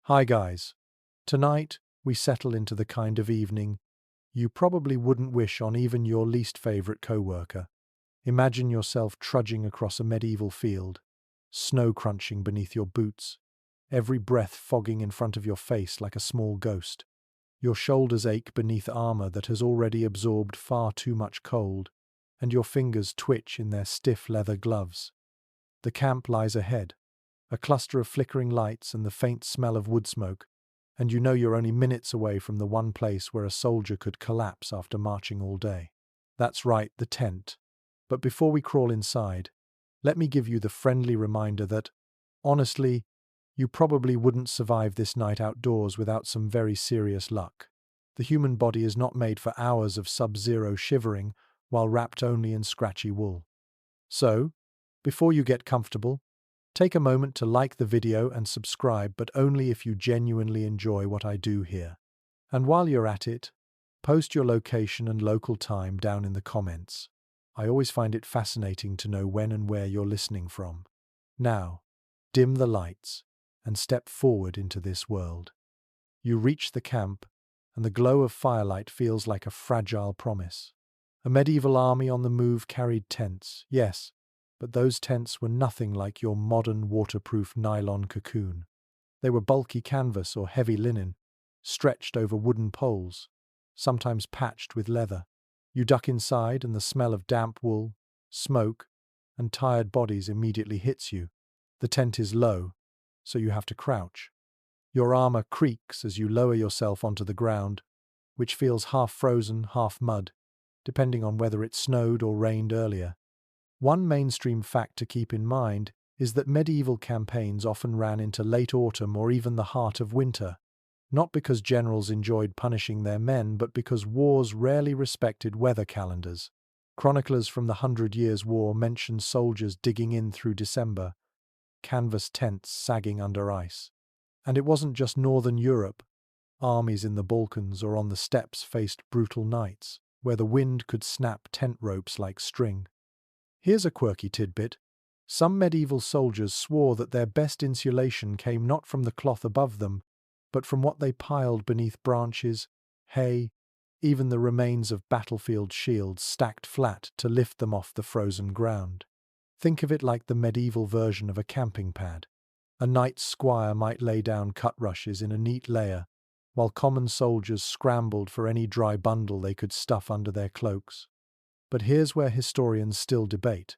Hi guys. Tonight, we settle into the kind of evening you probably wouldn't wish on even your least favorite coworker. Imagine yourself trudging across a medieval field, snow crunching beneath your boots, every breath fogging in front of your face like a small ghost. Your shoulders ache beneath armor that has already absorbed far too much cold, and your fingers twitch in their stiff leather gloves. The camp lies ahead, a cluster of flickering lights and the faint smell of wood smoke, and you know you're only minutes away from the one place where a soldier could collapse after marching all day. That's right, the tent. But before we crawl inside, let me give you the friendly reminder that, honestly, you probably wouldn't survive this night outdoors without some very serious luck. The human body is not made for hours of sub-zero shivering while wrapped only in scratchy wool. So, before you get comfortable, take a moment to like the video and subscribe, but only if you genuinely enjoy what I do here. And while you're at it, post your location and local time down in the comments. I always find it fascinating to know when and where you're listening from. Now, dim the lights and step forward into this world. You reach the camp, and the glow of firelight feels like a fragile promise. A medieval army on the move carried tents, yes, but those tents were nothing like your modern waterproof nylon cocoon. They were bulky canvas or heavy linen, stretched over wooden poles, sometimes patched with leather. You duck inside and the smell of damp wool, smoke, and tired bodies immediately hits you. The tent is low, so you have to crouch. Your armor creaks as you lower yourself onto the ground, which feels half frozen, half mud, depending on whether it snowed or rained earlier. One mainstream fact to keep in mind is that medieval campaigns often ran into late autumn or even the heart of winter, not because generals enjoyed punishing their men, but because wars rarely respected weather calendars. Chroniclers from the Hundred Years' War mention soldiers digging in through December, canvas tents sagging under ice. And it wasn't just Northern Europe. Armies in the Balkans or on the steppes faced brutal nights, where the wind could snap tent ropes like string. Here's a quirky tidbit. Some medieval soldiers swore that their best insulation came not from the cloth above them, but from what they piled beneath branches, hay, even the remains of battlefield shields stacked flat to lift them off the frozen ground. Think of it like the medieval version of a camping pad. A knight's squire might lay down cut rushes in a neat layer, while common soldiers scrambled for any dry bundle they could stuff under their cloaks. But here's where historians still debate.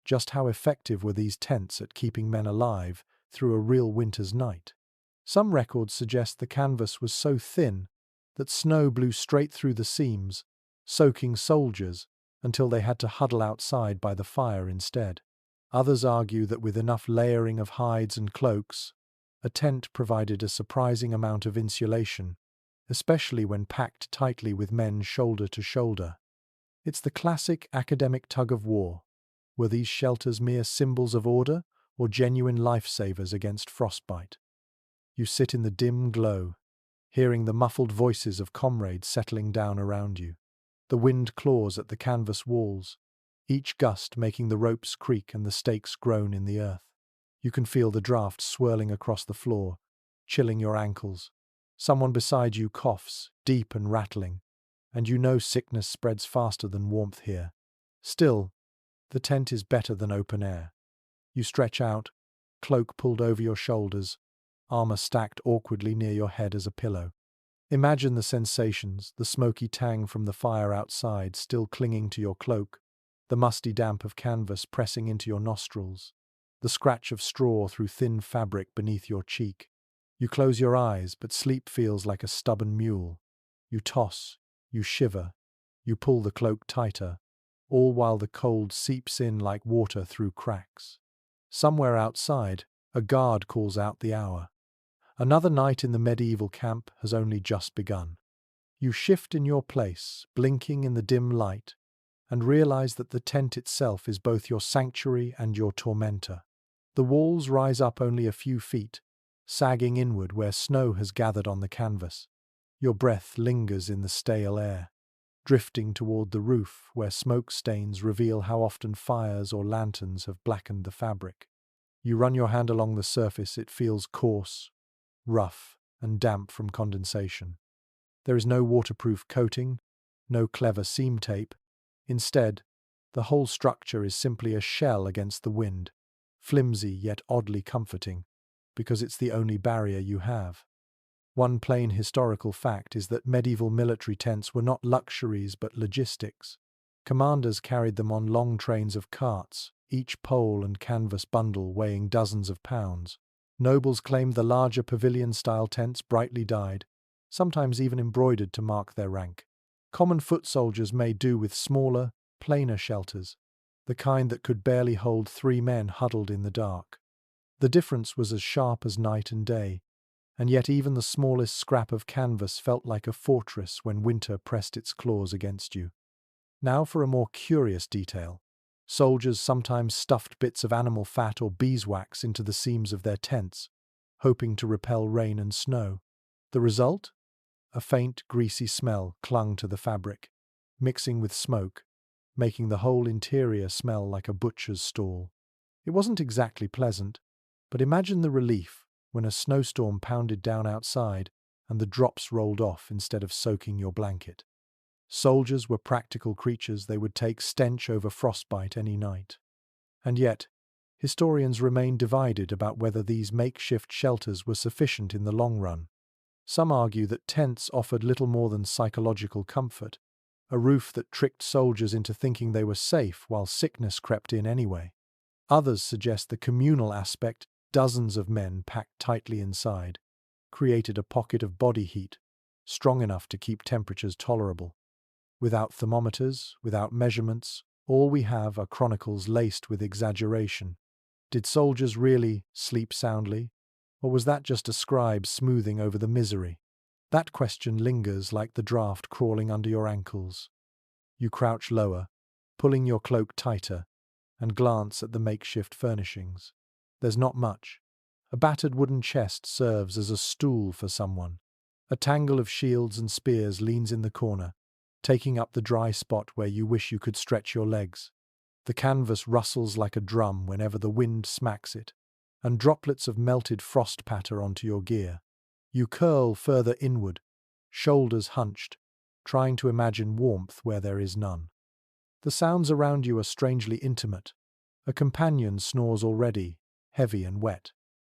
Just how effective were these tents at keeping men alive through a real winter's night? Some records suggest the canvas was so thin that snow blew straight through the seams, soaking soldiers until they had to huddle outside by the fire instead. Others argue that with enough layering of hides and cloaks, a tent provided a surprising amount of insulation, especially when packed tightly with men shoulder to shoulder. It's the classic academic tug-of-war. Were these shelters mere symbols of order or genuine lifesavers against frostbite? You sit in the dim glow, hearing the muffled voices of comrades settling down around you. The wind claws at the canvas walls, each gust making the ropes creak and the stakes groan in the earth. You can feel the draft swirling across the floor, chilling your ankles. Someone beside you coughs, deep and rattling, and you know sickness spreads faster than warmth here. Still, the tent is better than open air. You stretch out, cloak pulled over your shoulders, armor stacked awkwardly near your head as a pillow. Imagine the sensations, the smoky tang from the fire outside still clinging to your cloak, the musty damp of canvas pressing into your nostrils, the scratch of straw through thin fabric beneath your cheek. You close your eyes, but sleep feels like a stubborn mule. You toss, you shiver, you pull the cloak tighter, all while the cold seeps in like water through cracks. Somewhere outside, a guard calls out the hour. Another night in the medieval camp has only just begun. You shift in your place, blinking in the dim light, and realize that the tent itself is both your sanctuary and your tormentor. The walls rise up only a few feet, sagging inward where snow has gathered on the canvas. Your breath lingers in the stale air, drifting toward the roof where smoke stains reveal how often fires or lanterns have blackened the fabric. You run your hand along the surface, it feels coarse, rough, and damp from condensation. There is no waterproof coating, no clever seam tape. Instead, the whole structure is simply a shell against the wind, flimsy yet oddly comforting, because it's the only barrier you have. One plain historical fact is that medieval military tents were not luxuries but logistics. Commanders carried them on long trains of carts, each pole and canvas bundle weighing dozens of pounds. Nobles claimed the larger pavilion-style tents brightly dyed, sometimes even embroidered to mark their rank. Common foot soldiers made do with smaller, plainer shelters, the kind that could barely hold 3 men huddled in the dark. The difference was as sharp as night and day, and yet even the smallest scrap of canvas felt like a fortress when winter pressed its claws against you. Now for a more curious detail. Soldiers sometimes stuffed bits of animal fat or beeswax into the seams of their tents, hoping to repel rain and snow. The result? A faint, greasy smell clung to the fabric, mixing with smoke, making the whole interior smell like a butcher's stall. It wasn't exactly pleasant, but imagine the relief when a snowstorm pounded down outside and the drops rolled off instead of soaking your blanket. Soldiers were practical creatures. They would take stench over frostbite any night. And yet, historians remain divided about whether these makeshift shelters were sufficient in the long run. Some argue that tents offered little more than psychological comfort, a roof that tricked soldiers into thinking they were safe while sickness crept in anyway. Others suggest the communal aspect, dozens of men packed tightly inside, created a pocket of body heat, strong enough to keep temperatures tolerable. Without thermometers, without measurements, all we have are chronicles laced with exaggeration. Did soldiers really sleep soundly? Or was that just a scribe smoothing over the misery? That question lingers like the draft crawling under your ankles. You crouch lower, pulling your cloak tighter, and glance at the makeshift furnishings. There's not much. A battered wooden chest serves as a stool for someone. A tangle of shields and spears leans in the corner, taking up the dry spot where you wish you could stretch your legs. The canvas rustles like a drum whenever the wind smacks it, and droplets of melted frost patter onto your gear. You curl further inward, shoulders hunched, trying to imagine warmth where there is none. The sounds around you are strangely intimate. A companion snores already, heavy and wet.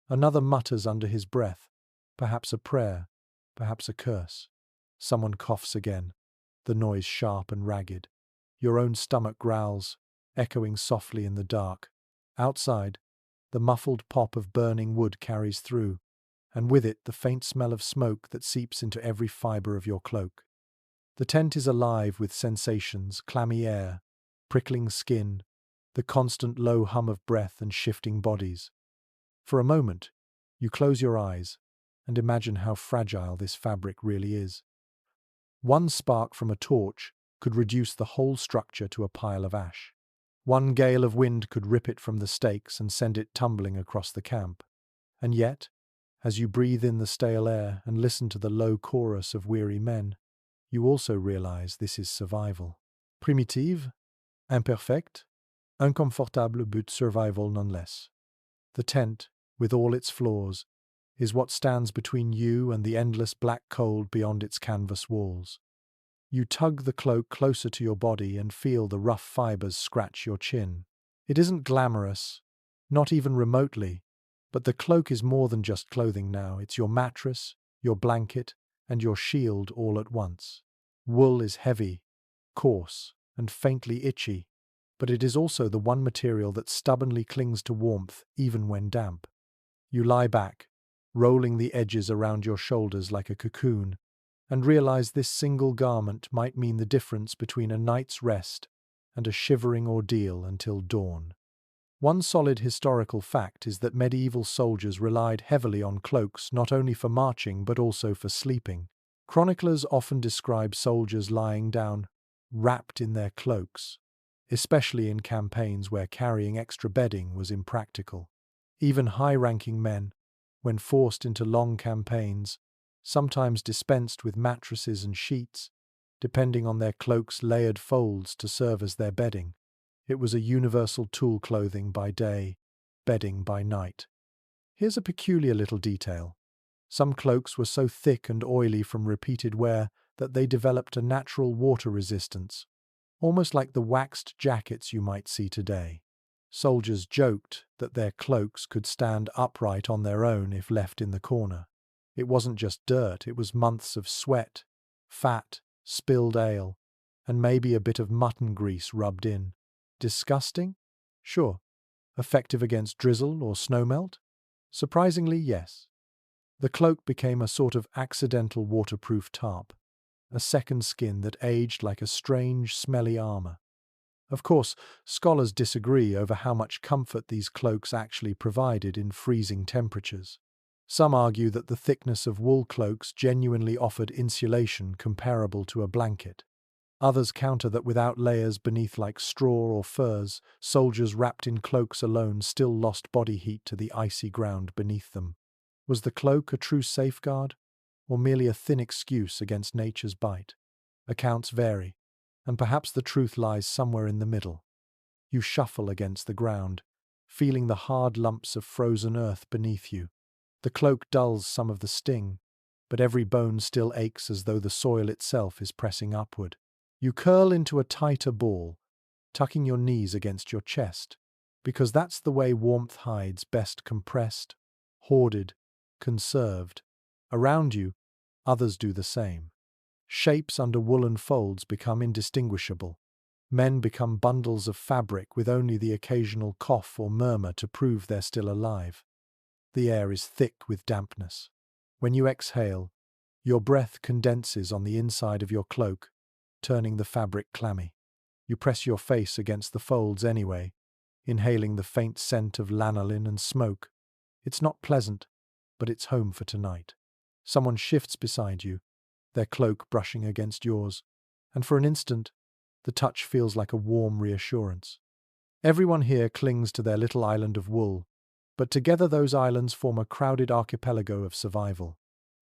Another mutters under his breath, perhaps a prayer, perhaps a curse. Someone coughs again, the noise sharp and ragged. Your own stomach growls, echoing softly in the dark. Outside, the muffled pop of burning wood carries through, and with it the faint smell of smoke that seeps into every fibre of your cloak. The tent is alive with sensations, clammy air, prickling skin, the constant low hum of breath and shifting bodies. For a moment, you close your eyes and imagine how fragile this fabric really is. One spark from a torch could reduce the whole structure to a pile of ash. One gale of wind could rip it from the stakes and send it tumbling across the camp. And yet, as you breathe in the stale air and listen to the low chorus of weary men, you also realize this is survival. Primitive, imperfect, inconfortable but survival nonetheless. The tent, with all its flaws, is what stands between you and the endless black cold beyond its canvas walls. You tug the cloak closer to your body and feel the rough fibers scratch your chin. It isn't glamorous, not even remotely, but the cloak is more than just clothing now. It's your mattress, your blanket, and your shield all at once. Wool is heavy, coarse, and faintly itchy, but it is also the one material that stubbornly clings to warmth even when damp. You lie back, rolling the edges around your shoulders like a cocoon, and realize this single garment might mean the difference between a night's rest and a shivering ordeal until dawn. One solid historical fact is that medieval soldiers relied heavily on cloaks not only for marching but also for sleeping. Chroniclers often describe soldiers lying down, wrapped in their cloaks, especially in campaigns where carrying extra bedding was impractical. Even high-ranking men, when forced into long campaigns, sometimes dispensed with mattresses and sheets, depending on their cloaks' layered folds to serve as their bedding. It was a universal tool, clothing by day, bedding by night. Here's a peculiar little detail. Some cloaks were so thick and oily from repeated wear that they developed a natural water resistance, almost like the waxed jackets you might see today. Soldiers joked that their cloaks could stand upright on their own if left in the corner. It wasn't just dirt, it was months of sweat, fat, spilled ale, and maybe a bit of mutton grease rubbed in. Disgusting? Sure. Effective against drizzle or snowmelt? Surprisingly, yes. The cloak became a sort of accidental waterproof tarp, a second skin that aged like a strange, smelly armor. Of course, scholars disagree over how much comfort these cloaks actually provided in freezing temperatures. Some argue that the thickness of wool cloaks genuinely offered insulation comparable to a blanket. Others counter that without layers beneath like straw or furs, soldiers wrapped in cloaks alone still lost body heat to the icy ground beneath them. Was the cloak a true safeguard, or merely a thin excuse against nature's bite? Accounts vary, and perhaps the truth lies somewhere in the middle. You shuffle against the ground, feeling the hard lumps of frozen earth beneath you. The cloak dulls some of the sting, but every bone still aches as though the soil itself is pressing upward. You curl into a tighter ball, tucking your knees against your chest, because that's the way warmth hides best, compressed, hoarded, conserved. Around you, others do the same. Shapes under woolen folds become indistinguishable. Men become bundles of fabric with only the occasional cough or murmur to prove they're still alive. The air is thick with dampness. When you exhale, your breath condenses on the inside of your cloak, turning the fabric clammy. You press your face against the folds anyway, inhaling the faint scent of lanolin and smoke. It's not pleasant, but it's home for tonight. Someone shifts beside you, their cloak brushing against yours, and for an instant, the touch feels like a warm reassurance. Everyone here clings to their little island of wool, but together those islands form a crowded archipelago of survival.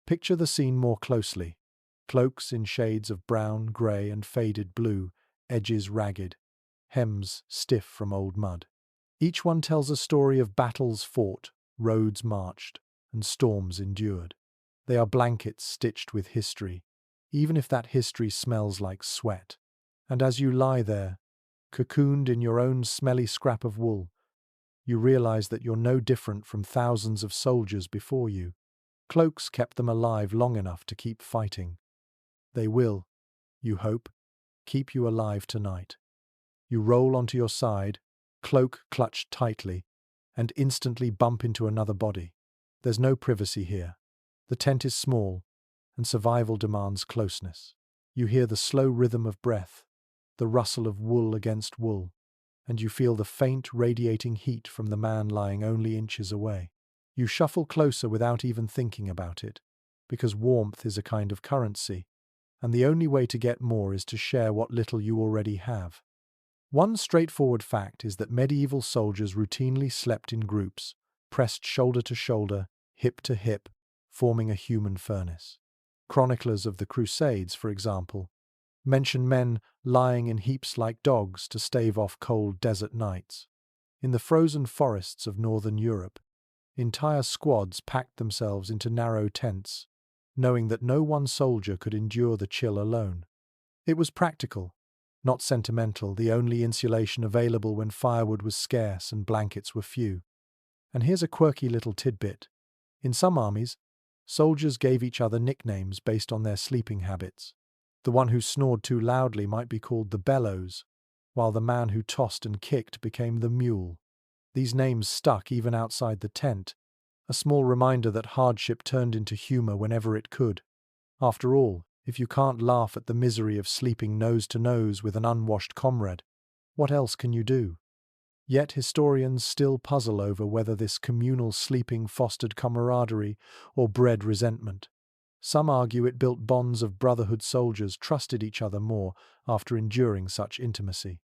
Picture the scene more closely. Cloaks in shades of brown, grey, and faded blue, edges ragged, hems stiff from old mud. Each one tells a story of battles fought, roads marched, and storms endured. They are blankets stitched with history, even if that history smells like sweat. And as you lie there, cocooned in your own smelly scrap of wool, you realize that you're no different from thousands of soldiers before you. Cloaks kept them alive long enough to keep fighting. They will, you hope, keep you alive tonight. You roll onto your side, cloak clutched tightly, and instantly bump into another body. There's no privacy here. The tent is small, and survival demands closeness. You hear the slow rhythm of breath, the rustle of wool against wool, and you feel the faint radiating heat from the man lying only inches away. You shuffle closer without even thinking about it, because warmth is a kind of currency, and the only way to get more is to share what little you already have. One straightforward fact is that medieval soldiers routinely slept in groups, pressed shoulder to shoulder, hip to hip, forming a human furnace. Chroniclers of the Crusades, for example, mention men lying in heaps like dogs to stave off cold desert nights. In the frozen forests of northern Europe, entire squads packed themselves into narrow tents, knowing that no one soldier could endure the chill alone. It was practical, not sentimental, the only insulation available when firewood was scarce and blankets were few. And here's a quirky little tidbit. In some armies, soldiers gave each other nicknames based on their sleeping habits. The one who snored too loudly might be called the bellows, while the man who tossed and kicked became the mule. These names stuck even outside the tent, a small reminder that hardship turned into humor whenever it could. After all, if you can't laugh at the misery of sleeping nose to nose with an unwashed comrade, what else can you do? Yet historians still puzzle over whether this communal sleeping fostered camaraderie or bred resentment. Some argue it built bonds of brotherhood. Soldiers trusted each other more after enduring such intimacy.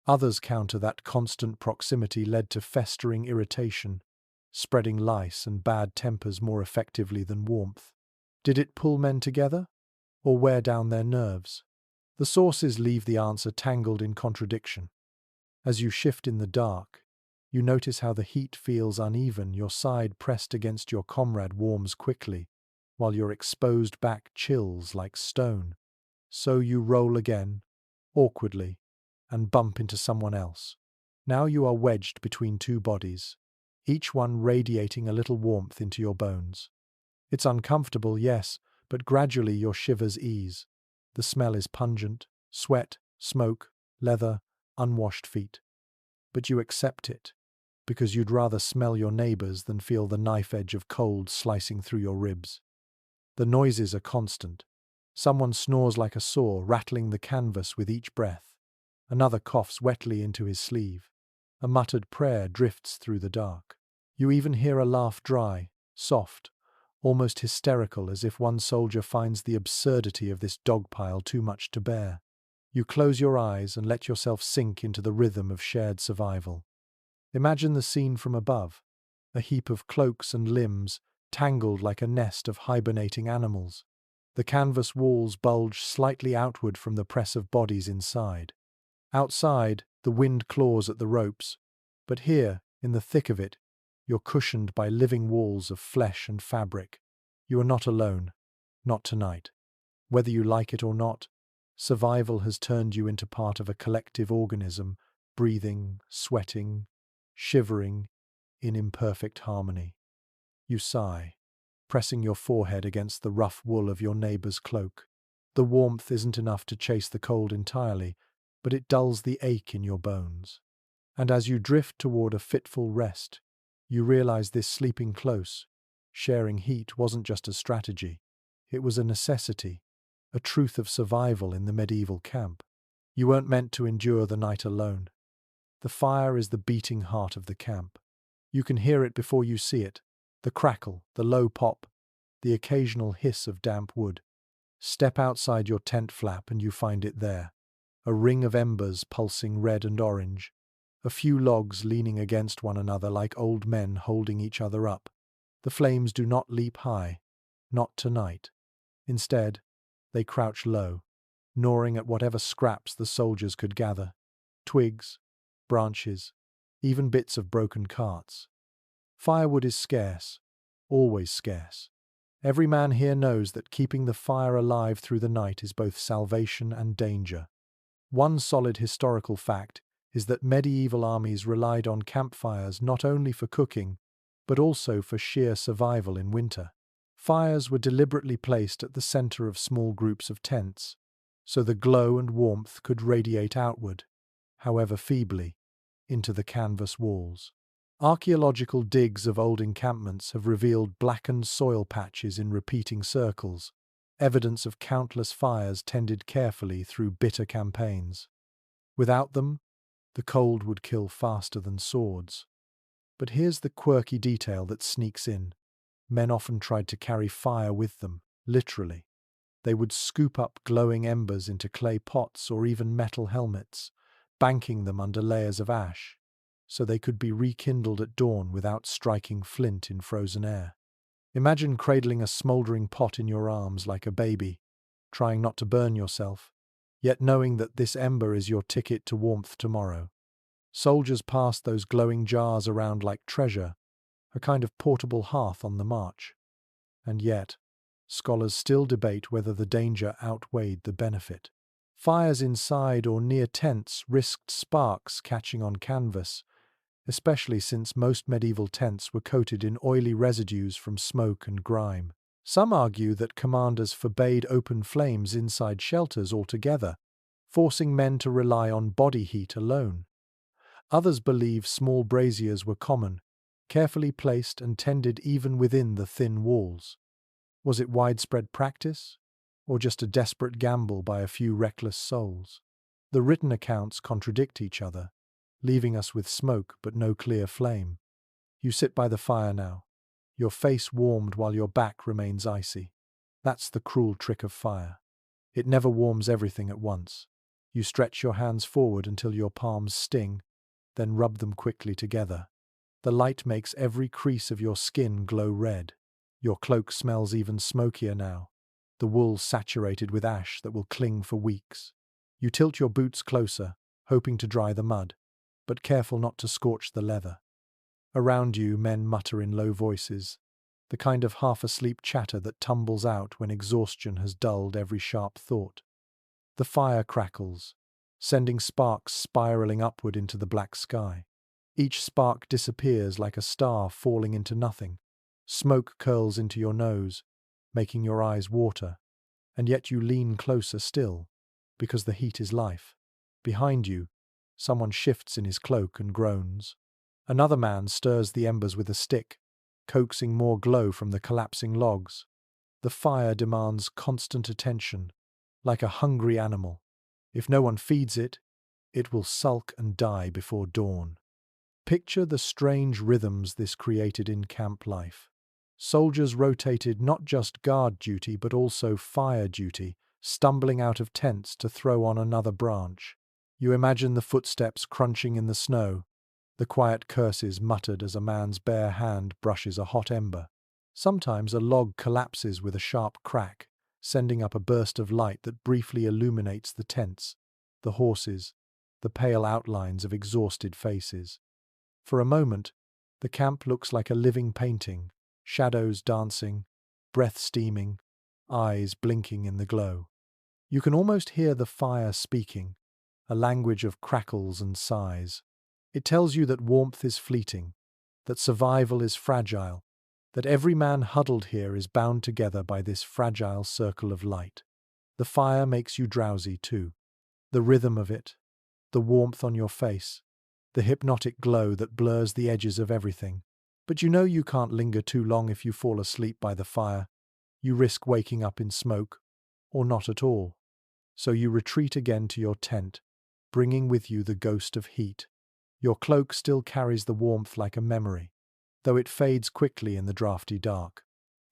Others counter that constant proximity led to festering irritation, spreading lice and bad tempers more effectively than warmth. Did it pull men together, or wear down their nerves? The sources leave the answer tangled in contradiction. As you shift in the dark, you notice how the heat feels uneven. Your side pressed against your comrade warms quickly, while your exposed back chills like stone. So you roll again, awkwardly, and bump into someone else. Now you are wedged between two bodies, each one radiating a little warmth into your bones. It's uncomfortable, yes, but gradually your shivers ease. The smell is pungent: sweat, smoke, leather, unwashed feet. But you accept it, because you'd rather smell your neighbors than feel the knife edge of cold slicing through your ribs. The noises are constant. Someone snores like a saw, rattling the canvas with each breath. Another coughs wetly into his sleeve. A muttered prayer drifts through the dark. You even hear a laugh, dry, soft, almost hysterical, as if one soldier finds the absurdity of this dogpile too much to bear. You close your eyes and let yourself sink into the rhythm of shared survival. Imagine the scene from above: a heap of cloaks and limbs, tangled like a nest of hibernating animals. The canvas walls bulge slightly outward from the press of bodies inside. Outside, the wind claws at the ropes, but here, in the thick of it, you're cushioned by living walls of flesh and fabric. You are not alone, not tonight. Whether you like it or not, survival has turned you into part of a collective organism, breathing, sweating, shivering, in imperfect harmony. You sigh, pressing your forehead against the rough wool of your neighbor's cloak. The warmth isn't enough to chase the cold entirely, but it dulls the ache in your bones. And as you drift toward a fitful rest, you realize this sleeping close, sharing heat, wasn't just a strategy. It was a necessity, a truth of survival in the medieval camp. You weren't meant to endure the night alone. The fire is the beating heart of the camp. You can hear it before you see it: the crackle, the low pop, the occasional hiss of damp wood. Step outside your tent flap and you find it there: a ring of embers pulsing red and orange, a few logs leaning against one another like old men holding each other up. The flames do not leap high, not tonight. Instead, they crouch low, gnawing at whatever scraps the soldiers could gather: twigs, branches, even bits of broken carts. Firewood is scarce, always scarce. Every man here knows that keeping the fire alive through the night is both salvation and danger. One solid historical fact is that medieval armies relied on campfires not only for cooking, but also for sheer survival in winter. Fires were deliberately placed at the center of small groups of tents, so the glow and warmth could radiate outward, however feebly, into the canvas walls. Archaeological digs of old encampments have revealed blackened soil patches in repeating circles, evidence of countless fires tended carefully through bitter campaigns. Without them, the cold would kill faster than swords. But here's the quirky detail that sneaks in. Men often tried to carry fire with them, literally. They would scoop up glowing embers into clay pots or even metal helmets, banking them under layers of ash, so they could be rekindled at dawn without striking flint in frozen air. Imagine cradling a smoldering pot in your arms like a baby, trying not to burn yourself, yet knowing that this ember is your ticket to warmth tomorrow. Soldiers passed those glowing jars around like treasure, a kind of portable hearth on the march. And yet, scholars still debate whether the danger outweighed the benefit. Fires inside or near tents risked sparks catching on canvas, especially since most medieval tents were coated in oily residues from smoke and grime. Some argue that commanders forbade open flames inside shelters altogether, forcing men to rely on body heat alone. Others believe small braziers were common, carefully placed and tended even within the thin walls. Was it widespread practice, or just a desperate gamble by a few reckless souls? The written accounts contradict each other, leaving us with smoke but no clear flame. You sit by the fire now, your face warmed while your back remains icy. That's the cruel trick of fire. It never warms everything at once. You stretch your hands forward until your palms sting, then rub them quickly together. The light makes every crease of your skin glow red. Your cloak smells even smokier now, the wool saturated with ash that will cling for weeks. You tilt your boots closer, hoping to dry the mud, but careful not to scorch the leather. Around you, men mutter in low voices, the kind of half-asleep chatter that tumbles out when exhaustion has dulled every sharp thought. The fire crackles, sending sparks spiraling upward into the black sky. Each spark disappears like a star falling into nothing. Smoke curls into your nose, making your eyes water, and yet you lean closer still, because the heat is life. Behind you, someone shifts in his cloak and groans. Another man stirs the embers with a stick, coaxing more glow from the collapsing logs. The fire demands constant attention, like a hungry animal. If no one feeds it, it will sulk and die before dawn. Picture the strange rhythms this created in camp life. Soldiers rotated not just guard duty but also fire duty, stumbling out of tents to throw on another branch. You imagine the footsteps crunching in the snow, the quiet curses muttered as a man's bare hand brushes a hot ember. Sometimes a log collapses with a sharp crack, sending up a burst of light that briefly illuminates the tents, the horses, the pale outlines of exhausted faces. For a moment, the camp looks like a living painting, shadows dancing, breath steaming, eyes blinking in the glow. You can almost hear the fire speaking, a language of crackles and sighs. It tells you that warmth is fleeting, that survival is fragile, that every man huddled here is bound together by this fragile circle of light. The fire makes you drowsy too. The rhythm of it, the warmth on your face, the hypnotic glow that blurs the edges of everything. But you know you can't linger too long if you fall asleep by the fire. You risk waking up in smoke, or not at all. So you retreat again to your tent, bringing with you the ghost of heat. Your cloak still carries the warmth like a memory, though it fades quickly in the drafty dark.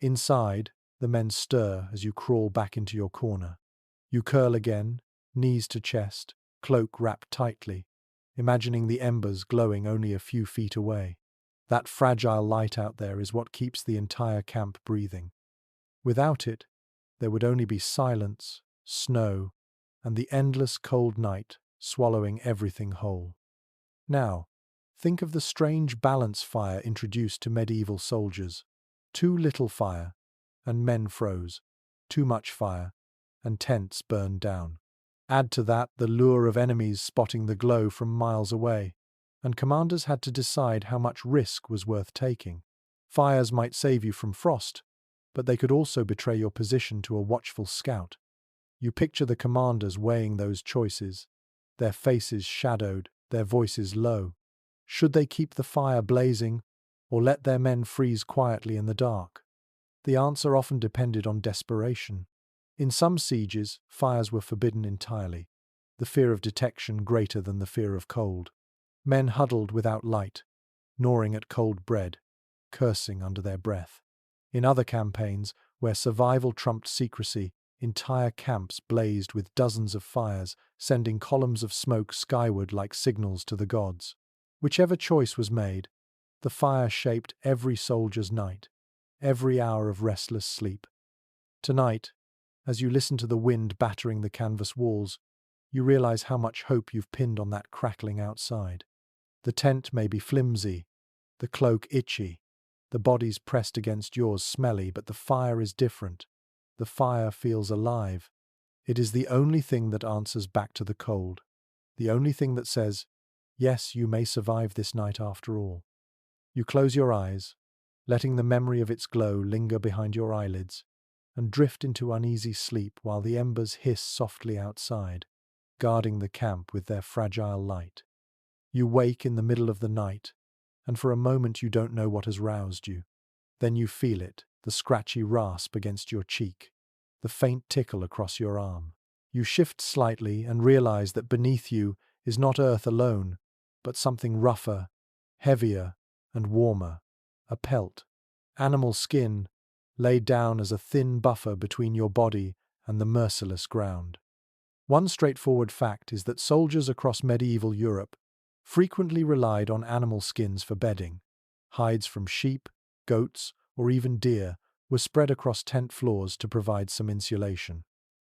Inside, the men stir as you crawl back into your corner. You curl again, knees to chest, cloak wrapped tightly, imagining the embers glowing only a few feet away. That fragile light out there is what keeps the entire camp breathing. Without it, there would only be silence, snow, and the endless cold night swallowing everything whole. Now, think of the strange balance fire introduced to medieval soldiers. Too little fire, and men froze. Too much fire, and tents burned down. Add to that the lure of enemies spotting the glow from miles away, and commanders had to decide how much risk was worth taking. Fires might save you from frost, but they could also betray your position to a watchful scout. You picture the commanders weighing those choices, their faces shadowed, their voices low. Should they keep the fire blazing, or let their men freeze quietly in the dark? The answer often depended on desperation. In some sieges, fires were forbidden entirely, the fear of detection greater than the fear of cold. Men huddled without light, gnawing at cold bread, cursing under their breath. In other campaigns, where survival trumped secrecy, entire camps blazed with dozens of fires, sending columns of smoke skyward like signals to the gods. Whichever choice was made, the fire shaped every soldier's night, every hour of restless sleep. Tonight, as you listen to the wind battering the canvas walls, you realize how much hope you've pinned on that crackling outside. The tent may be flimsy, the cloak itchy, the bodies pressed against yours smelly, but the fire is different. The fire feels alive. It is the only thing that answers back to the cold, the only thing that says, yes, you may survive this night after all. You close your eyes, letting the memory of its glow linger behind your eyelids, and drift into uneasy sleep while the embers hiss softly outside, guarding the camp with their fragile light. You wake in the middle of the night, and for a moment you don't know what has roused you. Then you feel it, the scratchy rasp against your cheek, the faint tickle across your arm. You shift slightly and realize that beneath you is not earth alone, but something rougher, heavier, and warmer, a pelt, animal skin, laid down as a thin buffer between your body and the merciless ground. One straightforward fact is that soldiers across medieval Europe frequently relied on animal skins for bedding. Hides from sheep, goats, or even deer were spread across tent floors to provide some insulation.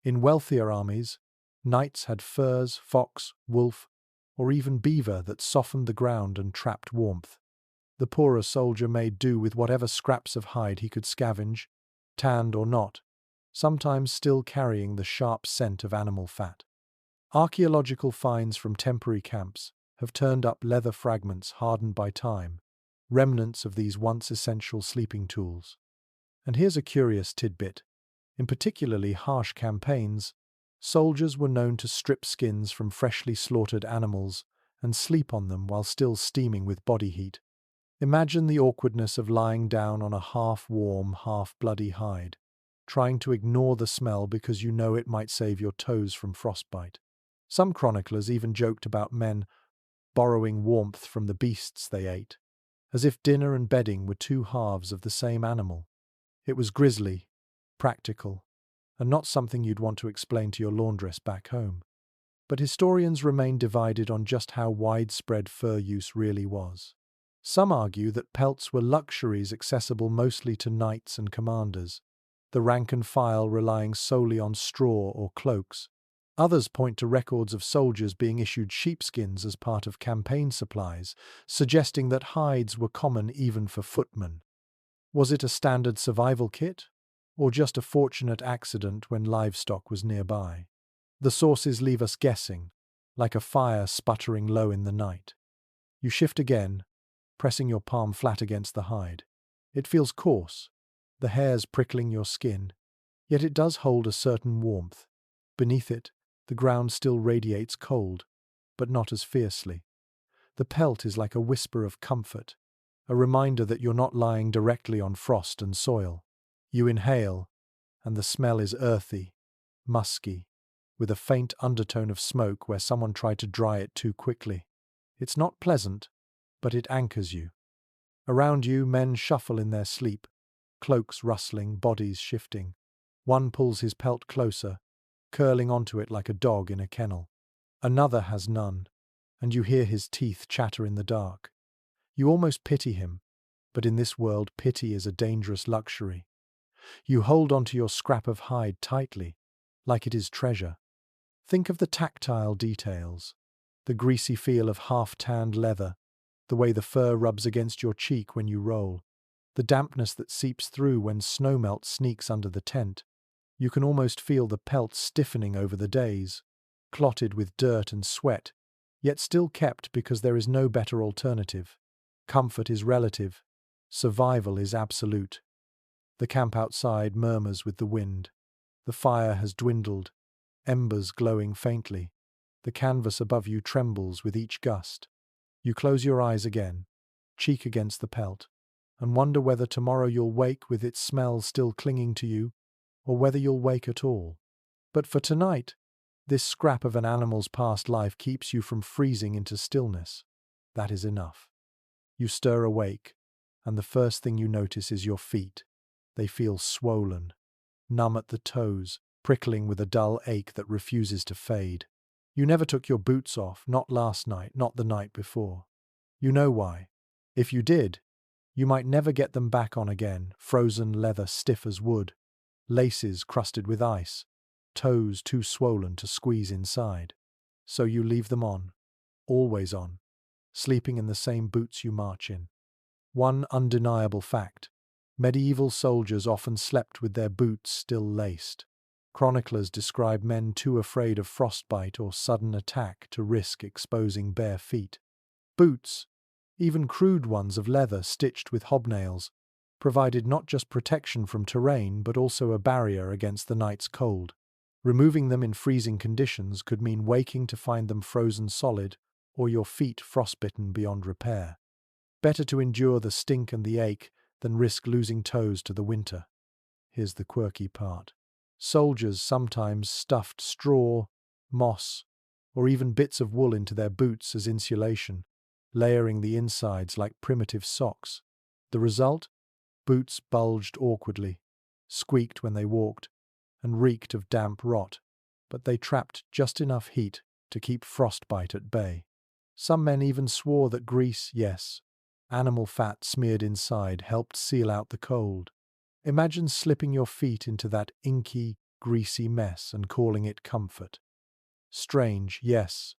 In wealthier armies, knights had furs, fox, wolf, or even beaver that softened the ground and trapped warmth. The poorer soldier made do with whatever scraps of hide he could scavenge, tanned or not, sometimes still carrying the sharp scent of animal fat. Archaeological finds from temporary camps have turned up leather fragments hardened by time, remnants of these once essential sleeping tools. And here's a curious tidbit. In particularly harsh campaigns, soldiers were known to strip skins from freshly slaughtered animals and sleep on them while still steaming with body heat. Imagine the awkwardness of lying down on a half-warm, half-bloody hide, trying to ignore the smell because you know it might save your toes from frostbite. Some chroniclers even joked about men borrowing warmth from the beasts they ate, as if dinner and bedding were two halves of the same animal. It was grisly, practical, and not something you'd want to explain to your laundress back home. But historians remain divided on just how widespread fur use really was. Some argue that pelts were luxuries accessible mostly to knights and commanders, the rank and file relying solely on straw or cloaks. Others point to records of soldiers being issued sheepskins as part of campaign supplies, suggesting that hides were common even for footmen. Was it a standard survival kit, or just a fortunate accident when livestock was nearby? The sources leave us guessing, like a fire sputtering low in the night. You shift again, pressing your palm flat against the hide. It feels coarse, the hairs prickling your skin, yet it does hold a certain warmth. Beneath it, the ground still radiates cold, but not as fiercely. The pelt is like a whisper of comfort, a reminder that you're not lying directly on frost and soil. You inhale, and the smell is earthy, musky, with a faint undertone of smoke where someone tried to dry it too quickly. It's not pleasant, but it anchors you. Around you, men shuffle in their sleep, cloaks rustling, bodies shifting. One pulls his pelt closer, curling onto it like a dog in a kennel. Another has none, and you hear his teeth chatter in the dark. You almost pity him, but in this world pity is a dangerous luxury. You hold onto your scrap of hide tightly, like it is treasure. Think of the tactile details, the greasy feel of half-tanned leather, the way the fur rubs against your cheek when you roll, the dampness that seeps through when snowmelt sneaks under the tent. You can almost feel the pelt stiffening over the days, clotted with dirt and sweat, yet still kept because there is no better alternative. Comfort is relative, survival is absolute. The camp outside murmurs with the wind. The fire has dwindled, embers glowing faintly. The canvas above you trembles with each gust. You close your eyes again, cheek against the pelt, and wonder whether tomorrow you'll wake with its smell still clinging to you, or whether you'll wake at all. But for tonight, this scrap of an animal's past life keeps you from freezing into stillness. That is enough. You stir awake, and the first thing you notice is your feet. They feel swollen, numb at the toes, prickling with a dull ache that refuses to fade. You never took your boots off, not last night, not the night before. You know why. If you did, you might never get them back on again, frozen leather stiff as wood, laces crusted with ice, toes too swollen to squeeze inside. So you leave them on, always on, sleeping in the same boots you march in. One undeniable fact: medieval soldiers often slept with their boots still laced. Chroniclers describe men too afraid of frostbite or sudden attack to risk exposing bare feet. Boots, even crude ones of leather stitched with hobnails, provided not just protection from terrain but also a barrier against the night's cold. Removing them in freezing conditions could mean waking to find them frozen solid or your feet frostbitten beyond repair. Better to endure the stink and the ache than risk losing toes to the winter. Here's the quirky part. Soldiers sometimes stuffed straw, moss, or even bits of wool into their boots as insulation, layering the insides like primitive socks. The result? Boots bulged awkwardly, squeaked when they walked, and reeked of damp rot, but they trapped just enough heat to keep frostbite at bay. Some men even swore that grease, yes, animal fat smeared inside, helped seal out the cold. Imagine slipping your feet into that inky, greasy mess and calling it comfort. Strange, yes,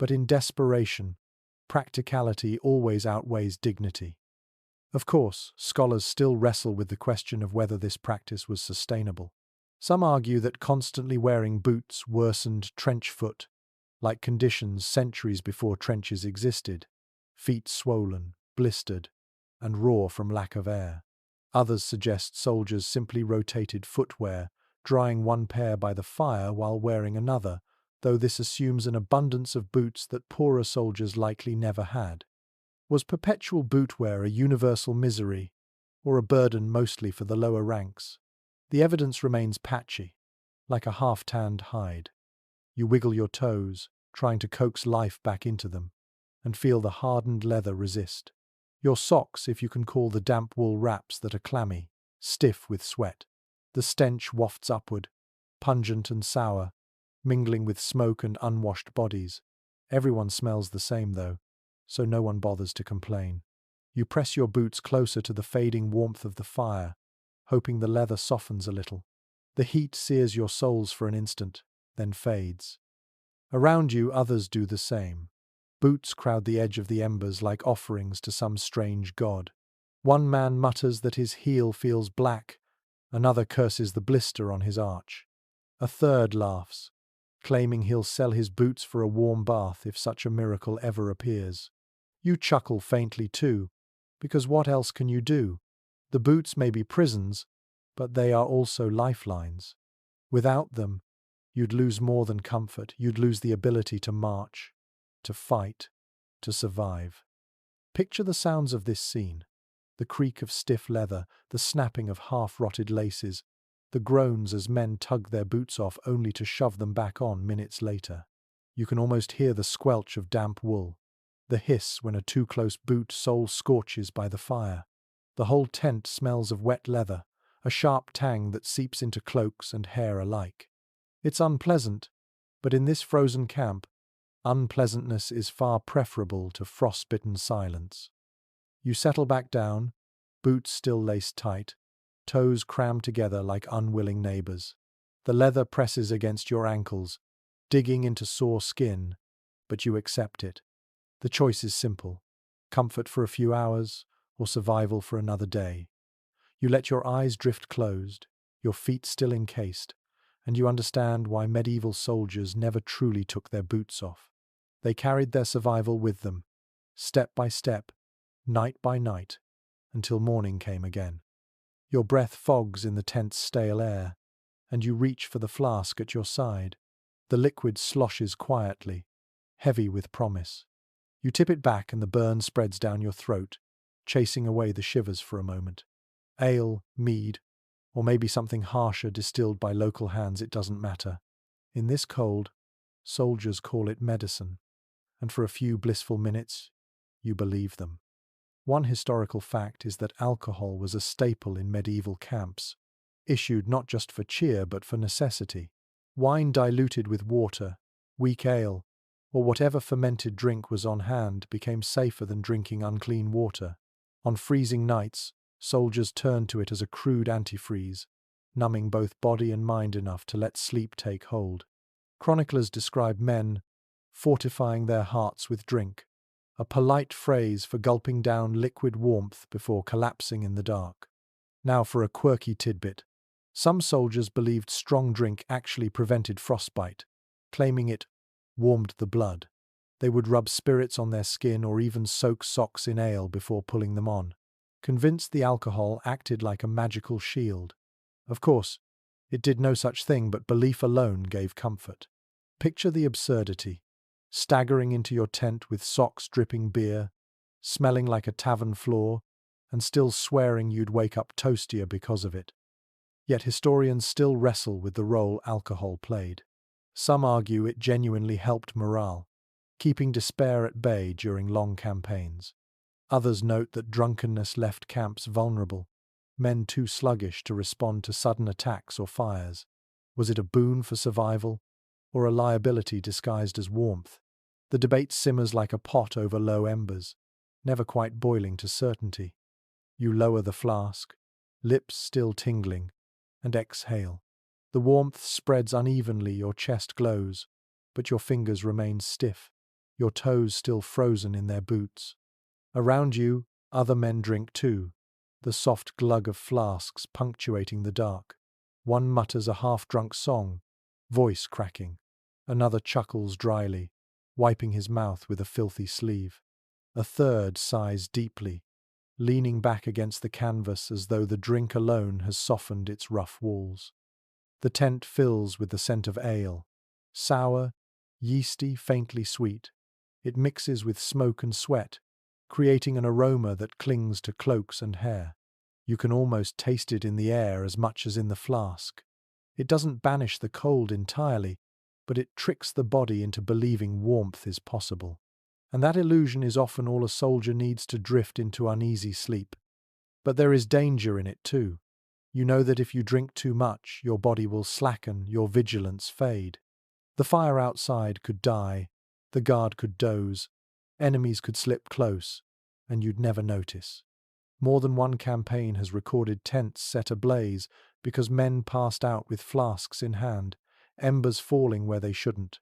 but in desperation, practicality always outweighs dignity. Of course, scholars still wrestle with the question of whether this practice was sustainable. Some argue that constantly wearing boots worsened trench foot, like conditions centuries before trenches existed, feet swollen, blistered, and raw from lack of air. Others suggest soldiers simply rotated footwear, drying one pair by the fire while wearing another, though this assumes an abundance of boots that poorer soldiers likely never had. Was perpetual boot wear a universal misery, or a burden mostly for the lower ranks? The evidence remains patchy, like a half-tanned hide. You wiggle your toes, trying to coax life back into them, and feel the hardened leather resist. Your socks, if you can call the damp wool wraps that are clammy, stiff with sweat. The stench wafts upward, pungent and sour, mingling with smoke and unwashed bodies. Everyone smells the same, though, so no one bothers to complain. You press your boots closer to the fading warmth of the fire, hoping the leather softens a little. The heat sears your soles for an instant, then fades. Around you, others do the same. Boots crowd the edge of the embers like offerings to some strange god. One man mutters that his heel feels black, another curses the blister on his arch. A third laughs, claiming he'll sell his boots for a warm bath if such a miracle ever appears. You chuckle faintly too, because what else can you do? The boots may be prisons, but they are also lifelines. Without them, you'd lose more than comfort. You'd lose the ability to march, to fight, to survive. Picture the sounds of this scene: the creak of stiff leather, the snapping of half-rotted laces, the groans as men tug their boots off only to shove them back on minutes later. You can almost hear the squelch of damp wool, the hiss when a too-close boot sole scorches by the fire. The whole tent smells of wet leather, a sharp tang that seeps into cloaks and hair alike. It's unpleasant, but in this frozen camp, unpleasantness is far preferable to frostbitten silence. You settle back down, boots still laced tight, toes crammed together like unwilling neighbors. The leather presses against your ankles, digging into sore skin, but you accept it. The choice is simple: comfort for a few hours or survival for another day. You let your eyes drift closed, your feet still encased, and you understand why medieval soldiers never truly took their boots off. They carried their survival with them, step by step, night by night, until morning came again. Your breath fogs in the tent's stale air, and you reach for the flask at your side. The liquid sloshes quietly, heavy with promise. You tip it back and the burn spreads down your throat, chasing away the shivers for a moment. Ale, mead, or maybe something harsher distilled by local hands, it doesn't matter. In this cold, soldiers call it medicine, and for a few blissful minutes, you believe them. One historical fact is that alcohol was a staple in medieval camps, issued not just for cheer but for necessity. Wine diluted with water, weak ale, or whatever fermented drink was on hand became safer than drinking unclean water. On freezing nights, soldiers turned to it as a crude antifreeze, numbing both body and mind enough to let sleep take hold. Chroniclers describe men fortifying their hearts with drink, a polite phrase for gulping down liquid warmth before collapsing in the dark. Now for a quirky tidbit. Some soldiers believed strong drink actually prevented frostbite, claiming it warmed the blood. They would rub spirits on their skin or even soak socks in ale before pulling them on, convinced the alcohol acted like a magical shield. Of course, it did no such thing, but belief alone gave comfort. Picture the absurdity: staggering into your tent with socks dripping beer, smelling like a tavern floor, and still swearing you'd wake up toastier because of it. Yet historians still wrestle with the role alcohol played. Some argue it genuinely helped morale, keeping despair at bay during long campaigns. Others note that drunkenness left camps vulnerable, men too sluggish to respond to sudden attacks or fires. Was it a boon for survival, or a liability disguised as warmth? The debate simmers like a pot over low embers, never quite boiling to certainty. You lower the flask, lips still tingling, and exhale. The warmth spreads unevenly, your chest glows, but your fingers remain stiff, your toes still frozen in their boots. Around you, Other men drink too, the soft glug of flasks punctuating the dark. One mutters a half-drunk song, voice cracking. Another chuckles dryly, wiping his mouth with a filthy sleeve. A third sighs deeply, leaning back against the canvas as though the drink alone has softened its rough walls. The tent fills with the scent of ale, sour, yeasty, faintly sweet. It mixes with smoke and sweat, creating an aroma that clings to cloaks and hair. You can almost taste it in the air as much as in the flask. It doesn't banish the cold entirely, but it tricks the body into believing warmth is possible. And that illusion is often all a soldier needs to drift into uneasy sleep. But there is danger in it too. You know that if you drink too much, your body will slacken, your vigilance fade. The fire outside could die, the guard could doze, enemies could slip close, and you'd never notice. More than one campaign has recorded tents set ablaze because men passed out with flasks in hand, embers falling where they shouldn't.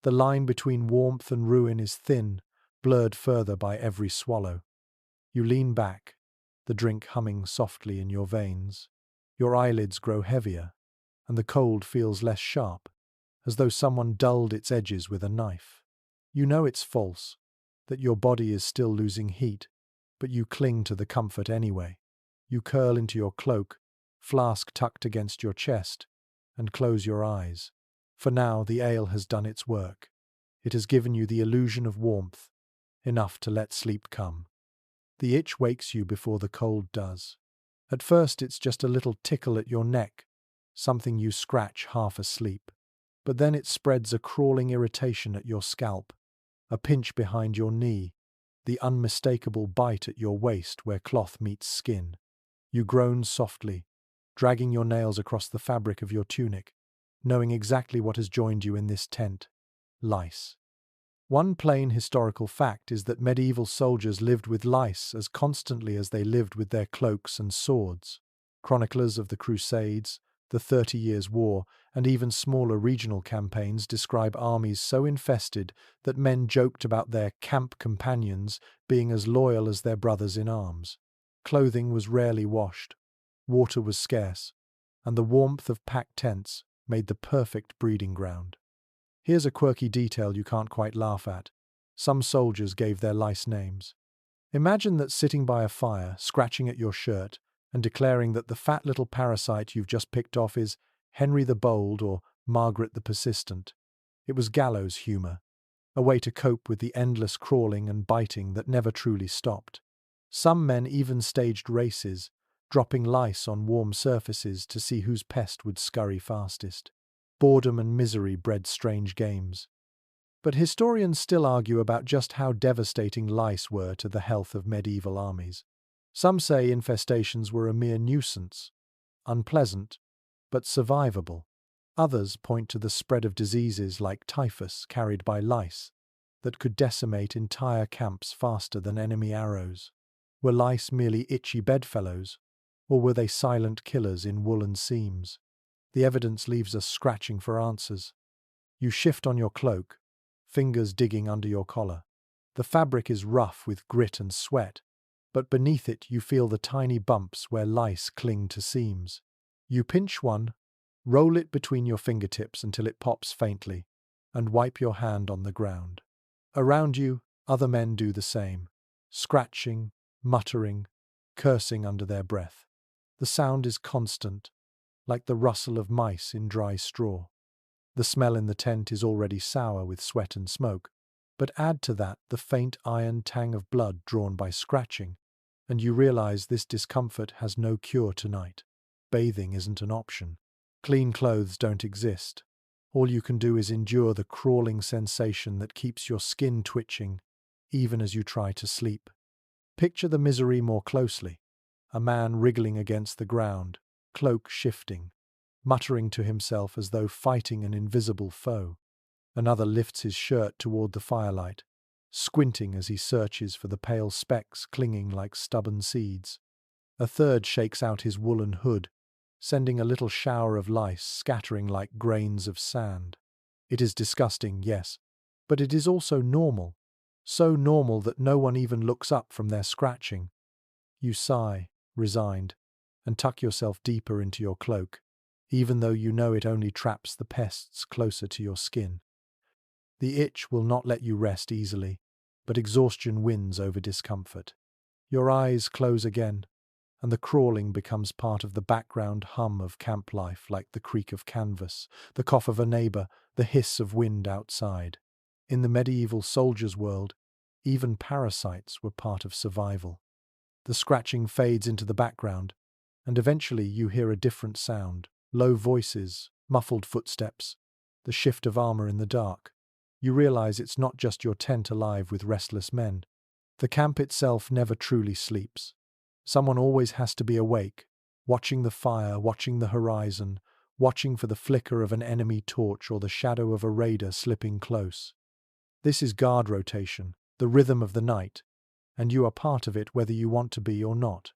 The line between warmth and ruin is thin, blurred further by every swallow. You lean back, the drink humming softly in your veins. Your eyelids grow heavier, and the cold feels less sharp, as though someone dulled its edges with a knife. You know it's false, that your body is still losing heat, but you cling to the comfort anyway. You curl into your cloak, flask tucked against your chest, and close your eyes. For now, the ale has done its work. It has given you the illusion of warmth, enough to let sleep come. The itch wakes you before the cold does. At first, it's just a little tickle at your neck, something you scratch half asleep. But then it spreads a crawling irritation at your scalp, a pinch behind your knee, the unmistakable bite at your waist where cloth meets skin. You groan softly, dragging your nails across the fabric of your tunic, knowing exactly what has joined you in this tent: lice. One plain historical fact is that medieval soldiers lived with lice as constantly as they lived with their cloaks and swords. Chroniclers of the Crusades, the 30 Years' War, and even smaller regional campaigns describe armies so infested that men joked about their camp companions being as loyal as their brothers in arms. Clothing was rarely washed, water was scarce, and the warmth of packed tents made the perfect breeding ground. Here's a quirky detail you can't quite laugh at. Some soldiers gave their lice names. Imagine that sitting by a fire, scratching at your shirt, and declaring that the fat little parasite you've just picked off is Henry the Bold or Margaret the Persistent. It was gallows humor, a way to cope with the endless crawling and biting that never truly stopped. Some men even staged races, dropping lice on warm surfaces to see whose pest would scurry fastest. Boredom and misery bred strange games. But historians still argue about just how devastating lice were to the health of medieval armies. Some say infestations were a mere nuisance, unpleasant, but survivable. Others point to the spread of diseases like typhus carried by lice that could decimate entire camps faster than enemy arrows. Were lice merely itchy bedfellows, or were they silent killers in woolen seams? The evidence leaves us scratching for answers. You shift on your cloak, fingers digging under your collar. The fabric is rough with grit and sweat, but beneath it you feel the tiny bumps where lice cling to seams. You pinch one, roll it between your fingertips until it pops faintly, and wipe your hand on the ground. Around you, other men do the same, scratching, muttering, cursing under their breath. The sound is constant, like the rustle of mice in dry straw. The smell in the tent is already sour with sweat and smoke, but add to that the faint iron tang of blood drawn by scratching, and you realize this discomfort has no cure tonight. Bathing isn't an option. Clean clothes don't exist. All you can do is endure the crawling sensation that keeps your skin twitching, even as you try to sleep. Picture the misery more closely. A man wriggling against the ground, cloak shifting, muttering to himself as though fighting an invisible foe. Another lifts his shirt toward the firelight, squinting as he searches for the pale specks clinging like stubborn seeds. A third shakes out his woolen hood, sending a little shower of lice scattering like grains of sand. It is disgusting, yes, but it is also normal. so normal that no one even looks up from their scratching. You sigh, resigned, and tuck yourself deeper into your cloak, even though you know it only traps the pests closer to your skin. The itch will not let you rest easily, but exhaustion wins over discomfort. Your eyes close again, and the crawling becomes part of the background hum of camp life, like the creak of canvas, the cough of a neighbor, the hiss of wind outside. In the medieval soldier's world, even parasites were part of survival. The scratching fades into the background, and eventually you hear a different sound, low voices, muffled footsteps, the shift of armor in the dark. You realize it's not just your tent alive with restless men. The camp itself never truly sleeps. Someone always has to be awake, watching the fire, watching the horizon, watching for the flicker of an enemy torch or the shadow of a raider slipping close. This is guard rotation, the rhythm of the night, and you are part of it whether you want to be or not.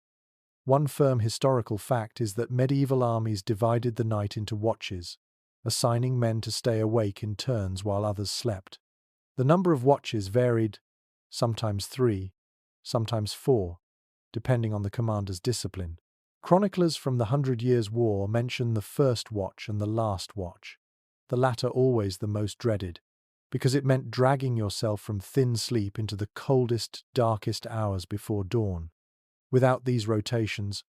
One firm historical fact is that medieval armies divided the night into watches, assigning men to stay awake in turns while others slept. The number of watches varied, sometimes 3, sometimes 4, depending on the commander's discipline. Chroniclers from the Hundred Years' War mention the first watch and the last watch, the latter always the most dreaded, because it meant dragging yourself from thin sleep into the coldest, darkest hours before dawn. Without these rotations,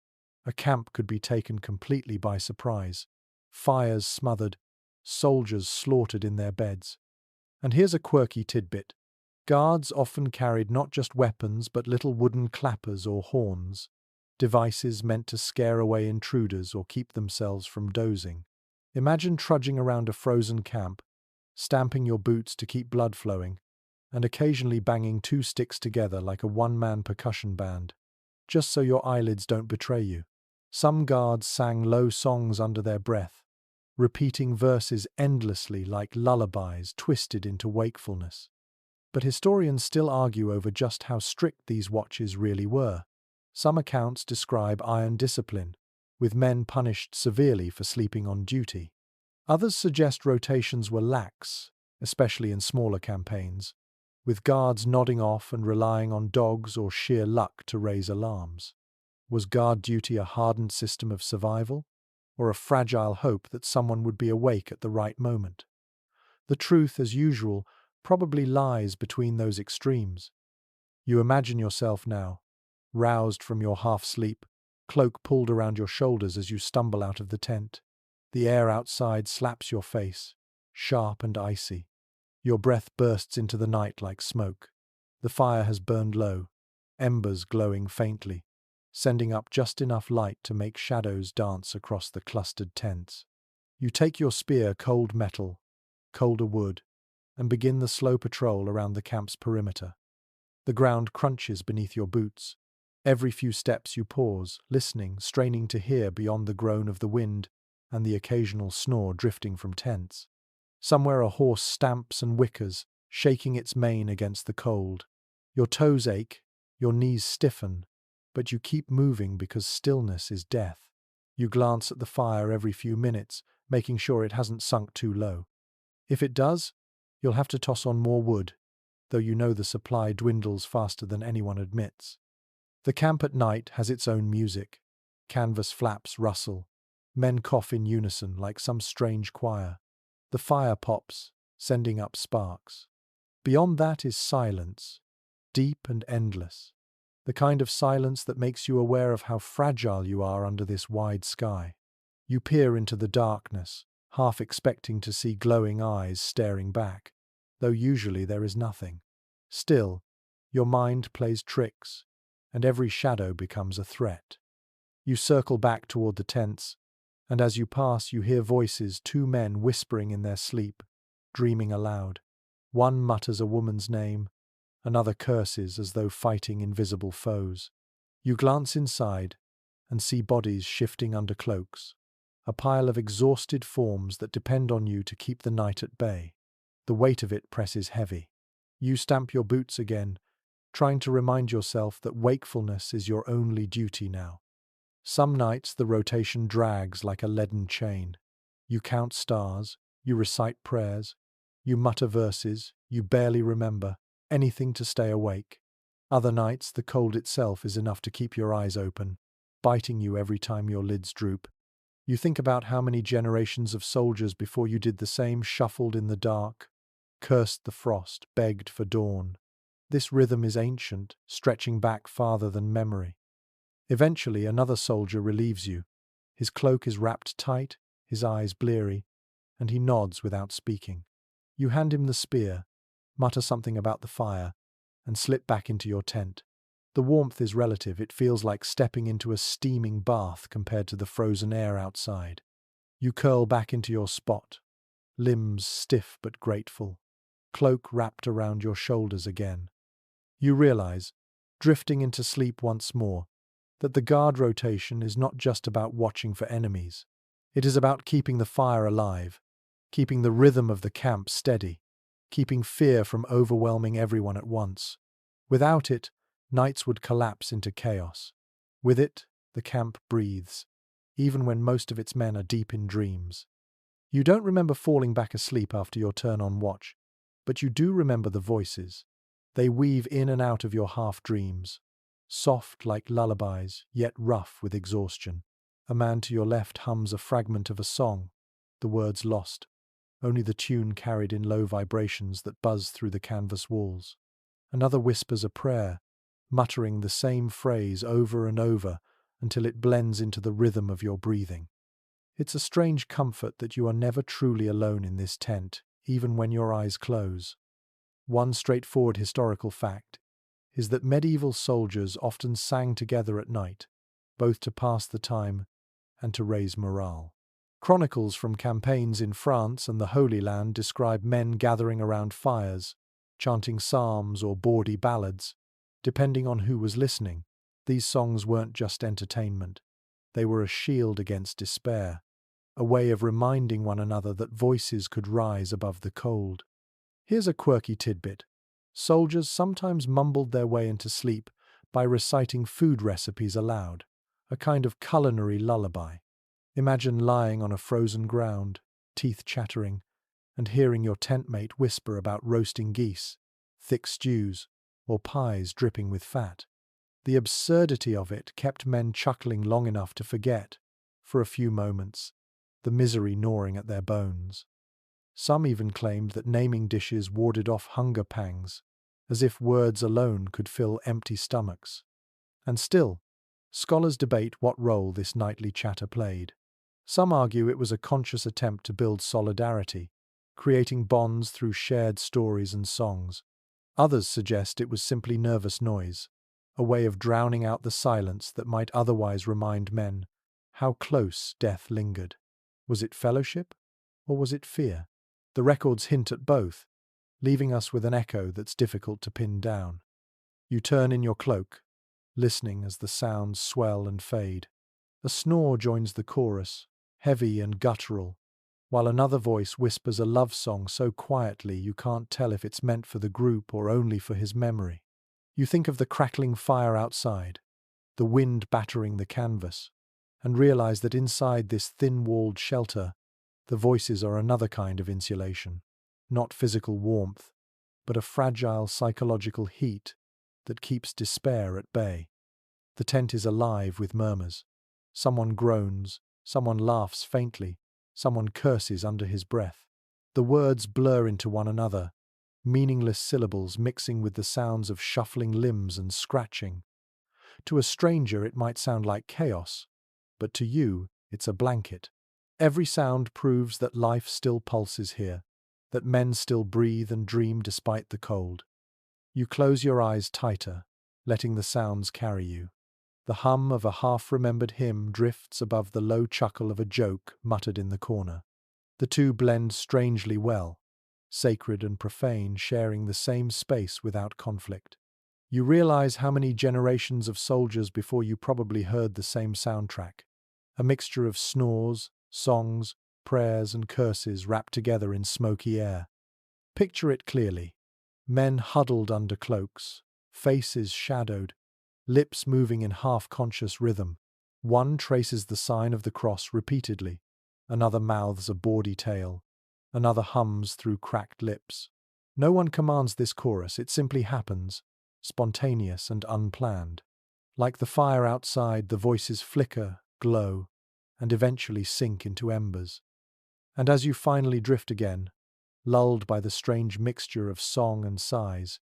a camp could be taken completely by surprise. Fires smothered, soldiers slaughtered in their beds. And here's a quirky tidbit. Guards often carried not just weapons but little wooden clappers or horns, devices meant to scare away intruders or keep themselves from dozing. Imagine trudging around a frozen camp, stamping your boots to keep blood flowing, and occasionally banging 2 sticks together like a one-man percussion band, just so your eyelids don't betray you. Some guards sang low songs under their breath, repeating verses endlessly like lullabies twisted into wakefulness. But historians still argue over just how strict these watches really were. Some accounts describe iron discipline, with men punished severely for sleeping on duty. Others suggest rotations were lax, especially in smaller campaigns, with guards nodding off and relying on dogs or sheer luck to raise alarms. Was guard duty a hardened system of survival, or a fragile hope that someone would be awake at the right moment? The truth, as usual, probably lies between those extremes. You imagine yourself now, roused from your half-sleep, cloak pulled around your shoulders as you stumble out of the tent. The air outside slaps your face, sharp and icy. Your breath bursts into the night like smoke. The fire has burned low, embers glowing faintly, sending up just enough light to make shadows dance across the clustered tents. You take your spear, cold metal, colder wood, and begin the slow patrol around the camp's perimeter. The ground crunches beneath your boots. Every few steps you pause, listening, straining to hear beyond the groan of the wind and the occasional snore drifting from tents. Somewhere a horse stamps and whickers, shaking its mane against the cold. Your toes ache, your knees stiffen, but you keep moving because stillness is death. You glance at the fire every few minutes, making sure it hasn't sunk too low. If it does, you'll have to toss on more wood, though you know the supply dwindles faster than anyone admits. The camp at night has its own music. Canvas flaps rustle. Men cough in unison like some strange choir. The fire pops, sending up sparks. Beyond that is silence, deep and endless. The kind of silence that makes you aware of how fragile you are under this wide sky. You peer into the darkness, half expecting to see glowing eyes staring back, though usually there is nothing. Still, your mind plays tricks, and every shadow becomes a threat. You circle back toward the tents, and as you pass you hear voices, 2 men whispering in their sleep, dreaming aloud. One mutters a woman's name, another curses as though fighting invisible foes. You glance inside and see bodies shifting under cloaks, a pile of exhausted forms that depend on you to keep the night at bay. The weight of it presses heavy. You stamp your boots again, trying to remind yourself that wakefulness is your only duty now. Some nights the rotation drags like a leaden chain. You count stars, you recite prayers, you mutter verses you barely remember, anything to stay awake. Other nights, the cold itself is enough to keep your eyes open, biting you every time your lids droop. You think about how many generations of soldiers before you did the same shuffled in the dark, cursed the frost, begged for dawn. This rhythm is ancient, stretching back farther than memory. Eventually, another soldier relieves you. His cloak is wrapped tight, his eyes bleary, and he nods without speaking. You hand him the spear, mutter something about the fire, and slip back into your tent. The warmth is relative. It feels like stepping into a steaming bath compared to the frozen air outside. You curl back into your spot, limbs stiff but grateful, cloak wrapped around your shoulders again. You realize, drifting into sleep once more, that the guard rotation is not just about watching for enemies. It is about keeping the fire alive, keeping the rhythm of the camp steady, keeping fear from overwhelming everyone at once. Without it, nights would collapse into chaos. With it, the camp breathes, even when most of its men are deep in dreams. You don't remember falling back asleep after your turn on watch, but you do remember the voices. They weave in and out of your half-dreams, soft like lullabies, yet rough with exhaustion. A man to your left hums a fragment of a song, the words lost, only the tune carried in low vibrations that buzz through the canvas walls. Another whispers a prayer, muttering the same phrase over and over until it blends into the rhythm of your breathing. It's a strange comfort that you are never truly alone in this tent, even when your eyes close. One straightforward historical fact is that medieval soldiers often sang together at night, both to pass the time and to raise morale. Chronicles from campaigns in France and the Holy Land describe men gathering around fires, chanting psalms or bawdy ballads, depending on who was listening. These songs weren't just entertainment. They were a shield against despair, a way of reminding one another that voices could rise above the cold. Here's a quirky tidbit. Soldiers sometimes mumbled their way into sleep by reciting food recipes aloud, a kind of culinary lullaby. Imagine lying on a frozen ground, teeth chattering, and hearing your tent mate whisper about roasting geese, thick stews, or pies dripping with fat. The absurdity of it kept men chuckling long enough to forget, for a few moments, the misery gnawing at their bones. Some even claimed that naming dishes warded off hunger pangs, as if words alone could fill empty stomachs. And still, scholars debate what role this nightly chatter played. Some argue it was a conscious attempt to build solidarity, creating bonds through shared stories and songs. Others suggest it was simply nervous noise, a way of drowning out the silence that might otherwise remind men how close death lingered. Was it fellowship, or was it fear? The records hint at both, leaving us with an echo that's difficult to pin down. You turn in your cloak, listening as the sounds swell and fade. A snore joins the chorus, heavy and guttural, while another voice whispers a love song so quietly you can't tell if it's meant for the group or only for his memory. You think of the crackling fire outside, the wind battering the canvas, and realize that inside this thin-walled shelter, the voices are another kind of insulation, not physical warmth, but a fragile psychological heat that keeps despair at bay. The tent is alive with murmurs. Someone groans, someone laughs faintly, someone curses under his breath. The words blur into one another, meaningless syllables mixing with the sounds of shuffling limbs and scratching. To a stranger it might sound like chaos, but to you it's a blanket. Every sound proves that life still pulses here, that men still breathe and dream despite the cold. You close your eyes tighter, letting the sounds carry you. The hum of a half-remembered hymn drifts above the low chuckle of a joke muttered in the corner. The two blend strangely well, sacred and profane sharing the same space without conflict. You realize how many generations of soldiers before you probably heard the same soundtrack, a mixture of snores, songs, prayers and curses wrapped together in smoky air. Picture it clearly. Men huddled under cloaks, faces shadowed, lips moving in half-conscious rhythm. One traces the sign of the cross repeatedly, another mouths a bawdy tale, another hums through cracked lips. No one commands this chorus, it simply happens, spontaneous and unplanned. Like the fire outside, the voices flicker, glow, and eventually sink into embers. And as you finally drift again, lulled by the strange mixture of song and sighs,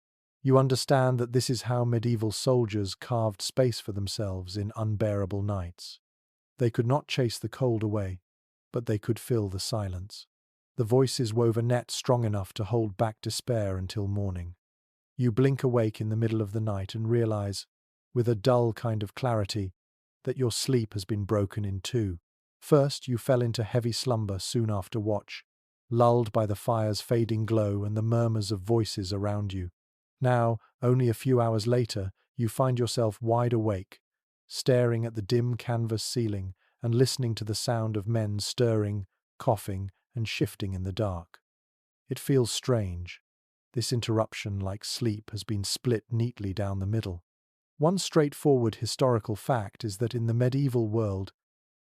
you understand that this is how medieval soldiers carved space for themselves in unbearable nights. They could not chase the cold away, but they could fill the silence. The voices wove a net strong enough to hold back despair until morning. You blink awake in the middle of the night and realize, with a dull kind of clarity, that your sleep has been broken in two. First, you fell into heavy slumber soon after watch, lulled by the fire's fading glow and the murmurs of voices around you. Now, only a few hours later, you find yourself wide awake, staring at the dim canvas ceiling and listening to the sound of men stirring, coughing, and shifting in the dark. It feels strange. This interruption, like sleep, has been split neatly down the middle. One straightforward historical fact is that in the medieval world,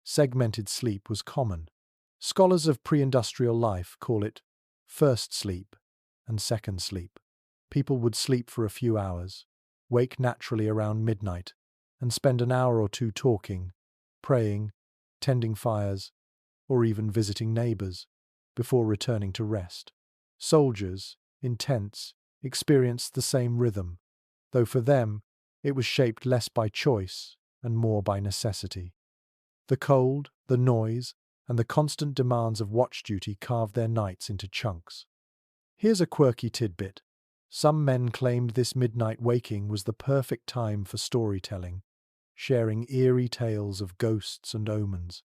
segmented sleep was common. Scholars of pre-industrial life call it first sleep and second sleep. People would sleep for a few hours, wake naturally around midnight, and spend an hour or two talking, praying, tending fires, or even visiting neighbors, before returning to rest. Soldiers, in tents, experienced the same rhythm, though for them it was shaped less by choice and more by necessity. The cold, the noise, and the constant demands of watch duty carved their nights into chunks. Here's a quirky tidbit. Some men claimed this midnight waking was the perfect time for storytelling, sharing eerie tales of ghosts and omens.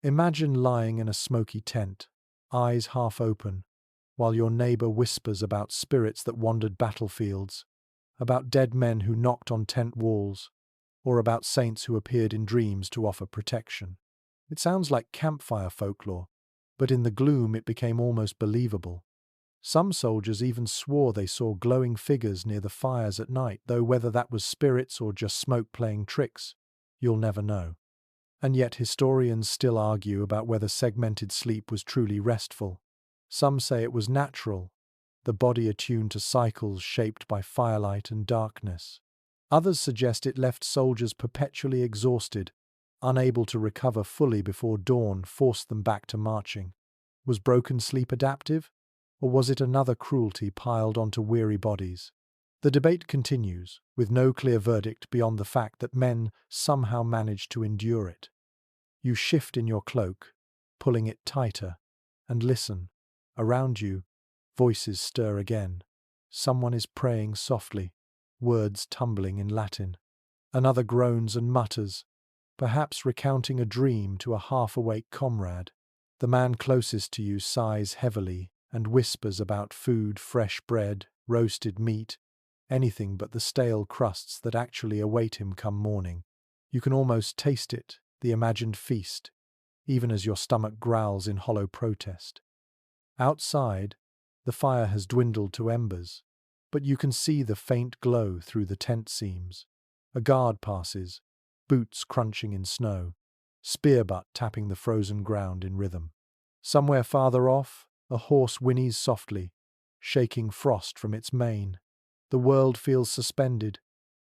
Imagine lying in a smoky tent, eyes half open, while your neighbor whispers about spirits that wandered battlefields, about dead men who knocked on tent walls, or about saints who appeared in dreams to offer protection. It sounds like campfire folklore, but in the gloom it became almost believable. Some soldiers even swore they saw glowing figures near the fires at night, though whether that was spirits or just smoke playing tricks, you'll never know. And yet historians still argue about whether segmented sleep was truly restful. Some say it was natural, the body attuned to cycles shaped by firelight and darkness. Others suggest it left soldiers perpetually exhausted, unable to recover fully before dawn forced them back to marching. Was broken sleep adaptive? Or was it another cruelty piled onto weary bodies? The debate continues, with no clear verdict beyond the fact that men somehow managed to endure it. You shift in your cloak, pulling it tighter, and listen. Around you, voices stir again. Someone is praying softly, words tumbling in Latin. Another groans and mutters, perhaps recounting a dream to a half-awake comrade. The man closest to you sighs heavily and whispers about food, fresh bread, roasted meat, anything but the stale crusts that actually await him come morning. You can almost taste it, the imagined feast, even as your stomach growls in hollow protest. Outside, the fire has dwindled to embers, but you can see the faint glow through the tent seams. A guard passes, boots crunching in snow, spear butt tapping the frozen ground in rhythm. Somewhere farther off, a horse whinnies softly, shaking frost from its mane. The world feels suspended,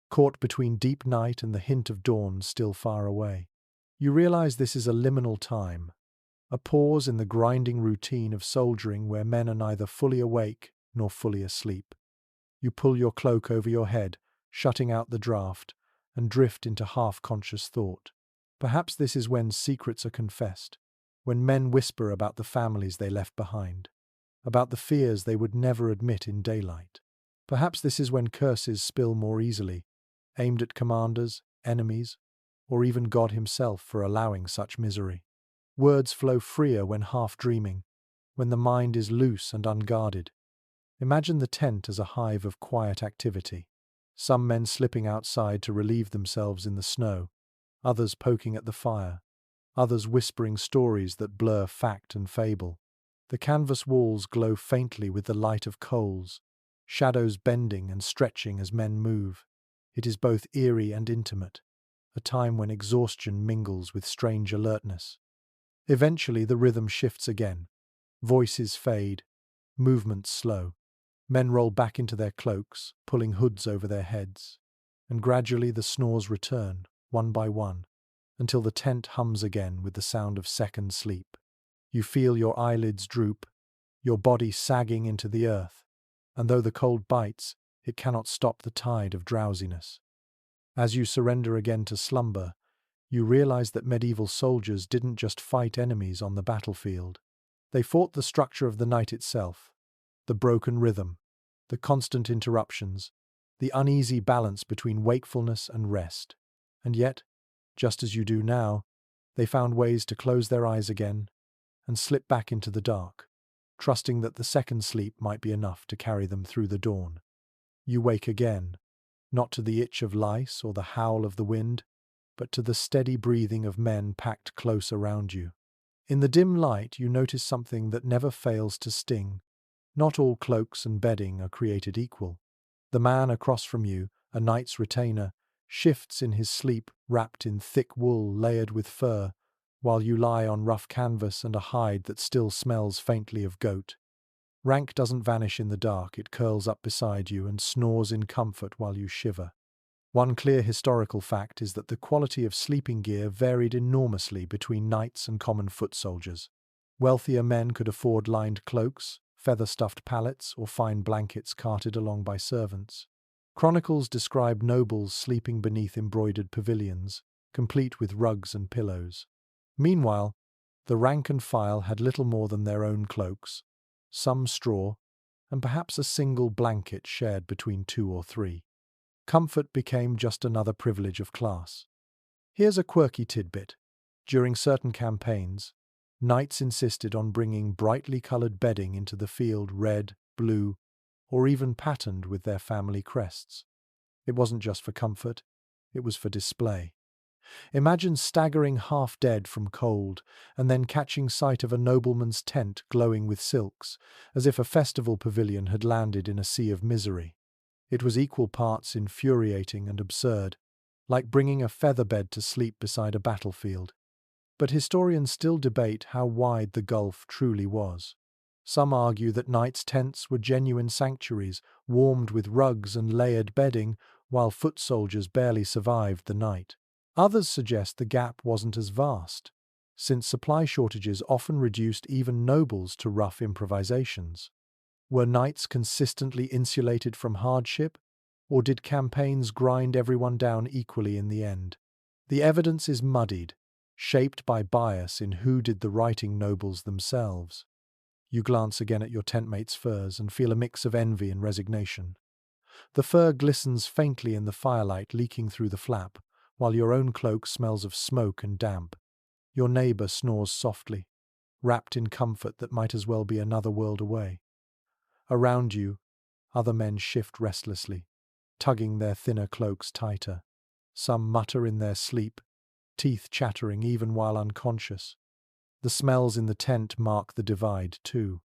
caught between deep night and the hint of dawn still far away. You realize this is a liminal time, a pause in the grinding routine of soldiering where men are neither fully awake nor fully asleep. You pull your cloak over your head, shutting out the draft, and drift into half-conscious thought. Perhaps this is when secrets are confessed, when men whisper about the families they left behind, about the fears they would never admit in daylight. Perhaps this is when curses spill more easily, aimed at commanders, enemies, or even God himself for allowing such misery. Words flow freer when half dreaming, when the mind is loose and unguarded. Imagine the tent as a hive of quiet activity. Some men slipping outside to relieve themselves in the snow, others poking at the fire, others whispering stories that blur fact and fable. The canvas walls glow faintly with the light of coals, shadows bending and stretching as men move. It is both eerie and intimate, a time when exhaustion mingles with strange alertness. Eventually the rhythm shifts again. Voices fade, movements slow. Men roll back into their cloaks, pulling hoods over their heads, and gradually the snores return, one by one, until the tent hums again with the sound of second sleep. You feel your eyelids droop, your body sagging into the earth, and though the cold bites, it cannot stop the tide of drowsiness. As you surrender again to slumber, you realize that medieval soldiers didn't just fight enemies on the battlefield. They fought the structure of the night itself, the broken rhythm, the constant interruptions, the uneasy balance between wakefulness and rest. And yet, just as you do now, they found ways to close their eyes again and slip back into the dark, trusting that the second sleep might be enough to carry them through the dawn. You wake again, not to the itch of lice or the howl of the wind, but to the steady breathing of men packed close around you. In the dim light, you notice something that never fails to sting. Not all cloaks and bedding are created equal. The man across from you, a knight's retainer, shifts in his sleep wrapped in thick wool layered with fur, while you lie on rough canvas and a hide that still smells faintly of goat. Rank doesn't vanish in the dark, it curls up beside you and snores in comfort while you shiver. One clear historical fact is that the quality of sleeping gear varied enormously between knights and common foot soldiers. Wealthier men could afford lined cloaks, feather-stuffed pallets, or fine blankets carted along by servants. Chronicles describe nobles sleeping beneath embroidered pavilions, complete with rugs and pillows. Meanwhile, the rank and file had little more than their own cloaks, some straw, and perhaps a single blanket shared between two or three. Comfort became just another privilege of class. Here's a quirky tidbit. During certain campaigns, knights insisted on bringing brightly coloured bedding into the field, red, blue, or even patterned with their family crests. It wasn't just for comfort, it was for display. Imagine staggering half dead from cold and then catching sight of a nobleman's tent glowing with silks, as if a festival pavilion had landed in a sea of misery. It was equal parts infuriating and absurd, like bringing a feather bed to sleep beside a battlefield. But historians still debate how wide the gulf truly was. Some argue that knights' tents were genuine sanctuaries, warmed with rugs and layered bedding, while foot soldiers barely survived the night. Others suggest the gap wasn't as vast, since supply shortages often reduced even nobles to rough improvisations. Were knights consistently insulated from hardship, or did campaigns grind everyone down equally in the end? The evidence is muddied, shaped by bias in who did the writing nobles themselves. You glance again at your tentmate's furs and feel a mix of envy and resignation. The fur glistens faintly in the firelight leaking through the flap, while your own cloak smells of smoke and damp. Your neighbour snores softly, wrapped in comfort that might as well be another world away. Around you, other men shift restlessly, tugging their thinner cloaks tighter. Some mutter in their sleep, teeth chattering even while unconscious. The smells in the tent mark the divide, too.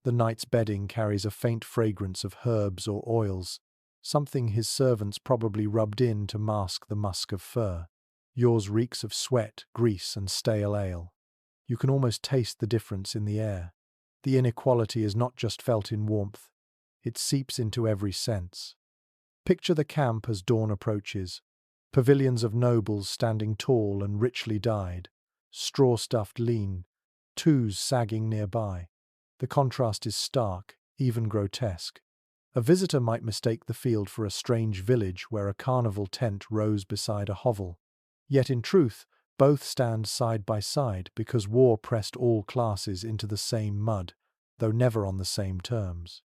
The knight's bedding carries a faint fragrance of herbs or oils, something his servants probably rubbed in to mask the musk of fur. Yours reeks of sweat, grease, and stale ale. You can almost taste the difference in the air. The inequality is not just felt in warmth, it seeps into every sense. Picture the camp as dawn approaches. Pavilions of nobles standing tall and richly dyed, straw-stuffed lean, twos sagging nearby. The contrast is stark, even grotesque. A visitor might mistake the field for a strange village where a carnival tent rose beside a hovel. Yet in truth, both stand side by side because war pressed all classes into the same mud, though never on the same terms.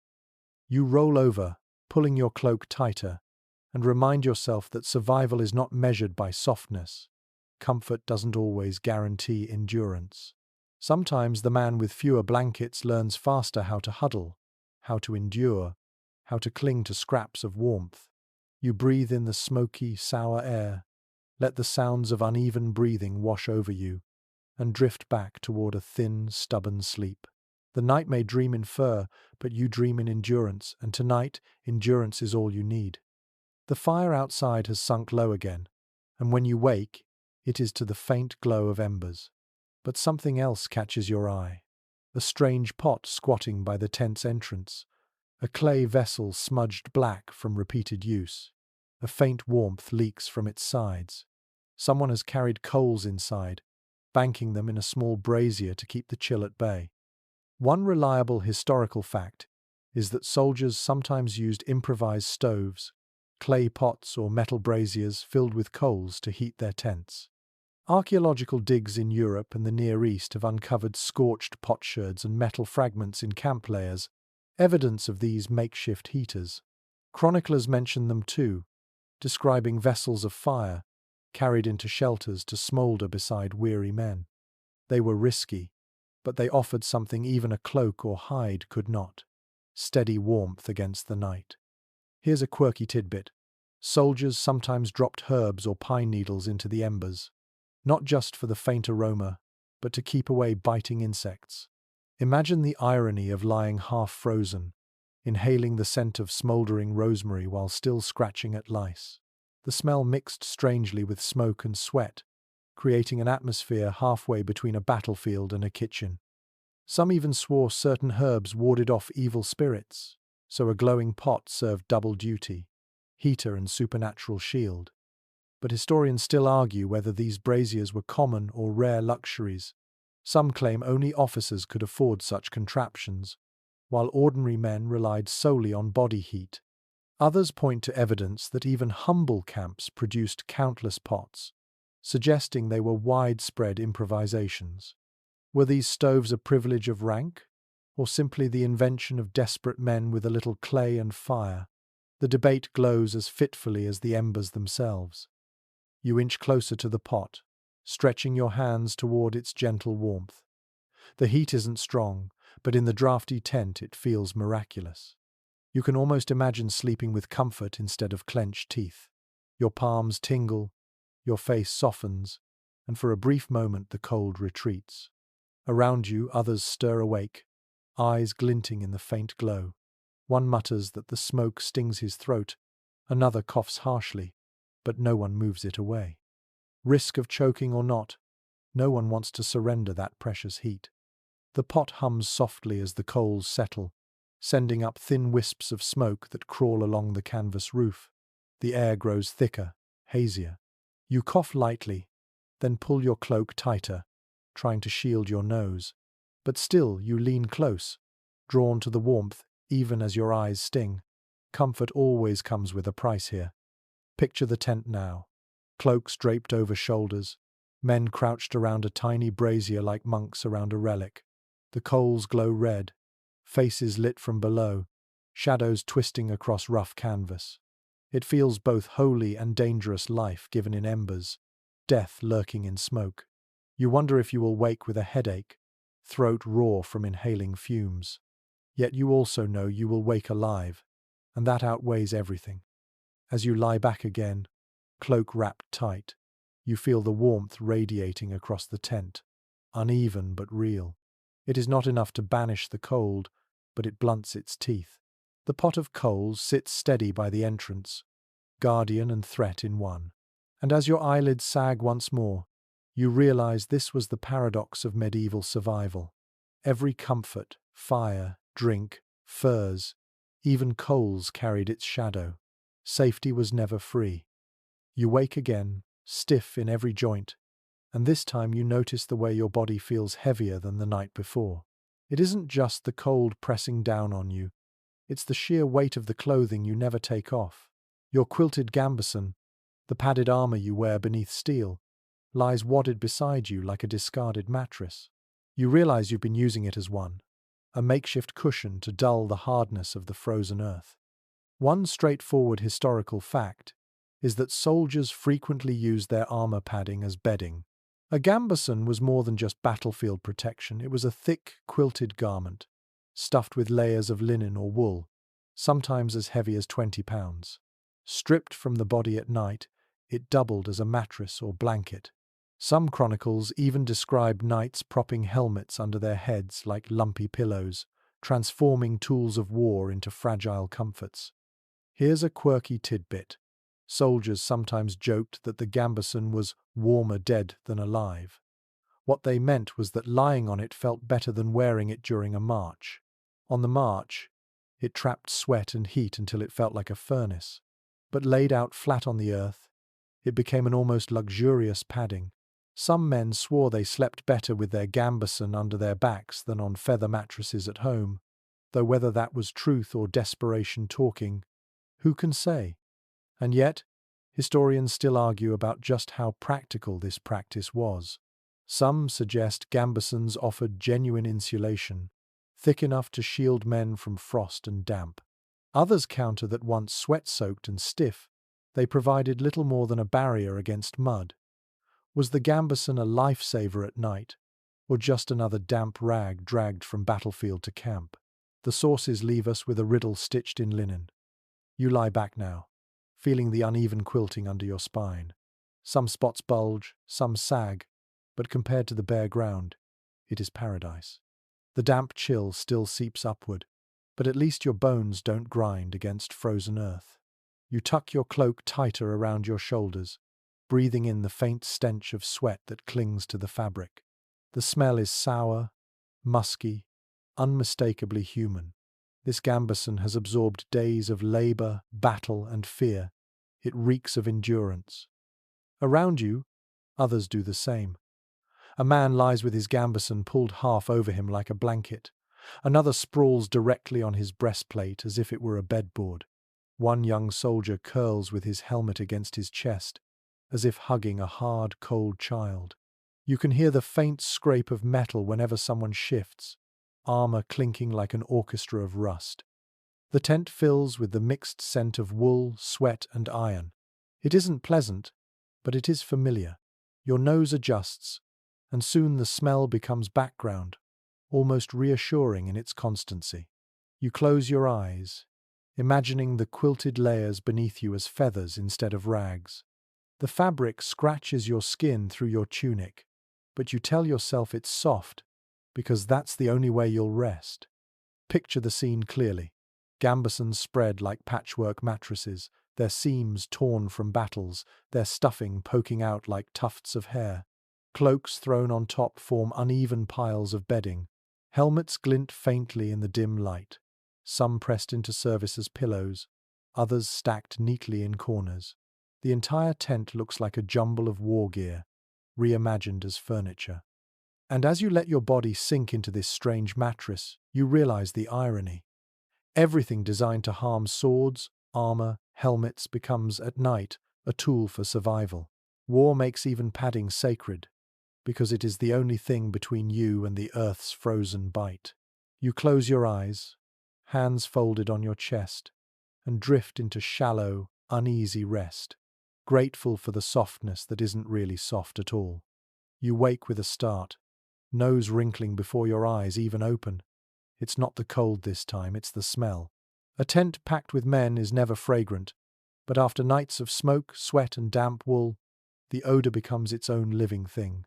You roll over, pulling your cloak tighter, and remind yourself that survival is not measured by softness. Comfort doesn't always guarantee endurance. Sometimes the man with fewer blankets learns faster how to huddle, how to endure, how to cling to scraps of warmth. You breathe in the smoky, sour air, let the sounds of uneven breathing wash over you, and drift back toward a thin, stubborn sleep. The night may dream in fur, but you dream in endurance, and tonight, endurance is all you need. The fire outside has sunk low again, and when you wake, it is to the faint glow of embers. But something else catches your eye. A strange pot squatting by the tent's entrance, A clay vessel smudged black from repeated use. A faint warmth leaks from its sides. Someone has carried coals inside, banking them in a small brazier to keep the chill at bay. One reliable historical fact is that soldiers sometimes used improvised stoves, clay pots or metal braziers filled with coals to heat their tents. Archaeological digs in Europe and the Near East have uncovered scorched potsherds and metal fragments in camp layers, evidence of these makeshift heaters. Chroniclers mention them too, describing vessels of fire carried into shelters to smoulder beside weary men. They were risky, but they offered something even a cloak or hide could not: steady warmth against the night. Here's a quirky tidbit. Soldiers sometimes dropped herbs or pine needles into the embers, not just for the faint aroma, but to keep away biting insects. Imagine the irony of lying half frozen, inhaling the scent of smouldering rosemary while still scratching at lice. The smell mixed strangely with smoke and sweat, creating an atmosphere halfway between a battlefield and a kitchen. Some even swore certain herbs warded off evil spirits, so a glowing pot served double duty: heater and supernatural shield. But historians still argue whether these braziers were common or rare luxuries. Some claim only officers could afford such contraptions, while ordinary men relied solely on body heat. Others point to evidence that even humble camps produced countless pots, suggesting they were widespread improvisations. Were these stoves a privilege of rank, or simply the invention of desperate men with a little clay and fire? The debate glows as fitfully as the embers themselves. You inch closer to the pot, stretching your hands toward its gentle warmth. The heat isn't strong, but in the drafty tent it feels miraculous. You can almost imagine sleeping with comfort instead of clenched teeth. Your palms tingle, your face softens, and for a brief moment the cold retreats. Around you, others stir awake, eyes glinting in the faint glow. One mutters that the smoke stings his throat, another coughs harshly, but no one moves it away. Risk of choking or not, no one wants to surrender that precious heat. The pot hums softly as the coals settle, sending up thin wisps of smoke that crawl along the canvas roof. The air grows thicker, hazier. You cough lightly, then pull your cloak tighter, trying to shield your nose. But still you lean close, drawn to the warmth even as your eyes sting. Comfort always comes with a price here. Picture the tent now. Cloaks draped over shoulders, men crouched around a tiny brazier like monks around a relic. The coals glow red, faces lit from below, shadows twisting across rough canvas. It feels both holy and dangerous: life given in embers, death lurking in smoke. You wonder if you will wake with a headache, throat raw from inhaling fumes. Yet you also know you will wake alive, and that outweighs everything. As you lie back again, cloak wrapped tight, you feel the warmth radiating across the tent, uneven but real. It is not enough to banish the cold, but it blunts its teeth. The pot of coals sits steady by the entrance, guardian and threat in one. And as your eyelids sag once more, you realize this was the paradox of medieval survival. Every comfort, fire, drink, furs, even coals carried its shadow. Safety was never free. You wake again, stiff in every joint, and this time you notice the way your body feels heavier than the night before. It isn't just the cold pressing down on you, it's the sheer weight of the clothing you never take off. Your quilted gambeson, the padded armor you wear beneath steel, lies wadded beside you like a discarded mattress. You realize you've been using it as a makeshift cushion to dull the hardness of the frozen earth. One straightforward historical fact is that soldiers frequently used their armor padding as bedding. A gambeson was more than just battlefield protection. It was a thick, quilted garment, stuffed with layers of linen or wool, sometimes as heavy as 20 pounds. Stripped from the body at night, it doubled as a mattress or blanket. Some chronicles even describe knights propping helmets under their heads like lumpy pillows, transforming tools of war into fragile comforts. Here's a quirky tidbit. Soldiers sometimes joked that the gambeson was warmer dead than alive. What they meant was that lying on it felt better than wearing it during a march. On the march, It trapped sweat and heat until it felt like a furnace. But laid out flat on the earth, it became an almost luxurious padding. Some men swore they slept better with their gambeson under their backs than on feather mattresses at home, though whether that was truth or desperation talking, who can say? And yet, historians still argue about just how practical this practice was. Some suggest gambesons offered genuine insulation, thick enough to shield men from frost and damp. Others counter that once sweat-soaked and stiff, they provided little more than a barrier against mud. Was the gambeson a lifesaver at night, or just another damp rag dragged from battlefield to camp? The sources leave us with a riddle stitched in linen. You lie back now, feeling the uneven quilting under your spine. Some spots bulge, some sag, but compared to the bare ground, it is paradise. The damp chill still seeps upward, but at least your bones don't grind against frozen earth. You tuck your cloak tighter around your shoulders, breathing in the faint stench of sweat that clings to the fabric. The smell is sour, musky, unmistakably human. This gambeson has absorbed days of labor, battle, and fear. It reeks of endurance. Around you, others do the same. A man lies with his gambeson pulled half over him like a blanket. Another sprawls directly on his breastplate as if it were a bedboard. One young soldier curls with his helmet against his chest, as if hugging a hard, cold child. You can hear the faint scrape of metal whenever someone shifts, armor clinking like an orchestra of rust. The tent fills with the mixed scent of wool, sweat, and iron. It isn't pleasant, but it is familiar. Your nose adjusts, and soon the smell becomes background, almost reassuring in its constancy. You close your eyes, imagining the quilted layers beneath you as feathers instead of rags. The fabric scratches your skin through your tunic, but you tell yourself it's soft, because that's the only way you'll rest. Picture the scene clearly. Gambesons spread like patchwork mattresses, their seams torn from battles, their stuffing poking out like tufts of hair. Cloaks thrown on top form uneven piles of bedding. Helmets glint faintly in the dim light, some pressed into service as pillows, others stacked neatly in corners. The entire tent looks like a jumble of war gear, reimagined as furniture. And as you let your body sink into this strange mattress, you realize the irony. Everything designed to harm swords, armor, helmets becomes, at night, a tool for survival. War makes even padding sacred, because it is the only thing between you and the earth's frozen bite. You close your eyes, hands folded on your chest, and drift into shallow, uneasy rest, grateful for the softness that isn't really soft at all. You wake with a start, nose wrinkling before your eyes even open. It's not the cold this time, it's the smell. A tent packed with men is never fragrant, but after nights of smoke, sweat, and damp wool, the odor becomes its own living thing.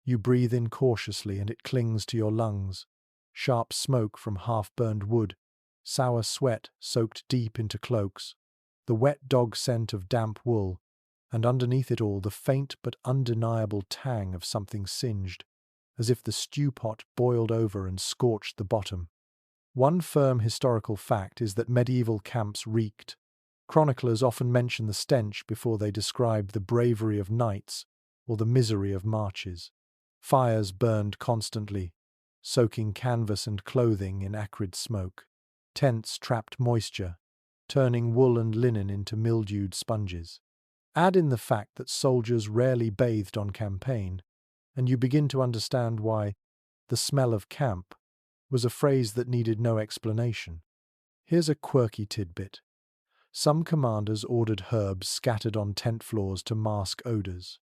You breathe in cautiously and it clings to your lungs. Sharp smoke from half-burned wood, sour sweat soaked deep into cloaks, the wet dog scent of damp wool, and underneath it all the faint but undeniable tang of something singed, as if the stew pot boiled over and scorched the bottom. One firm historical fact is that medieval camps reeked. Chroniclers often mention the stench before they describe the bravery of knights or the misery of marches. Fires burned constantly, soaking canvas and clothing in acrid smoke. Tents trapped moisture, turning wool and linen into mildewed sponges. Add in the fact that soldiers rarely bathed on campaign, and you begin to understand why "the smell of camp" was a phrase that needed no explanation. Here's a quirky tidbit. Some commanders ordered herbs scattered on tent floors to mask odors.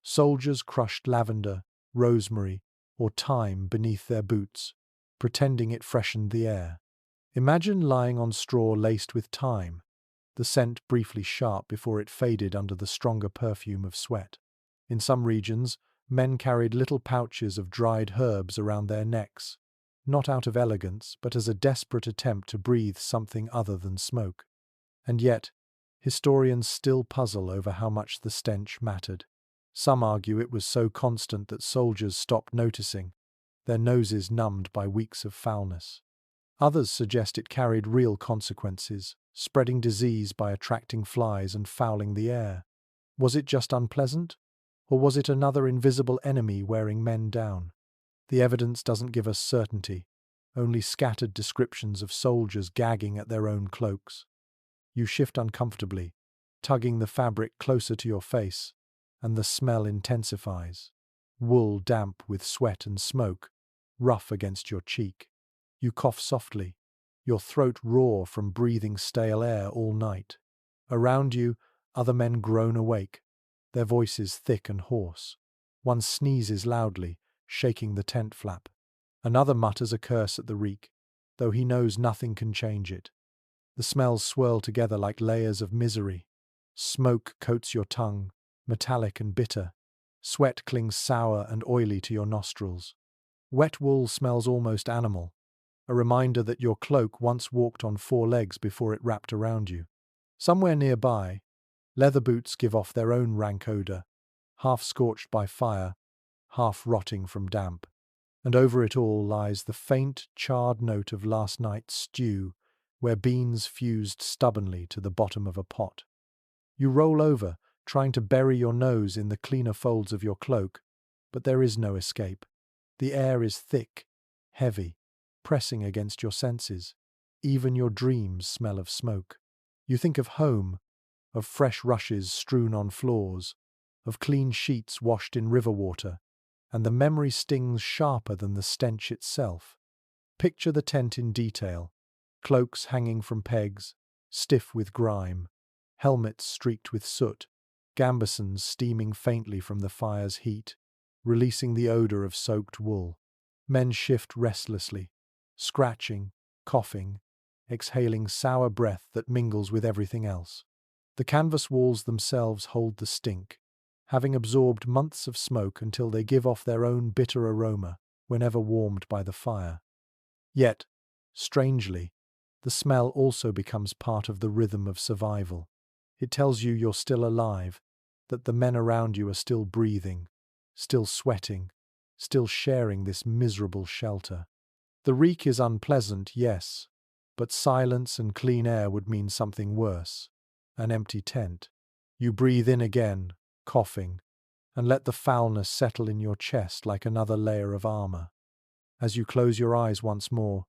Soldiers crushed lavender, rosemary, or thyme beneath their boots, pretending it freshened the air. Imagine lying on straw laced with thyme, the scent briefly sharp before it faded under the stronger perfume of sweat. In some regions, men carried little pouches of dried herbs around their necks, not out of elegance, but as a desperate attempt to breathe something other than smoke. And yet, historians still puzzle over how much the stench mattered. Some argue it was so constant that soldiers stopped noticing, their noses numbed by weeks of foulness. Others suggest it carried real consequences, spreading disease by attracting flies and fouling the air. Was it just unpleasant? Or was it another invisible enemy wearing men down? The evidence doesn't give us certainty, only scattered descriptions of soldiers gagging at their own cloaks. You shift uncomfortably, tugging the fabric closer to your face, and the smell intensifies. Wool damp with sweat and smoke, rough against your cheek. You cough softly, your throat raw from breathing stale air all night. Around you, other men groan awake, their voices thick and hoarse. One sneezes loudly, shaking the tent flap. Another mutters a curse at the reek, though he knows nothing can change it. The smells swirl together like layers of misery. Smoke coats your tongue, metallic and bitter. Sweat clings sour and oily to your nostrils. Wet wool smells almost animal, a reminder that your cloak once walked on four legs before it wrapped around you. Somewhere nearby, leather boots give off their own rank odor, half scorched by fire, half rotting from damp. And over it all lies the faint, charred note of last night's stew, where beans fused stubbornly to the bottom of a pot. You roll over, trying to bury your nose in the cleaner folds of your cloak, but there is no escape. The air is thick, heavy, pressing against your senses. Even your dreams smell of smoke. You think of home, of fresh rushes strewn on floors, of clean sheets washed in river water, and the memory stings sharper than the stench itself. Picture the tent in detail, cloaks hanging from pegs, stiff with grime, helmets streaked with soot, gambesons steaming faintly from the fire's heat, releasing the odor of soaked wool. Men shift restlessly, scratching, coughing, exhaling sour breath that mingles with everything else. The canvas walls themselves hold the stink, having absorbed months of smoke until they give off their own bitter aroma whenever warmed by the fire. Yet, strangely, the smell also becomes part of the rhythm of survival. It tells you you're still alive, that the men around you are still breathing, still sweating, still sharing this miserable shelter. The reek is unpleasant, yes, but silence and clean air would mean something worse. An empty tent. You breathe in again, coughing, and let the foulness settle in your chest like another layer of armor. As you close your eyes once more,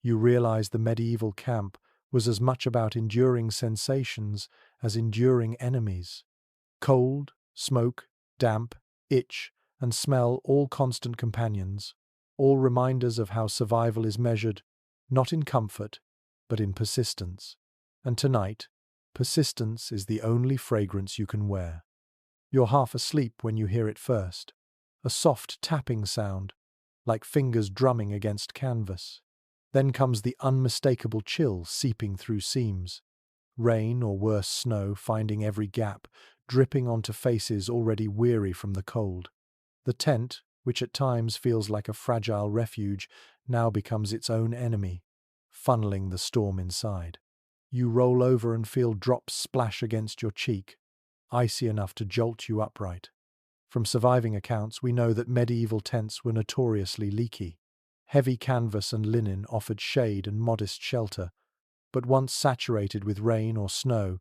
you realize the medieval camp was as much about enduring sensations as enduring enemies. Cold, smoke, damp, itch, and smell all constant companions, all reminders of how survival is measured, not in comfort, but in persistence. And tonight, persistence is the only fragrance you can wear. You're half asleep when you hear it first. A soft tapping sound, like fingers drumming against canvas. Then comes the unmistakable chill seeping through seams. Rain or worse snow finding every gap, dripping onto faces already weary from the cold. The tent, which at times feels like a fragile refuge, now becomes its own enemy, funneling the storm inside. You roll over and feel drops splash against your cheek, icy enough to jolt you upright. From surviving accounts, we know that medieval tents were notoriously leaky. Heavy canvas and linen offered shade and modest shelter, but once saturated with rain or snow,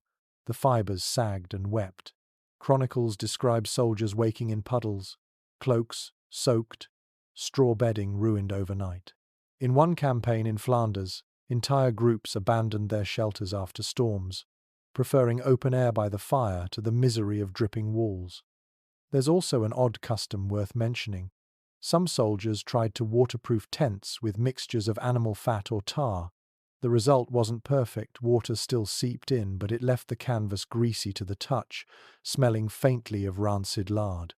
the fibers sagged and wept. Chronicles describe soldiers waking in puddles, cloaks soaked, straw bedding ruined overnight. In one campaign in Flanders, entire groups abandoned their shelters after storms, preferring open air by the fire to the misery of dripping walls. There's also an odd custom worth mentioning. Some soldiers tried to waterproof tents with mixtures of animal fat or tar. The result wasn't perfect, water still seeped in, but it left the canvas greasy to the touch, smelling faintly of rancid lard.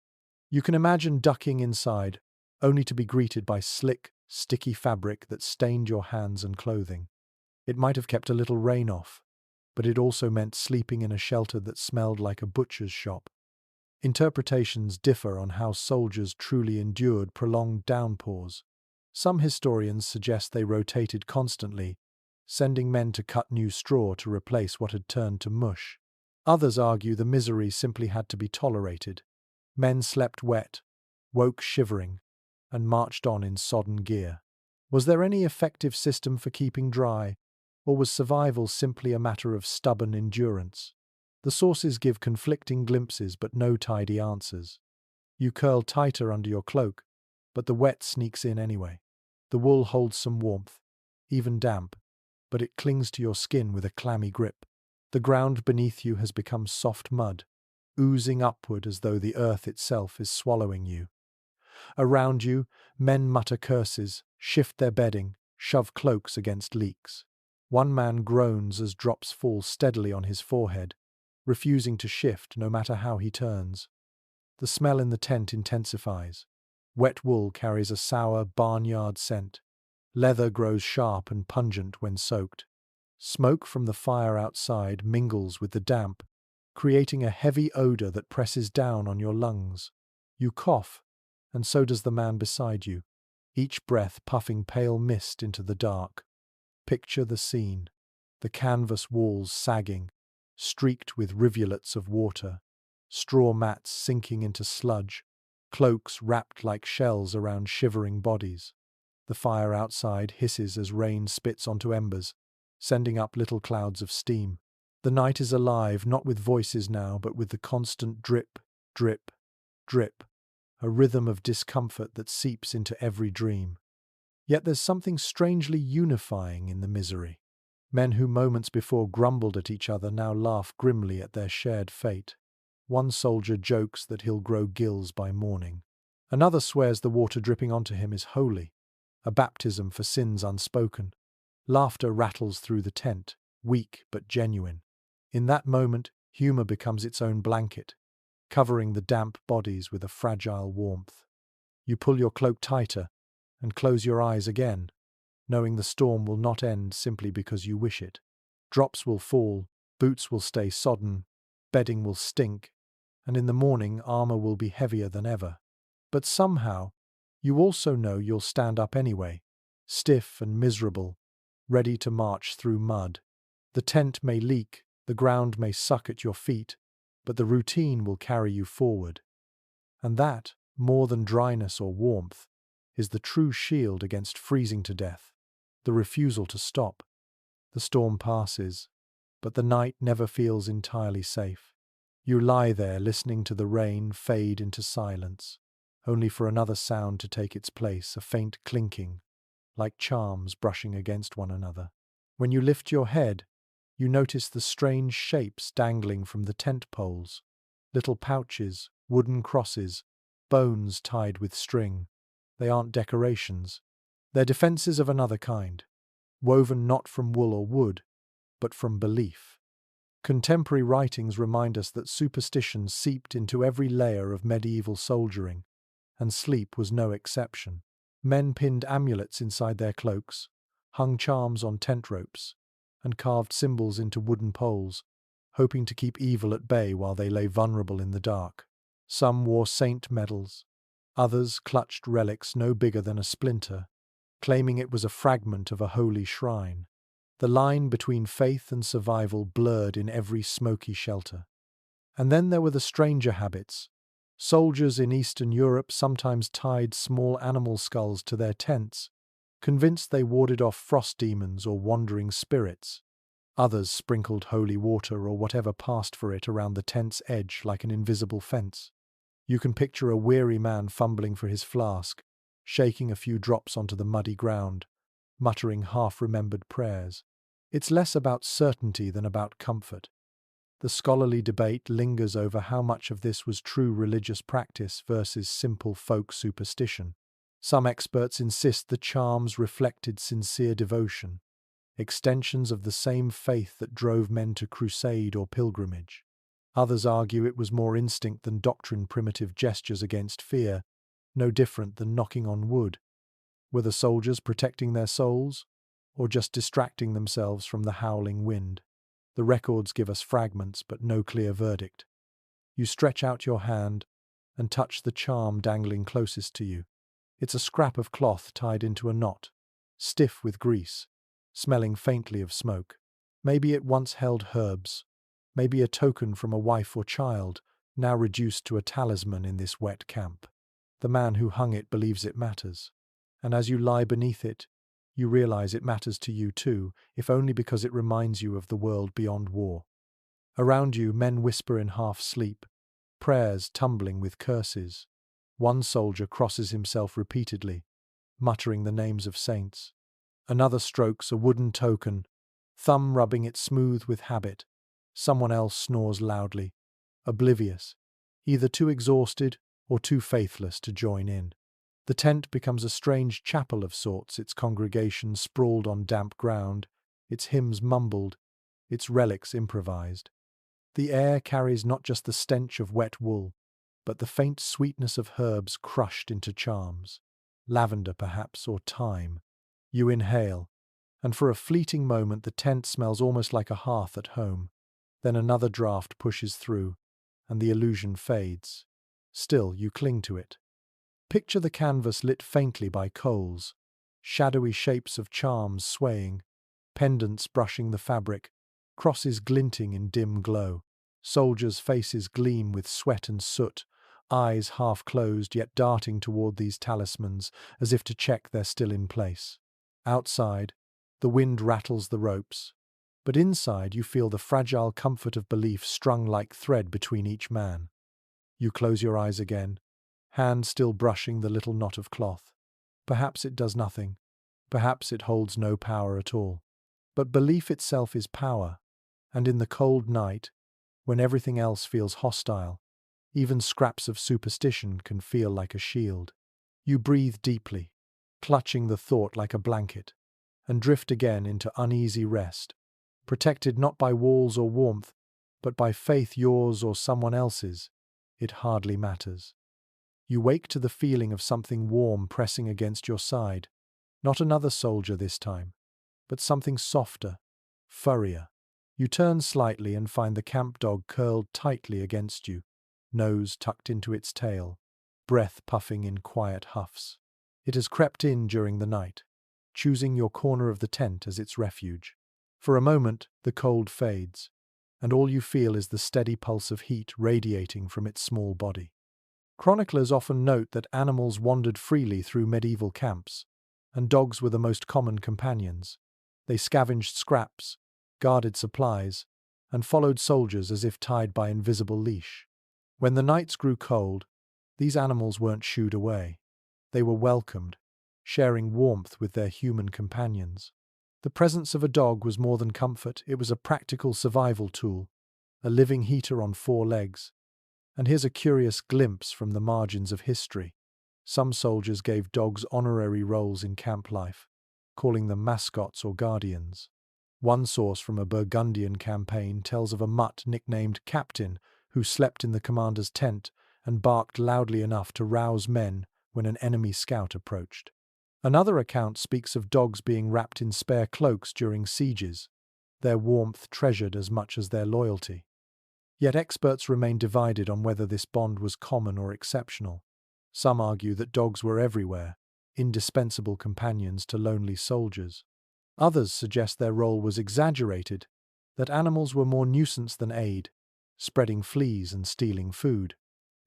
You can imagine ducking inside, only to be greeted by slick, sticky fabric that stained your hands and clothing. It might have kept a little rain off, but it also meant sleeping in a shelter that smelled like a butcher's shop. Interpretations differ on how soldiers truly endured prolonged downpours. Some historians suggest they rotated constantly, sending men to cut new straw to replace what had turned to mush. Others argue the misery simply had to be tolerated. Men slept wet, woke shivering, and marched on in sodden gear. Was there any effective system for keeping dry, or was survival simply a matter of stubborn endurance? The sources give conflicting glimpses but no tidy answers. You curl tighter under your cloak, but the wet sneaks in anyway. The wool holds some warmth, even damp, but it clings to your skin with a clammy grip. The ground beneath you has become soft mud, oozing upward as though the earth itself is swallowing you. Around you, men mutter curses, shift their bedding, shove cloaks against leaks. One man groans as drops fall steadily on his forehead, refusing to shift no matter how he turns. The smell in the tent intensifies. Wet wool carries a sour barnyard scent. Leather grows sharp and pungent when soaked. Smoke from the fire outside mingles with the damp, creating a heavy odor that presses down on your lungs. You cough, and so does the man beside you, each breath puffing pale mist into the dark. Picture the scene. The canvas walls sagging, streaked with rivulets of water, straw mats sinking into sludge, cloaks wrapped like shells around shivering bodies. The fire outside hisses as rain spits onto embers, sending up little clouds of steam. The night is alive, not with voices now, but with the constant drip, drip, drip, a rhythm of discomfort that seeps into every dream. Yet there's something strangely unifying in the misery. Men who moments before grumbled at each other now laugh grimly at their shared fate. One soldier jokes that he'll grow gills by morning. Another swears the water dripping onto him is holy, a baptism for sins unspoken. Laughter rattles through the tent, weak but genuine. In that moment, humor becomes its own blanket, covering the damp bodies with a fragile warmth. You pull your cloak tighter and close your eyes again, knowing the storm will not end simply because you wish it. Drops will fall, boots will stay sodden, bedding will stink, and in the morning armor will be heavier than ever. But somehow, you also know you'll stand up anyway, stiff and miserable, ready to march through mud. The tent may leak, the ground may suck at your feet, but the routine will carry you forward. And that, more than dryness or warmth, is the true shield against freezing to death, the refusal to stop. The storm passes, but the night never feels entirely safe. You lie there listening to the rain fade into silence, only for another sound to take its place, a faint clinking, like charms brushing against one another. When you lift your head, you notice the strange shapes dangling from the tent poles. Little pouches, wooden crosses, bones tied with string. They aren't decorations. They're defenses of another kind, woven not from wool or wood, but from belief. Contemporary writings remind us that superstition seeped into every layer of medieval soldiering, and sleep was no exception. Men pinned amulets inside their cloaks, hung charms on tent ropes, and carved symbols into wooden poles, hoping to keep evil at bay while they lay vulnerable in the dark. Some wore saint medals. Others clutched relics no bigger than a splinter, claiming it was a fragment of a holy shrine. The line between faith and survival blurred in every smoky shelter. And then there were the stranger habits. Soldiers in Eastern Europe sometimes tied small animal skulls to their tents, convinced they warded off frost demons or wandering spirits. Others sprinkled holy water or whatever passed for it around the tent's edge like an invisible fence. You can picture a weary man fumbling for his flask, shaking a few drops onto the muddy ground, muttering half-remembered prayers. It's less about certainty than about comfort. The scholarly debate lingers over how much of this was true religious practice versus simple folk superstition. Some experts insist the charms reflected sincere devotion, extensions of the same faith that drove men to crusade or pilgrimage. Others argue it was more instinct than doctrine, primitive gestures against fear, no different than knocking on wood. Were the soldiers protecting their souls, or just distracting themselves from the howling wind? The records give us fragments, but no clear verdict. You stretch out your hand and touch the charm dangling closest to you. It's a scrap of cloth tied into a knot, stiff with grease, smelling faintly of smoke. Maybe it once held herbs, maybe a token from a wife or child, now reduced to a talisman in this wet camp. The man who hung it believes it matters, and as you lie beneath it, you realize it matters to you too, if only because it reminds you of the world beyond war. Around you, men whisper in half-sleep, prayers tumbling with curses. One soldier crosses himself repeatedly, muttering the names of saints. Another strokes a wooden token, thumb rubbing it smooth with habit. Someone else snores loudly, oblivious, either too exhausted or too faithless to join in. The tent becomes a strange chapel of sorts, its congregation sprawled on damp ground, its hymns mumbled, its relics improvised. The air carries not just the stench of wet wool, but the faint sweetness of herbs crushed into charms. Lavender, perhaps, or thyme. You inhale, and for a fleeting moment the tent smells almost like a hearth at home. Then another draught pushes through, and the illusion fades. Still, you cling to it. Picture the canvas lit faintly by coals, shadowy shapes of charms swaying, pendants brushing the fabric, crosses glinting in dim glow. Soldiers' faces gleam with sweat and soot, eyes half closed yet darting toward these talismans as if to check they're still in place. Outside, the wind rattles the ropes, but inside you feel the fragile comfort of belief strung like thread between each man. You close your eyes again, hand still brushing the little knot of cloth. Perhaps it does nothing. Perhaps it holds no power at all. But belief itself is power, and in the cold night, when everything else feels hostile, even scraps of superstition can feel like a shield. You breathe deeply, clutching the thought like a blanket, and drift again into uneasy rest, protected not by walls or warmth, but by faith, yours or someone else's. It hardly matters. You wake to the feeling of something warm pressing against your side. Not another soldier this time, but something softer, furrier. You turn slightly and find the camp dog curled tightly against you, nose tucked into its tail, breath puffing in quiet huffs. It has crept in during the night, choosing your corner of the tent as its refuge. For a moment, the cold fades, and all you feel is the steady pulse of heat radiating from its small body. Chroniclers often note that animals wandered freely through medieval camps, and dogs were the most common companions. They scavenged scraps, guarded supplies, and followed soldiers as if tied by invisible leash. When the nights grew cold, these animals weren't shooed away. They were welcomed, sharing warmth with their human companions. The presence of a dog was more than comfort, it was a practical survival tool, a living heater on four legs. And here's a curious glimpse from the margins of history. Some soldiers gave dogs honorary roles in camp life, calling them mascots or guardians. One source from a Burgundian campaign tells of a mutt nicknamed Captain who slept in the commander's tent and barked loudly enough to rouse men when an enemy scout approached. Another account speaks of dogs being wrapped in spare cloaks during sieges, their warmth treasured as much as their loyalty. Yet experts remain divided on whether this bond was common or exceptional. Some argue that dogs were everywhere, indispensable companions to lonely soldiers. Others suggest their role was exaggerated, that animals were more nuisance than aid, spreading fleas and stealing food.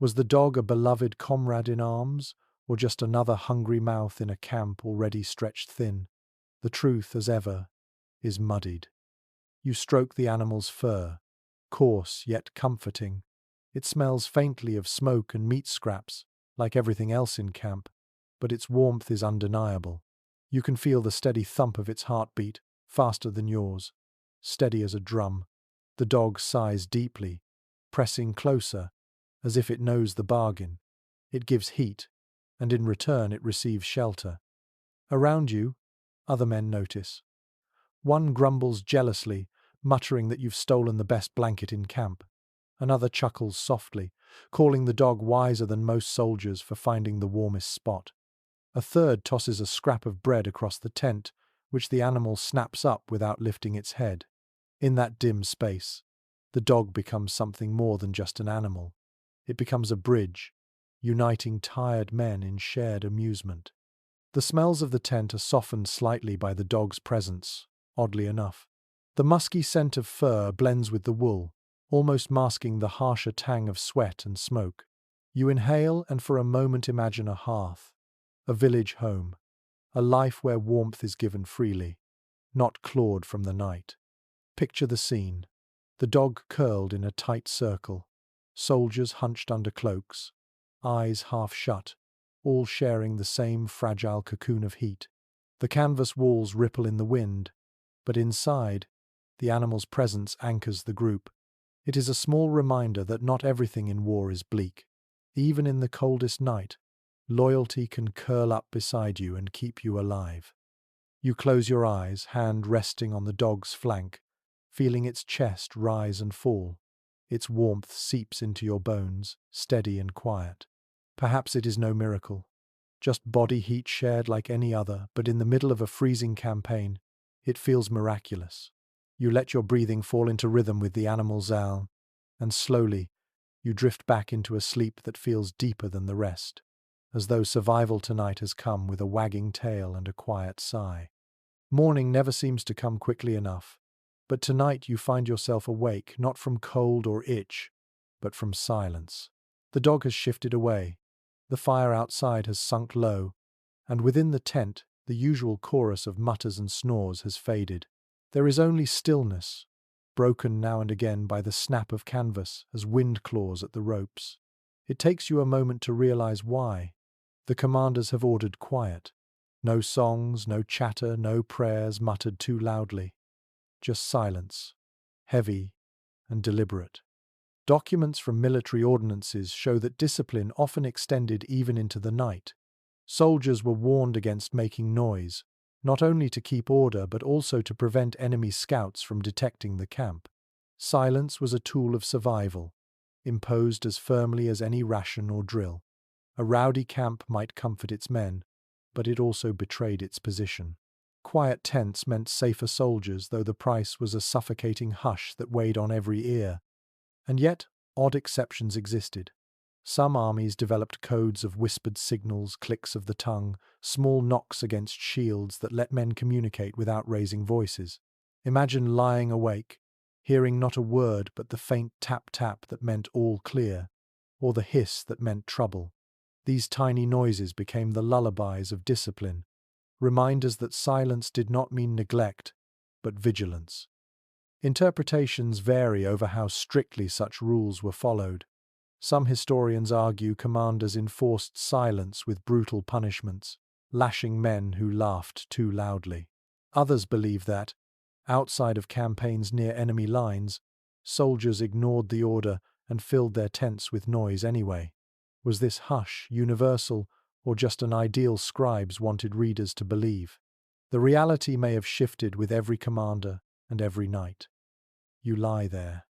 Was the dog a beloved comrade in arms, or just another hungry mouth in a camp already stretched thin? The truth, as ever, is muddied. You stroke the animal's fur, coarse yet comforting. It smells faintly of smoke and meat scraps, like everything else in camp, but its warmth is undeniable. You can feel the steady thump of its heartbeat, faster than yours, steady as a drum. The dog sighs deeply, pressing closer, as if it knows the bargain. It gives heat, and in return it receives shelter. Around you, other men notice. One grumbles jealously, muttering that you've stolen the best blanket in camp. Another chuckles softly, calling the dog wiser than most soldiers for finding the warmest spot. A third tosses a scrap of bread across the tent, which the animal snaps up without lifting its head. In that dim space, the dog becomes something more than just an animal. It becomes a bridge, uniting tired men in shared amusement. The smells of the tent are softened slightly by the dog's presence, oddly enough. The musky scent of fur blends with the wool, almost masking the harsher tang of sweat and smoke. You inhale and for a moment imagine a hearth, a village home, a life where warmth is given freely, not clawed from the night. Picture the scene. The dog curled in a tight circle, soldiers hunched under cloaks, eyes half shut, all sharing the same fragile cocoon of heat. The canvas walls ripple in the wind, but inside, the animal's presence anchors the group. It is a small reminder that not everything in war is bleak. Even in the coldest night, loyalty can curl up beside you and keep you alive. You close your eyes, hand resting on the dog's flank, feeling its chest rise and fall. Its warmth seeps into your bones, steady and quiet. Perhaps it is no miracle, just body heat shared like any other, but in the middle of a freezing campaign, it feels miraculous. You let your breathing fall into rhythm with the animal's owl, and slowly, you drift back into a sleep that feels deeper than the rest, as though survival tonight has come with a wagging tail and a quiet sigh. Morning never seems to come quickly enough, but tonight you find yourself awake not from cold or itch, but from silence. The dog has shifted away, the fire outside has sunk low, and within the tent the usual chorus of mutters and snores has faded. There is only stillness, broken now and again by the snap of canvas as wind claws at the ropes. It takes you a moment to realize why. The commanders have ordered quiet. No songs, no chatter, no prayers muttered too loudly. Just silence, heavy and deliberate. Documents from military ordinances show that discipline often extended even into the night. Soldiers were warned against making noise, not only to keep order but also to prevent enemy scouts from detecting the camp. Silence was a tool of survival, imposed as firmly as any ration or drill. A rowdy camp might comfort its men, but it also betrayed its position. Quiet tents meant safer soldiers, though the price was a suffocating hush that weighed on every ear. And yet, odd exceptions existed. Some armies developed codes of whispered signals, clicks of the tongue, small knocks against shields that let men communicate without raising voices. Imagine lying awake, hearing not a word but the faint tap-tap that meant all clear, or the hiss that meant trouble. These tiny noises became the lullabies of discipline, reminders that silence did not mean neglect, but vigilance. Interpretations vary over how strictly such rules were followed. Some historians argue commanders enforced silence with brutal punishments, lashing men who laughed too loudly. Others believe that, outside of campaigns near enemy lines, soldiers ignored the order and filled their tents with noise anyway. Was this hush universal, or just an ideal scribes wanted readers to believe? The reality may have shifted with every commander and every night. You lie there,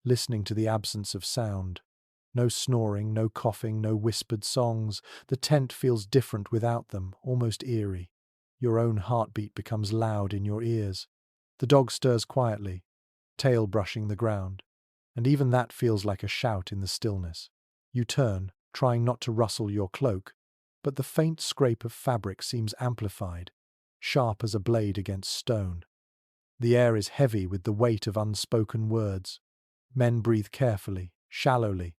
listening to the absence of sound. No snoring, no coughing, no whispered songs. The tent feels different without them, almost eerie. Your own heartbeat becomes loud in your ears. The dog stirs quietly, tail brushing the ground, and even that feels like a shout in the stillness. You turn, trying not to rustle your cloak, but the faint scrape of fabric seems amplified, sharp as a blade against stone. The air is heavy with the weight of unspoken words. Men breathe carefully, shallowly,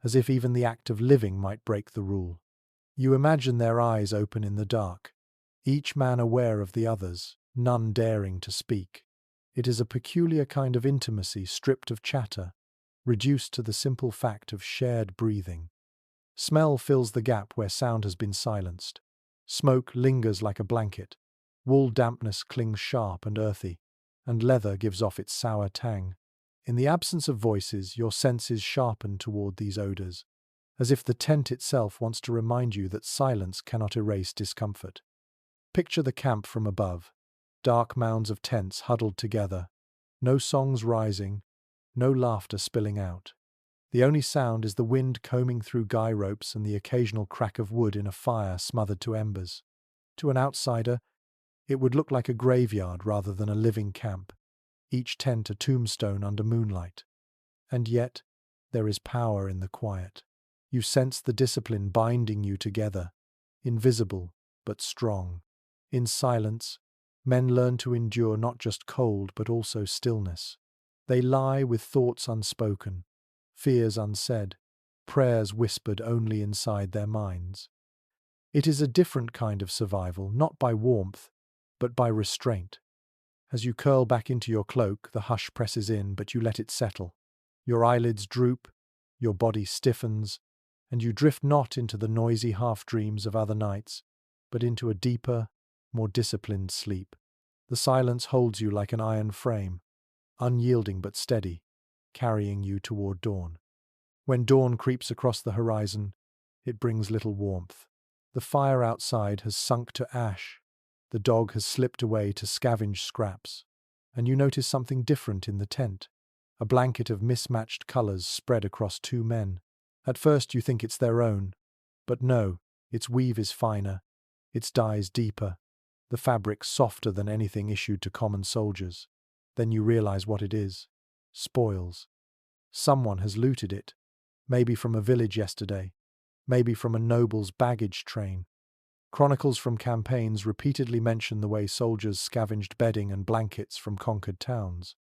as if even the act of living might break the rule. You imagine their eyes open in the dark, each man aware of the others, none daring to speak. It is a peculiar kind of intimacy stripped of chatter, reduced to the simple fact of shared breathing. Smell fills the gap where sound has been silenced. Smoke lingers like a blanket. Wool dampness clings sharp and earthy, and leather gives off its sour tang. In the absence of voices, your senses sharpen toward these odors, as if the tent itself wants to remind you that silence cannot erase discomfort. Picture the camp from above, dark mounds of tents huddled together, no songs rising, no laughter spilling out. The only sound is the wind combing through guy ropes and the occasional crack of wood in a fire smothered to embers. To an outsider, it would look like a graveyard rather than a living camp, each tent a tombstone under moonlight. And yet, there is power in the quiet. You sense the discipline binding you together, invisible but strong. In silence, men learn to endure not just cold but also stillness. They lie with thoughts unspoken, fears unsaid, prayers whispered only inside their minds. It is a different kind of survival, not by warmth, but by restraint. As you curl back into your cloak, the hush presses in, but you let it settle. Your eyelids droop, your body stiffens, and you drift not into the noisy half-dreams of other nights, but into a deeper, more disciplined sleep. The silence holds you like an iron frame, unyielding but steady, carrying you toward dawn. When dawn creeps across the horizon, it brings little warmth. The fire outside has sunk to ash, the dog has slipped away to scavenge scraps, and you notice something different in the tent. A blanket of mismatched colors spread across two men. At first you think it's their own, but no, its weave is finer, its dyes deeper, the fabric softer than anything issued to common soldiers. Then you realize what it is. Spoils. Someone has looted it, maybe from a village yesterday, maybe from a noble's baggage train. Chronicles from campaigns repeatedly mention the way soldiers scavenged bedding and blankets from conquered towns.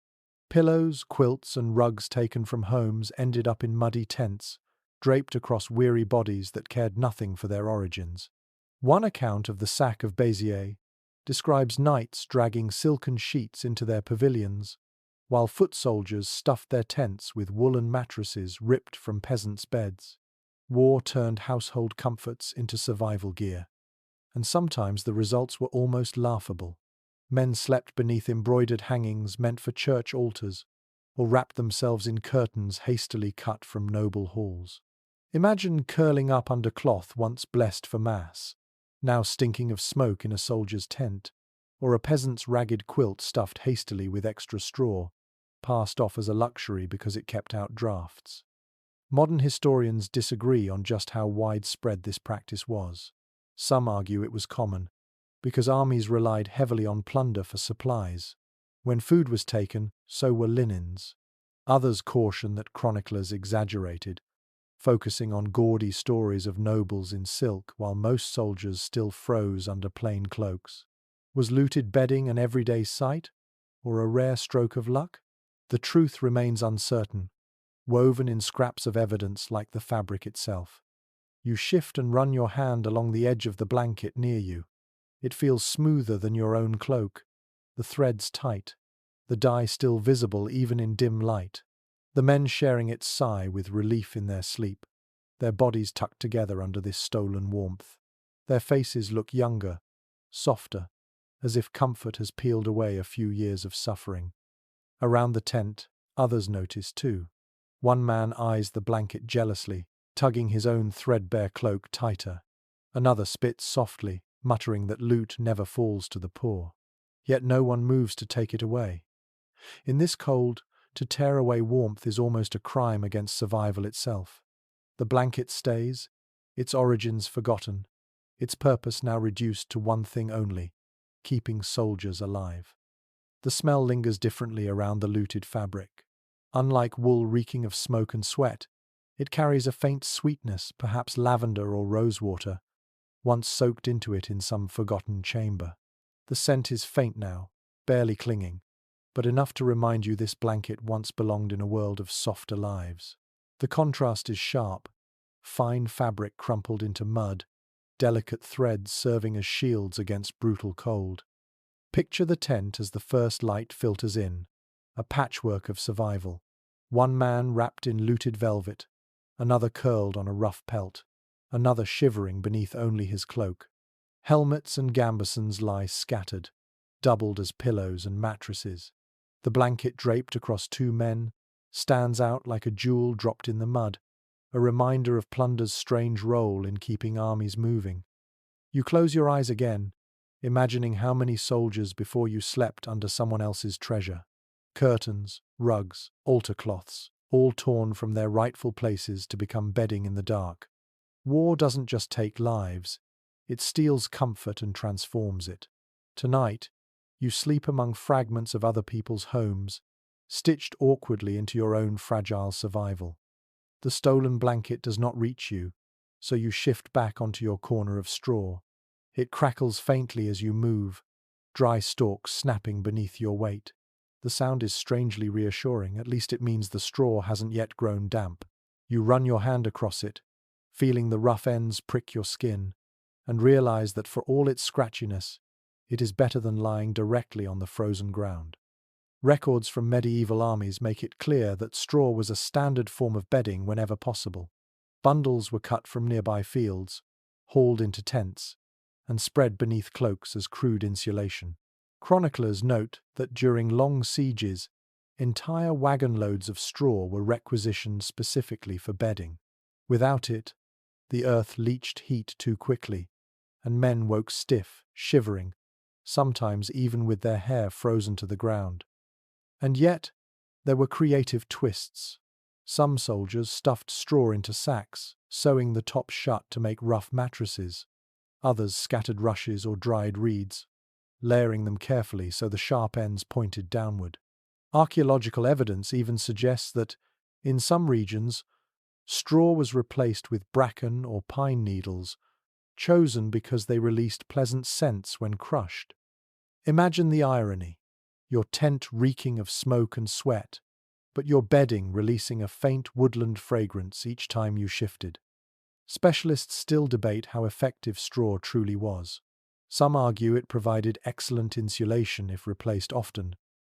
Pillows, quilts, and rugs taken from homes ended up in muddy tents, draped across weary bodies that cared nothing for their origins. One account of the sack of Béziers describes knights dragging silken sheets into their pavilions, while foot soldiers stuffed their tents with woolen mattresses ripped from peasants' beds. War turned household comforts into survival gear, and sometimes the results were almost laughable. Men slept beneath embroidered hangings meant for church altars, or wrapped themselves in curtains hastily cut from noble halls. Imagine curling up under cloth once blessed for mass, now stinking of smoke in a soldier's tent, or a peasant's ragged quilt stuffed hastily with extra straw, passed off as a luxury because it kept out drafts. Modern historians disagree on just how widespread this practice was. Some argue it was common, because armies relied heavily on plunder for supplies. When food was taken, so were linens. Others caution that chroniclers exaggerated, focusing on gaudy stories of nobles in silk while most soldiers still froze under plain cloaks. Was looted bedding an everyday sight, or a rare stroke of luck? The truth remains uncertain, woven in scraps of evidence like the fabric itself. You shift and run your hand along the edge of the blanket near you. It feels smoother than your own cloak, the threads tight, the dye still visible even in dim light. The men sharing it sigh with relief in their sleep, their bodies tucked together under this stolen warmth. Their faces look younger, softer, as if comfort has peeled away a few years of suffering. Around the tent, others notice too. One man eyes the blanket jealously, tugging his own threadbare cloak tighter. Another spits softly, muttering that loot never falls to the poor. Yet no one moves to take it away. In this cold, to tear away warmth is almost a crime against survival itself. The blanket stays, its origins forgotten, its purpose now reduced to one thing only: keeping soldiers alive. The smell lingers differently around the looted fabric. Unlike wool reeking of smoke and sweat, it carries a faint sweetness, perhaps lavender or rosewater, once soaked into it in some forgotten chamber. The scent is faint now, barely clinging, but enough to remind you this blanket once belonged in a world of softer lives. The contrast is sharp: fine fabric crumpled into mud, delicate threads serving as shields against brutal cold. Picture the tent as the first light filters in, a patchwork of survival. One man wrapped in looted velvet, another curled on a rough pelt, another shivering beneath only his cloak. Helmets and gambesons lie scattered, doubled as pillows and mattresses. The blanket draped across two men stands out like a jewel dropped in the mud, a reminder of plunder's strange role in keeping armies moving. You close your eyes again, imagining how many soldiers before you slept under someone else's treasure. Curtains, rugs, altar cloths, all torn from their rightful places to become bedding in the dark. War doesn't just take lives, it steals comfort and transforms it. Tonight, you sleep among fragments of other people's homes, stitched awkwardly into your own fragile survival. The stolen blanket does not reach you, so you shift back onto your corner of straw. It crackles faintly as you move, dry stalks snapping beneath your weight. The sound is strangely reassuring, at least it means the straw hasn't yet grown damp. You run your hand across it, feeling the rough ends prick your skin, and realize that for all its scratchiness, it is better than lying directly on the frozen ground. Records from medieval armies make it clear that straw was a standard form of bedding whenever possible. Bundles were cut from nearby fields, hauled into tents, and spread beneath cloaks as crude insulation. Chroniclers note that during long sieges, entire wagon loads of straw were requisitioned specifically for bedding. Without it, the earth leached heat too quickly, and men woke stiff, shivering, sometimes even with their hair frozen to the ground. And yet, there were creative twists. Some soldiers stuffed straw into sacks, sewing the top shut to make rough mattresses. Others scattered rushes or dried reeds, layering them carefully so the sharp ends pointed downward. Archaeological evidence even suggests that, in some regions, straw was replaced with bracken or pine needles, chosen because they released pleasant scents when crushed. Imagine the irony: your tent reeking of smoke and sweat, but your bedding releasing a faint woodland fragrance each time you shifted. Specialists still debate how effective straw truly was. Some argue it provided excellent insulation if replaced often,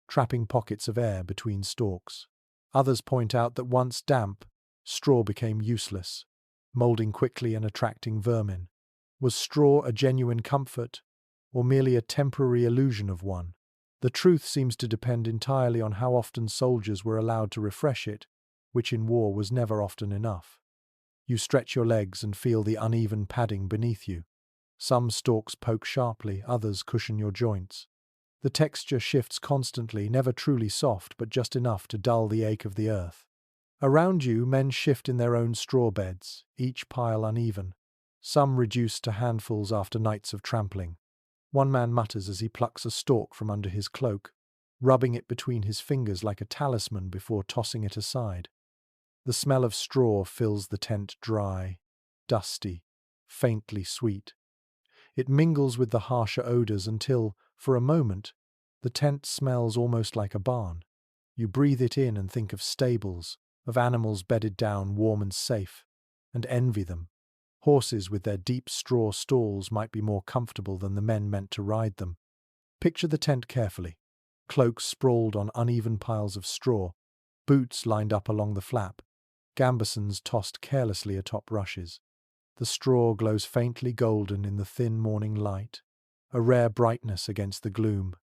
trapping pockets of air between stalks. Others point out that once damp, straw became useless, molding quickly and attracting vermin. Was straw a genuine comfort, or merely a temporary illusion of one? The truth seems to depend entirely on how often soldiers were allowed to refresh it, which in war was never often enough. You stretch your legs and feel the uneven padding beneath you. Some stalks poke sharply, others cushion your joints. The texture shifts constantly, never truly soft, but just enough to dull the ache of the earth. Around you, men shift in their own straw beds, each pile uneven, some reduced to handfuls after nights of trampling. One man mutters as he plucks a stalk from under his cloak, rubbing it between his fingers like a talisman before tossing it aside. The smell of straw fills the tent dry, dusty, faintly sweet. It mingles with the harsher odors until, for a moment, the tent smells almost like a barn. You breathe it in and think of stables, of animals bedded down warm and safe, and envy them. Horses with their deep straw stalls might be more comfortable than the men meant to ride them. Picture the tent carefully. Cloaks sprawled on uneven piles of straw, boots lined up along the flap, gambesons tossed carelessly atop rushes. The straw glows faintly golden in the thin morning light, a rare brightness against the gloom.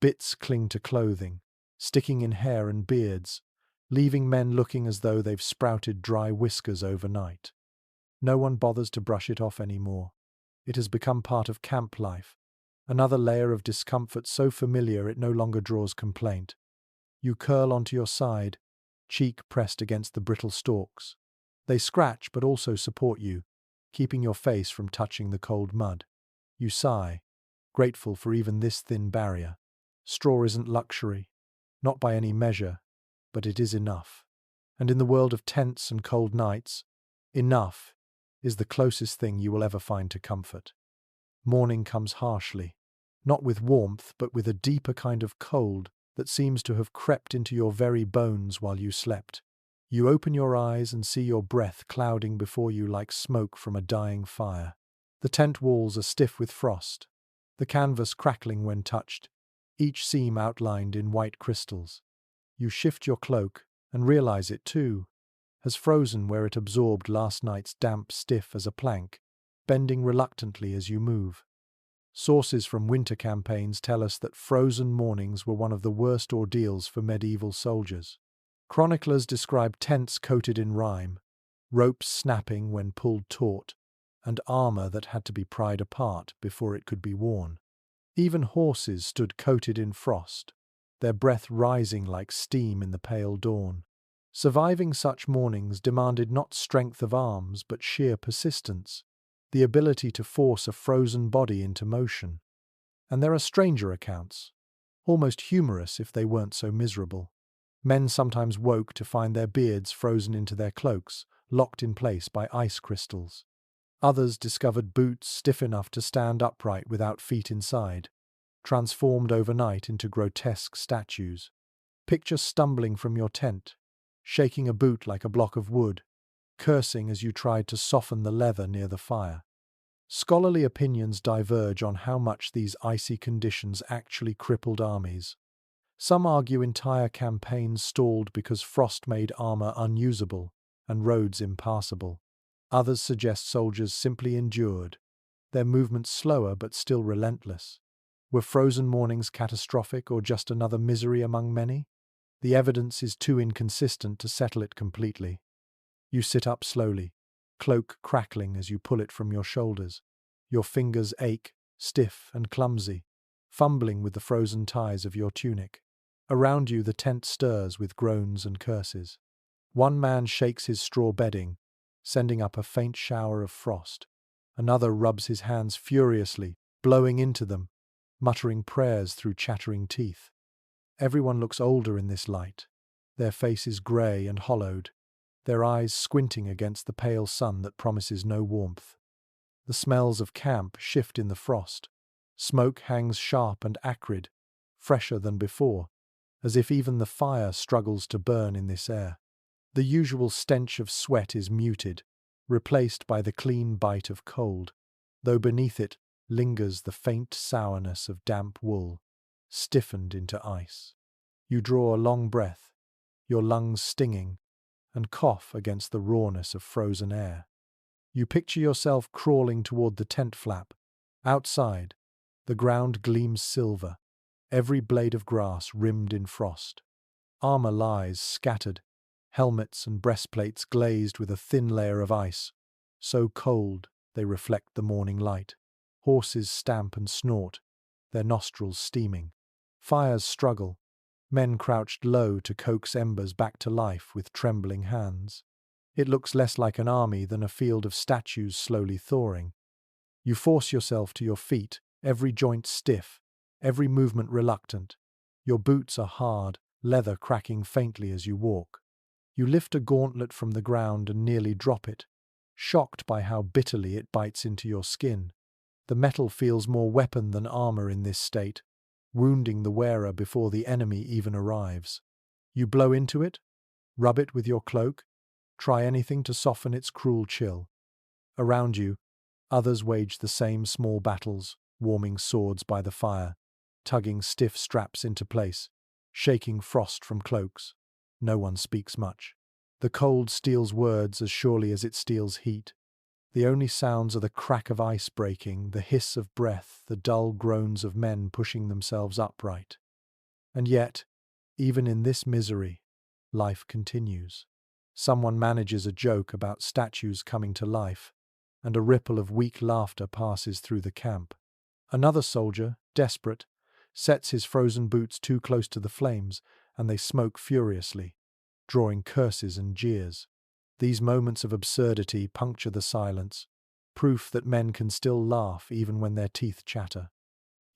Bits cling to clothing, sticking in hair and beards, leaving men looking as though they've sprouted dry whiskers overnight. No one bothers to brush it off anymore. It has become part of camp life, another layer of discomfort so familiar it no longer draws complaint. You curl onto your side, cheek pressed against the brittle stalks. They scratch but also support you, keeping your face from touching the cold mud. You sigh, grateful for even this thin barrier. Straw isn't luxury, not by any measure, but it is enough. And in the world of tents and cold nights, enough is the closest thing you will ever find to comfort. Morning comes harshly, not with warmth, but with a deeper kind of cold that seems to have crept into your very bones while you slept. You open your eyes and see your breath clouding before you like smoke from a dying fire. The tent walls are stiff with frost, the canvas crackling when touched, each seam outlined in white crystals. You shift your cloak and realize it, too, has frozen where it absorbed last night's damp, stiff as a plank, bending reluctantly as you move. Sources from winter campaigns tell us that frozen mornings were one of the worst ordeals for medieval soldiers. Chroniclers describe tents coated in rime, ropes snapping when pulled taut, and armor that had to be pried apart before it could be worn. Even horses stood coated in frost, their breath rising like steam in the pale dawn. Surviving such mornings demanded not strength of arms but sheer persistence, the ability to force a frozen body into motion. And there are stranger accounts, almost humorous if they weren't so miserable. Men sometimes woke to find their beards frozen into their cloaks, locked in place by ice crystals. Others discovered boots stiff enough to stand upright without feet inside, transformed overnight into grotesque statues. Picture stumbling from your tent, shaking a boot like a block of wood, cursing as you tried to soften the leather near the fire. Scholarly opinions diverge on how much these icy conditions actually crippled armies. Some argue entire campaigns stalled because frost made armor unusable and roads impassable. Others suggest soldiers simply endured, their movements slower but still relentless. Were frozen mornings catastrophic or just another misery among many? The evidence is too inconsistent to settle it completely. You sit up slowly, cloak crackling as you pull it from your shoulders. Your fingers ache, stiff and clumsy, fumbling with the frozen ties of your tunic. Around you the tent stirs with groans and curses. One man shakes his straw bedding, sending up a faint shower of frost. Another rubs his hands furiously, blowing into them, muttering prayers through chattering teeth. Everyone looks older in this light, their faces grey and hollowed, their eyes squinting against the pale sun that promises no warmth. The smells of camp shift in the frost. Smoke hangs sharp and acrid, fresher than before, as if even the fire struggles to burn in this air. The usual stench of sweat is muted, replaced by the clean bite of cold, though beneath it lingers the faint sourness of damp wool, stiffened into ice. You draw a long breath, your lungs stinging, and cough against the rawness of frozen air. You picture yourself crawling toward the tent flap. Outside, the ground gleams silver, every blade of grass rimmed in frost. Armor lies scattered, helmets and breastplates glazed with a thin layer of ice, so cold they reflect the morning light. Horses stamp and snort, their nostrils steaming. Fires struggle, men crouched low to coax embers back to life with trembling hands. It looks less like an army than a field of statues slowly thawing. You force yourself to your feet, every joint stiff, every movement reluctant. Your boots are hard, leather cracking faintly as you walk. You lift a gauntlet from the ground and nearly drop it, shocked by how bitterly it bites into your skin. The metal feels more weapon than armor in this state, wounding the wearer before the enemy even arrives. You blow into it, rub it with your cloak, try anything to soften its cruel chill. Around you, others wage the same small battles, warming swords by the fire, tugging stiff straps into place, shaking frost from cloaks. No one speaks much. The cold steals words as surely as it steals heat. The only sounds are the crack of ice breaking, the hiss of breath, the dull groans of men pushing themselves upright. And yet, even in this misery, life continues. Someone manages a joke about statues coming to life, and a ripple of weak laughter passes through the camp. Another soldier, desperate, sets his frozen boots too close to the flames, and they smoke furiously, drawing curses and jeers. These moments of absurdity puncture the silence, proof that men can still laugh even when their teeth chatter.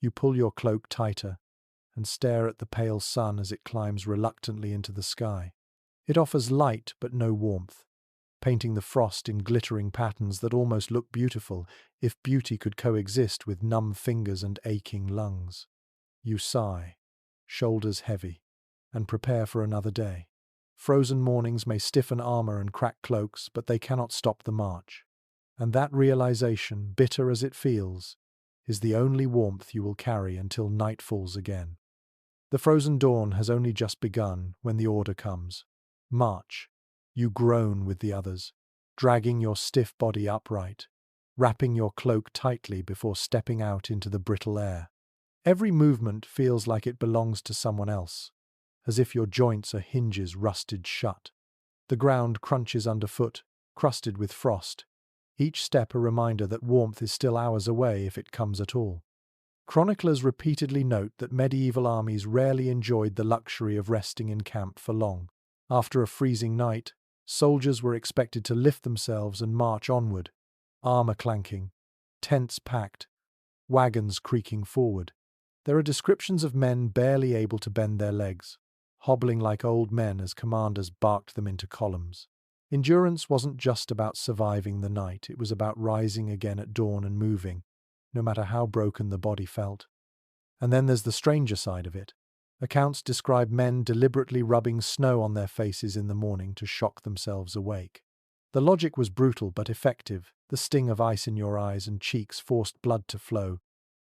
You pull your cloak tighter and stare at the pale sun as it climbs reluctantly into the sky. It offers light but no warmth, painting the frost in glittering patterns that almost look beautiful if beauty could coexist with numb fingers and aching lungs. You sigh, shoulders heavy, and prepare for another day. Frozen mornings may stiffen armor and crack cloaks, but they cannot stop the march. And that realization, bitter as it feels, is the only warmth you will carry until night falls again. The frozen dawn has only just begun when the order comes. March. You groan with the others, dragging your stiff body upright, wrapping your cloak tightly before stepping out into the brittle air. Every movement feels like it belongs to someone else, as if your joints are hinges rusted shut. The ground crunches underfoot, crusted with frost, each step a reminder that warmth is still hours away if it comes at all. Chroniclers repeatedly note that medieval armies rarely enjoyed the luxury of resting in camp for long. After a freezing night, soldiers were expected to lift themselves and march onward, armor clanking, tents packed, wagons creaking forward. There are descriptions of men barely able to bend their legs, hobbling like old men as commanders barked them into columns. Endurance wasn't just about surviving the night, it was about rising again at dawn and moving, no matter how broken the body felt. And then there's the stranger side of it. Accounts describe men deliberately rubbing snow on their faces in the morning to shock themselves awake. The logic was brutal but effective. The sting of ice in your eyes and cheeks forced blood to flow,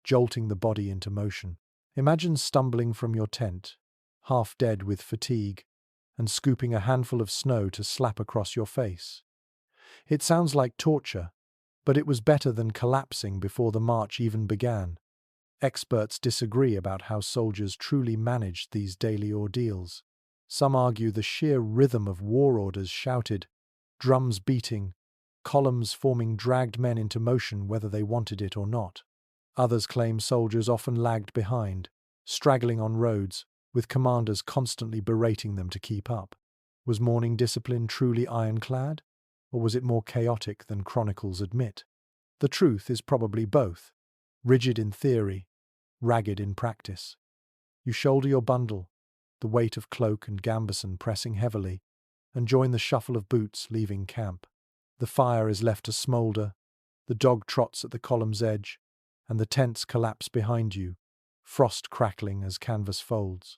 jolting the body into motion. Imagine stumbling from your tent, half dead with fatigue, and scooping a handful of snow to slap across your face. It sounds like torture, but it was better than collapsing before the march even began. Experts disagree about how soldiers truly managed these daily ordeals. Some argue the sheer rhythm of war orders shouted, drums beating, columns forming dragged men into motion whether they wanted it or not. Others claim soldiers often lagged behind, straggling on roads, with commanders constantly berating them to keep up. Was morning discipline truly ironclad, or was it more chaotic than chronicles admit? The truth is probably both, rigid in theory, ragged in practice. You shoulder your bundle, the weight of cloak and gambeson pressing heavily, and join the shuffle of boots leaving camp. The fire is left to smoulder, the dog trots at the column's edge, and the tents collapse behind you, frost crackling as canvas folds.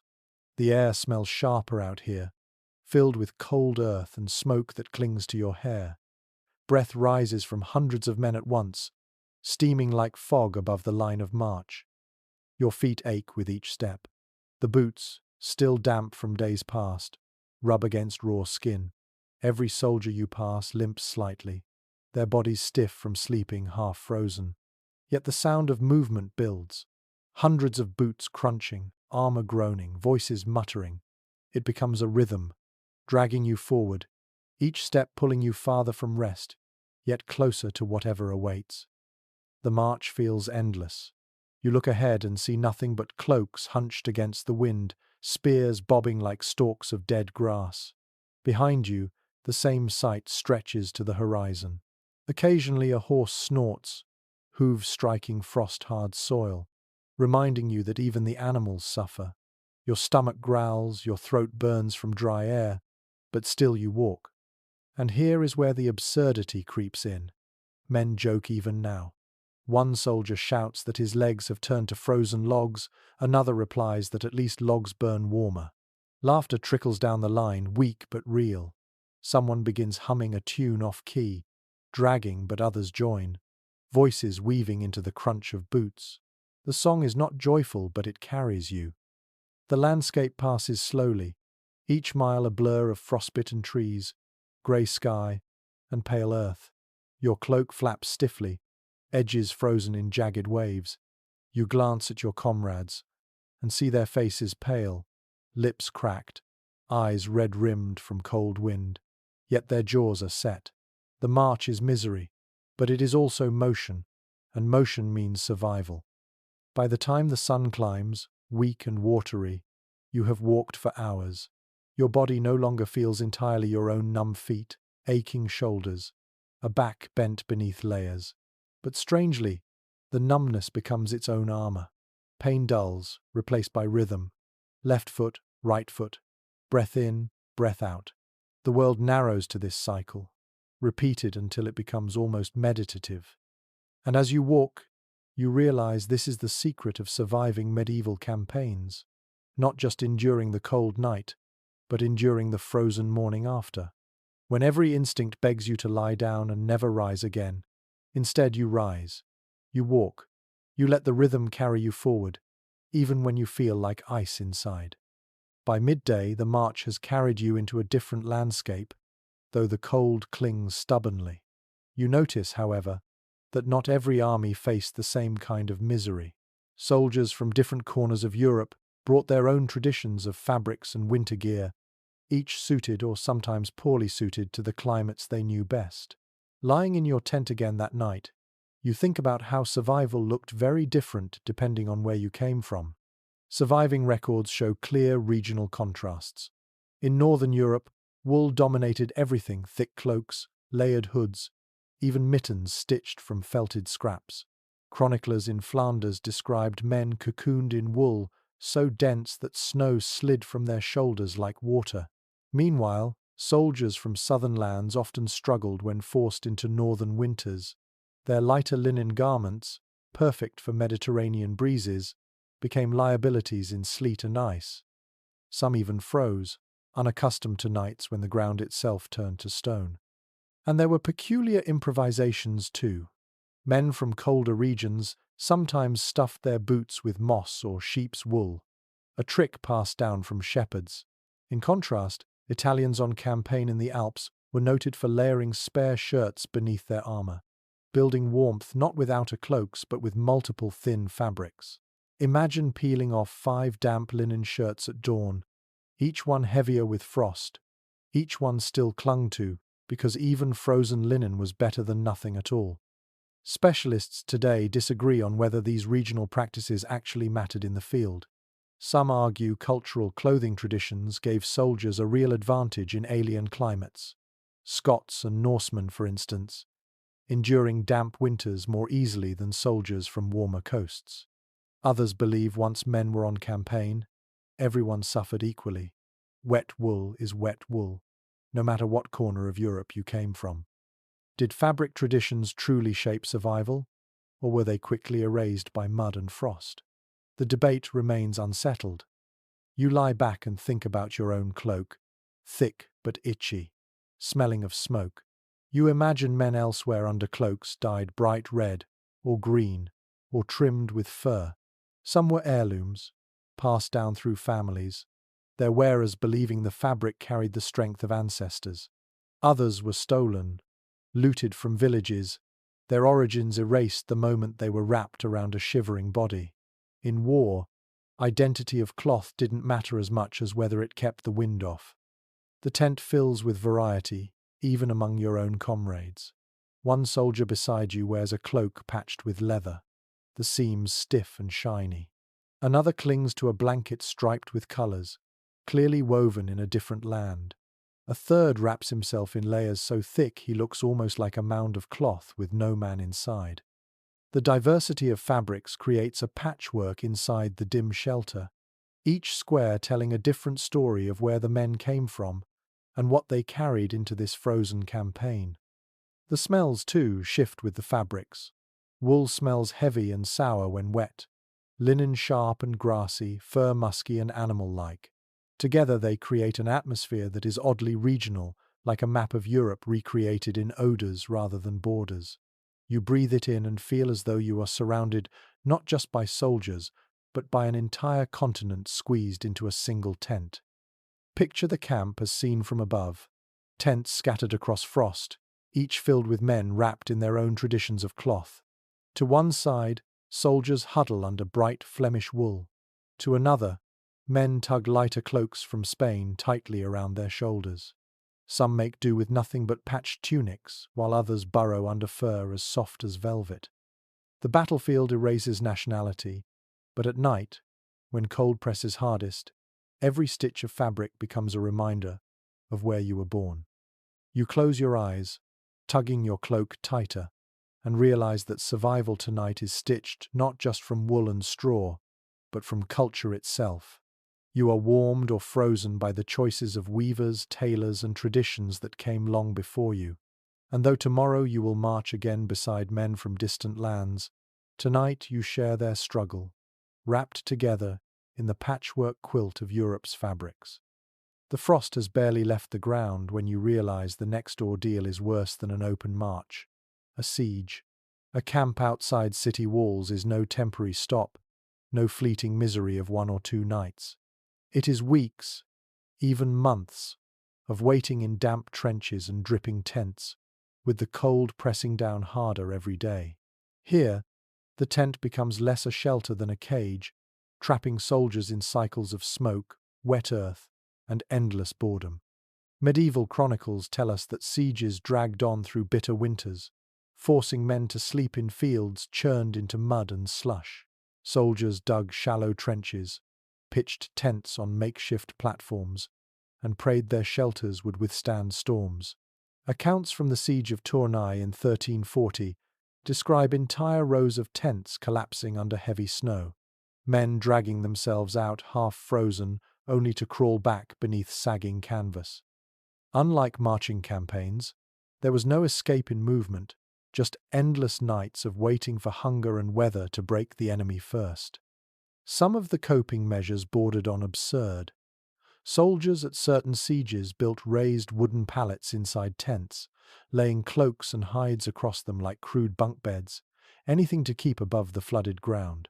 The air smells sharper out here, filled with cold earth and smoke that clings to your hair. Breath rises from hundreds of men at once, steaming like fog above the line of march. Your feet ache with each step. The boots, still damp from days past, rub against raw skin. Every soldier you pass limps slightly, their bodies stiff from sleeping half frozen. Yet the sound of movement builds. Hundreds of boots crunching, armor groaning, voices muttering. It becomes a rhythm, dragging you forward, each step pulling you farther from rest, yet closer to whatever awaits. The march feels endless. You look ahead and see nothing but cloaks hunched against the wind, spears bobbing like stalks of dead grass. Behind you, the same sight stretches to the horizon. Occasionally a horse snorts, hooves striking frost-hard soil, reminding you that even the animals suffer. Your stomach growls, your throat burns from dry air, but still you walk. And here is where the absurdity creeps in. Men joke even now. One soldier shouts that his legs have turned to frozen logs, another replies that at least logs burn warmer. Laughter trickles down the line, weak but real. Someone begins humming a tune off-key, dragging but others join, voices weaving into the crunch of boots. The song is not joyful, but it carries you. The landscape passes slowly, each mile a blur of frostbitten trees, grey sky, and pale earth. Your cloak flaps stiffly, edges frozen in jagged waves. You glance at your comrades and see their faces pale, lips cracked, eyes red-rimmed from cold wind. Yet their jaws are set. The march is misery, but it is also motion, and motion means survival. By the time the sun climbs, weak and watery, you have walked for hours. Your body no longer feels entirely your own numb feet, aching shoulders, a back bent beneath layers. But strangely, the numbness becomes its own armor. Pain dulls, replaced by rhythm. Left foot, right foot. Breath in, breath out. The world narrows to this cycle, repeated until it becomes almost meditative. And as you walk, you realize this is the secret of surviving medieval campaigns. Not just enduring the cold night, but enduring the frozen morning after. When every instinct begs you to lie down and never rise again, instead you rise. You walk. You let the rhythm carry you forward, even when you feel like ice inside. By midday, the march has carried you into a different landscape, though the cold clings stubbornly. You notice, however, that not every army faced the same kind of misery. Soldiers from different corners of Europe brought their own traditions of fabrics and winter gear, each suited or sometimes poorly suited to the climates they knew best. Lying in your tent again that night, you think about how survival looked very different depending on where you came from. Surviving records show clear regional contrasts. In Northern Europe, wool dominated everything: thick cloaks, layered hoods, even mittens stitched from felted scraps. Chroniclers in Flanders described men cocooned in wool so dense that snow slid from their shoulders like water. Meanwhile, soldiers from southern lands often struggled when forced into northern winters. Their lighter linen garments, perfect for Mediterranean breezes, became liabilities in sleet and ice. Some even froze, unaccustomed to nights when the ground itself turned to stone. And there were peculiar improvisations too. Men from colder regions sometimes stuffed their boots with moss or sheep's wool, a trick passed down from shepherds. In contrast, Italians on campaign in the Alps were noted for layering spare shirts beneath their armor, building warmth not with outer cloaks but with multiple thin fabrics. Imagine peeling off 5 damp linen shirts at dawn, each one heavier with frost, each one still clung to, because even frozen linen was better than nothing at all. Specialists today disagree on whether these regional practices actually mattered in the field. Some argue cultural clothing traditions gave soldiers a real advantage in alien climates. Scots and Norsemen, for instance, enduring damp winters more easily than soldiers from warmer coasts. Others believe once men were on campaign, everyone suffered equally. Wet wool is wet wool, no matter what corner of Europe you came from. Did fabric traditions truly shape survival, or were they quickly erased by mud and frost? The debate remains unsettled. You lie back and think about your own cloak, thick but itchy, smelling of smoke. You imagine men elsewhere under cloaks dyed bright red or green or trimmed with fur. Some were heirlooms, passed down through families, their wearers believing the fabric carried the strength of ancestors. Others were stolen, looted from villages, their origins erased the moment they were wrapped around a shivering body. In war, identity of cloth didn't matter as much as whether it kept the wind off. The tent fills with variety, even among your own comrades. One soldier beside you wears a cloak patched with leather, the seams stiff and shiny. Another clings to a blanket striped with colours, clearly woven in a different land. A third wraps himself in layers so thick he looks almost like a mound of cloth with no man inside. The diversity of fabrics creates a patchwork inside the dim shelter, each square telling a different story of where the men came from and what they carried into this frozen campaign. The smells, too, shift with the fabrics. Wool smells heavy and sour when wet, linen sharp and grassy, fur musky and animal-like. Together they create an atmosphere that is oddly regional, like a map of Europe recreated in odours rather than borders. You breathe it in and feel as though you are surrounded not just by soldiers, but by an entire continent squeezed into a single tent. Picture the camp as seen from above. Tents scattered across frost, each filled with men wrapped in their own traditions of cloth. To one side, soldiers huddle under bright Flemish wool. To another, men tug lighter cloaks from Spain tightly around their shoulders. Some make do with nothing but patched tunics, while others burrow under fur as soft as velvet. The battlefield erases nationality, but at night, when cold presses hardest, every stitch of fabric becomes a reminder of where you were born. You close your eyes, tugging your cloak tighter, and realize that survival tonight is stitched not just from wool and straw, but from culture itself. You are warmed or frozen by the choices of weavers, tailors, and traditions that came long before you. And though tomorrow you will march again beside men from distant lands, tonight you share their struggle, wrapped together in the patchwork quilt of Europe's fabrics. The frost has barely left the ground when you realize the next ordeal is worse than an open march. A siege. A camp outside city walls is no temporary stop, no fleeting misery of 1 or 2 nights. It is weeks, even months, of waiting in damp trenches and dripping tents, with the cold pressing down harder every day. Here, the tent becomes less a shelter than a cage, trapping soldiers in cycles of smoke, wet earth, and endless boredom. Medieval chronicles tell us that sieges dragged on through bitter winters, forcing men to sleep in fields churned into mud and slush. Soldiers dug shallow trenches, pitched tents on makeshift platforms, and prayed their shelters would withstand storms. Accounts from the siege of Tournai in 1340 describe entire rows of tents collapsing under heavy snow, men dragging themselves out half-frozen only to crawl back beneath sagging canvas. Unlike marching campaigns, there was no escape in movement, just endless nights of waiting for hunger and weather to break the enemy first. Some of the coping measures bordered on absurd. Soldiers at certain sieges built raised wooden pallets inside tents, laying cloaks and hides across them like crude bunk beds, anything to keep above the flooded ground.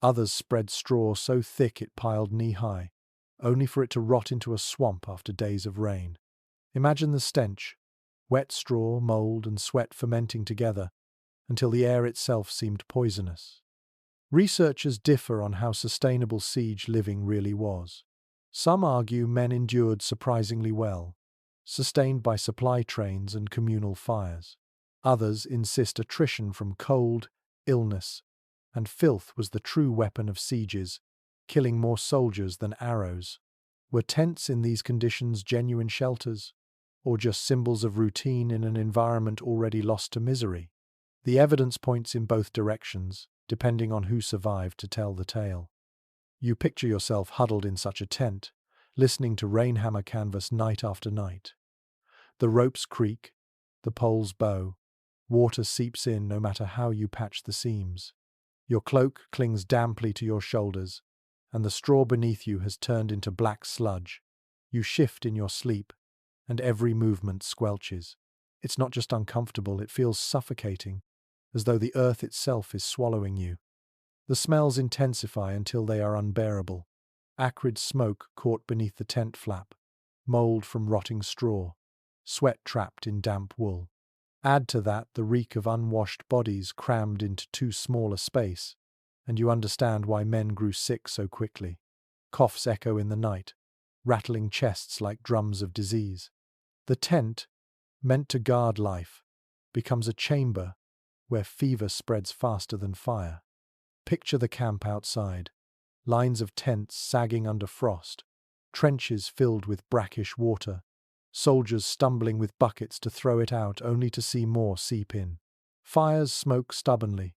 Others spread straw so thick it piled knee-high, only for it to rot into a swamp after days of rain. Imagine the stench: wet straw, mold, and sweat fermenting together until the air itself seemed poisonous. Researchers differ on how sustainable siege living really was. Some argue men endured surprisingly well, sustained by supply trains and communal fires. Others insist attrition from cold, illness, and filth was the true weapon of sieges, killing more soldiers than arrows. Were tents in these conditions genuine shelters, or just symbols of routine in an environment already lost to misery? The evidence points in both directions, depending on who survived to tell the tale. You picture yourself huddled in such a tent, listening to rain hammer canvas night after night. The ropes creak, the poles bow, water seeps in no matter how you patch the seams. Your cloak clings damply to your shoulders, and the straw beneath you has turned into black sludge. You shift in your sleep, and every movement squelches. It's not just uncomfortable, it feels suffocating, as though the earth itself is swallowing you. The smells intensify until they are unbearable. Acrid smoke caught beneath the tent flap, mold from rotting straw, sweat trapped in damp wool. Add to that the reek of unwashed bodies crammed into too small a space, and you understand why men grew sick so quickly. Coughs echo in the night, rattling chests like drums of disease. The tent, meant to guard life, becomes a chamber where fever spreads faster than fire. Picture the camp outside: lines of tents sagging under frost, trenches filled with brackish water, soldiers stumbling with buckets to throw it out only to see more seep in. Fires smoke stubbornly,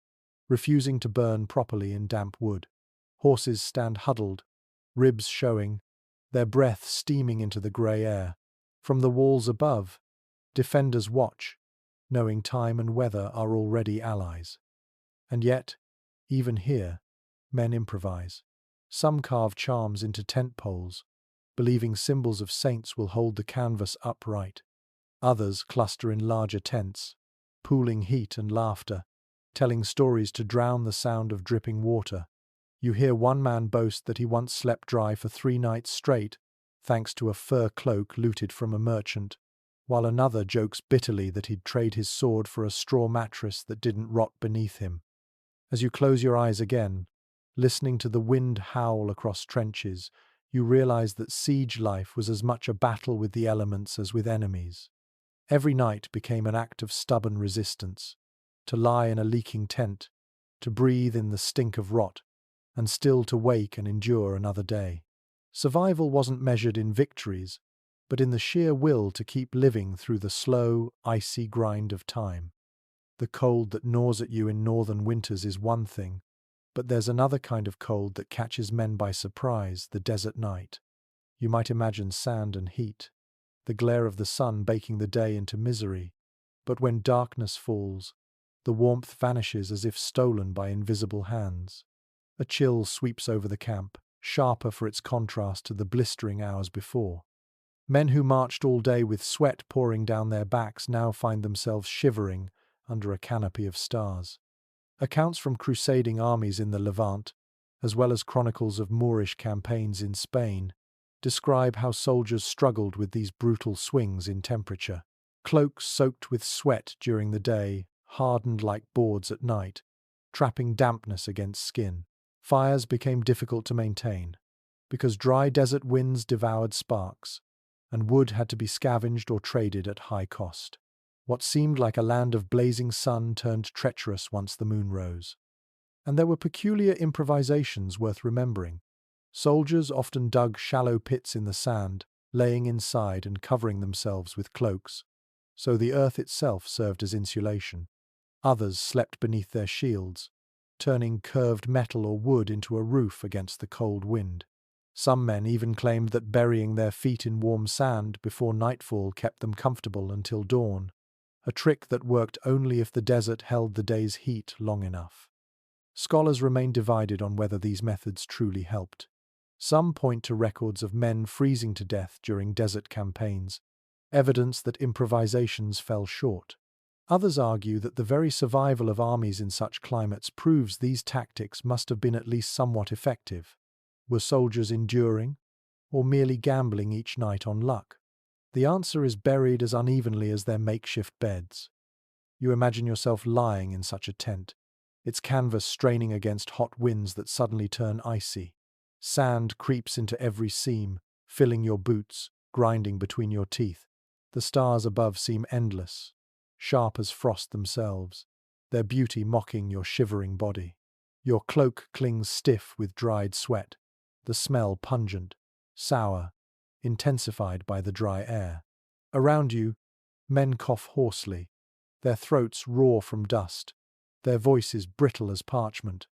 refusing to burn properly in damp wood. Horses stand huddled, ribs showing, their breath steaming into the grey air. From the walls above, defenders watch, knowing time and weather are already allies. And yet, even here, men improvise. Some carve charms into tent poles, believing symbols of saints will hold the canvas upright. Others cluster in larger tents, pooling heat and laughter, telling stories to drown the sound of dripping water. You hear one man boast that he once slept dry for 3 nights straight, thanks to a fur cloak looted from a merchant, while another jokes bitterly that he'd trade his sword for a straw mattress that didn't rot beneath him. As you close your eyes again, listening to the wind howl across trenches, you realize that siege life was as much a battle with the elements as with enemies. Every night became an act of stubborn resistance: to lie in a leaking tent, to breathe in the stink of rot, and still to wake and endure another day. Survival wasn't measured in victories, but in the sheer will to keep living through the slow, icy grind of time. The cold that gnaws at you in northern winters is one thing, but there's another kind of cold that catches men by surprise: the desert night. You might imagine sand and heat, the glare of the sun baking the day into misery, but when darkness falls, the warmth vanishes as if stolen by invisible hands. A chill sweeps over the camp, sharper for its contrast to the blistering hours before. Men who marched all day with sweat pouring down their backs now find themselves shivering under a canopy of stars. Accounts from crusading armies in the Levant, as well as chronicles of Moorish campaigns in Spain, describe how soldiers struggled with these brutal swings in temperature. Cloaks soaked with sweat during the day, hardened like boards at night, trapping dampness against skin. Fires became difficult to maintain, because dry desert winds devoured sparks, and wood had to be scavenged or traded at high cost. What seemed like a land of blazing sun turned treacherous once the moon rose. And there were peculiar improvisations worth remembering. Soldiers often dug shallow pits in the sand, laying inside and covering themselves with cloaks, so the earth itself served as insulation. Others slept beneath their shields, turning curved metal or wood into a roof against the cold wind. Some men even claimed that burying their feet in warm sand before nightfall kept them comfortable until dawn, a trick that worked only if the desert held the day's heat long enough. Scholars remain divided on whether these methods truly helped. Some point to records of men freezing to death during desert campaigns, evidence that improvisations fell short. Others argue that the very survival of armies in such climates proves these tactics must have been at least somewhat effective. Were soldiers enduring, or merely gambling each night on luck? The answer is buried as unevenly as their makeshift beds. You imagine yourself lying in such a tent, its canvas straining against hot winds that suddenly turn icy. Sand creeps into every seam, filling your boots, grinding between your teeth. The stars above seem endless, sharp as frost themselves, their beauty mocking your shivering body. Your cloak clings stiff with dried sweat, the smell pungent, sour, intensified by the dry air. Around you, men cough hoarsely, their throats raw from dust, their voices brittle as parchment.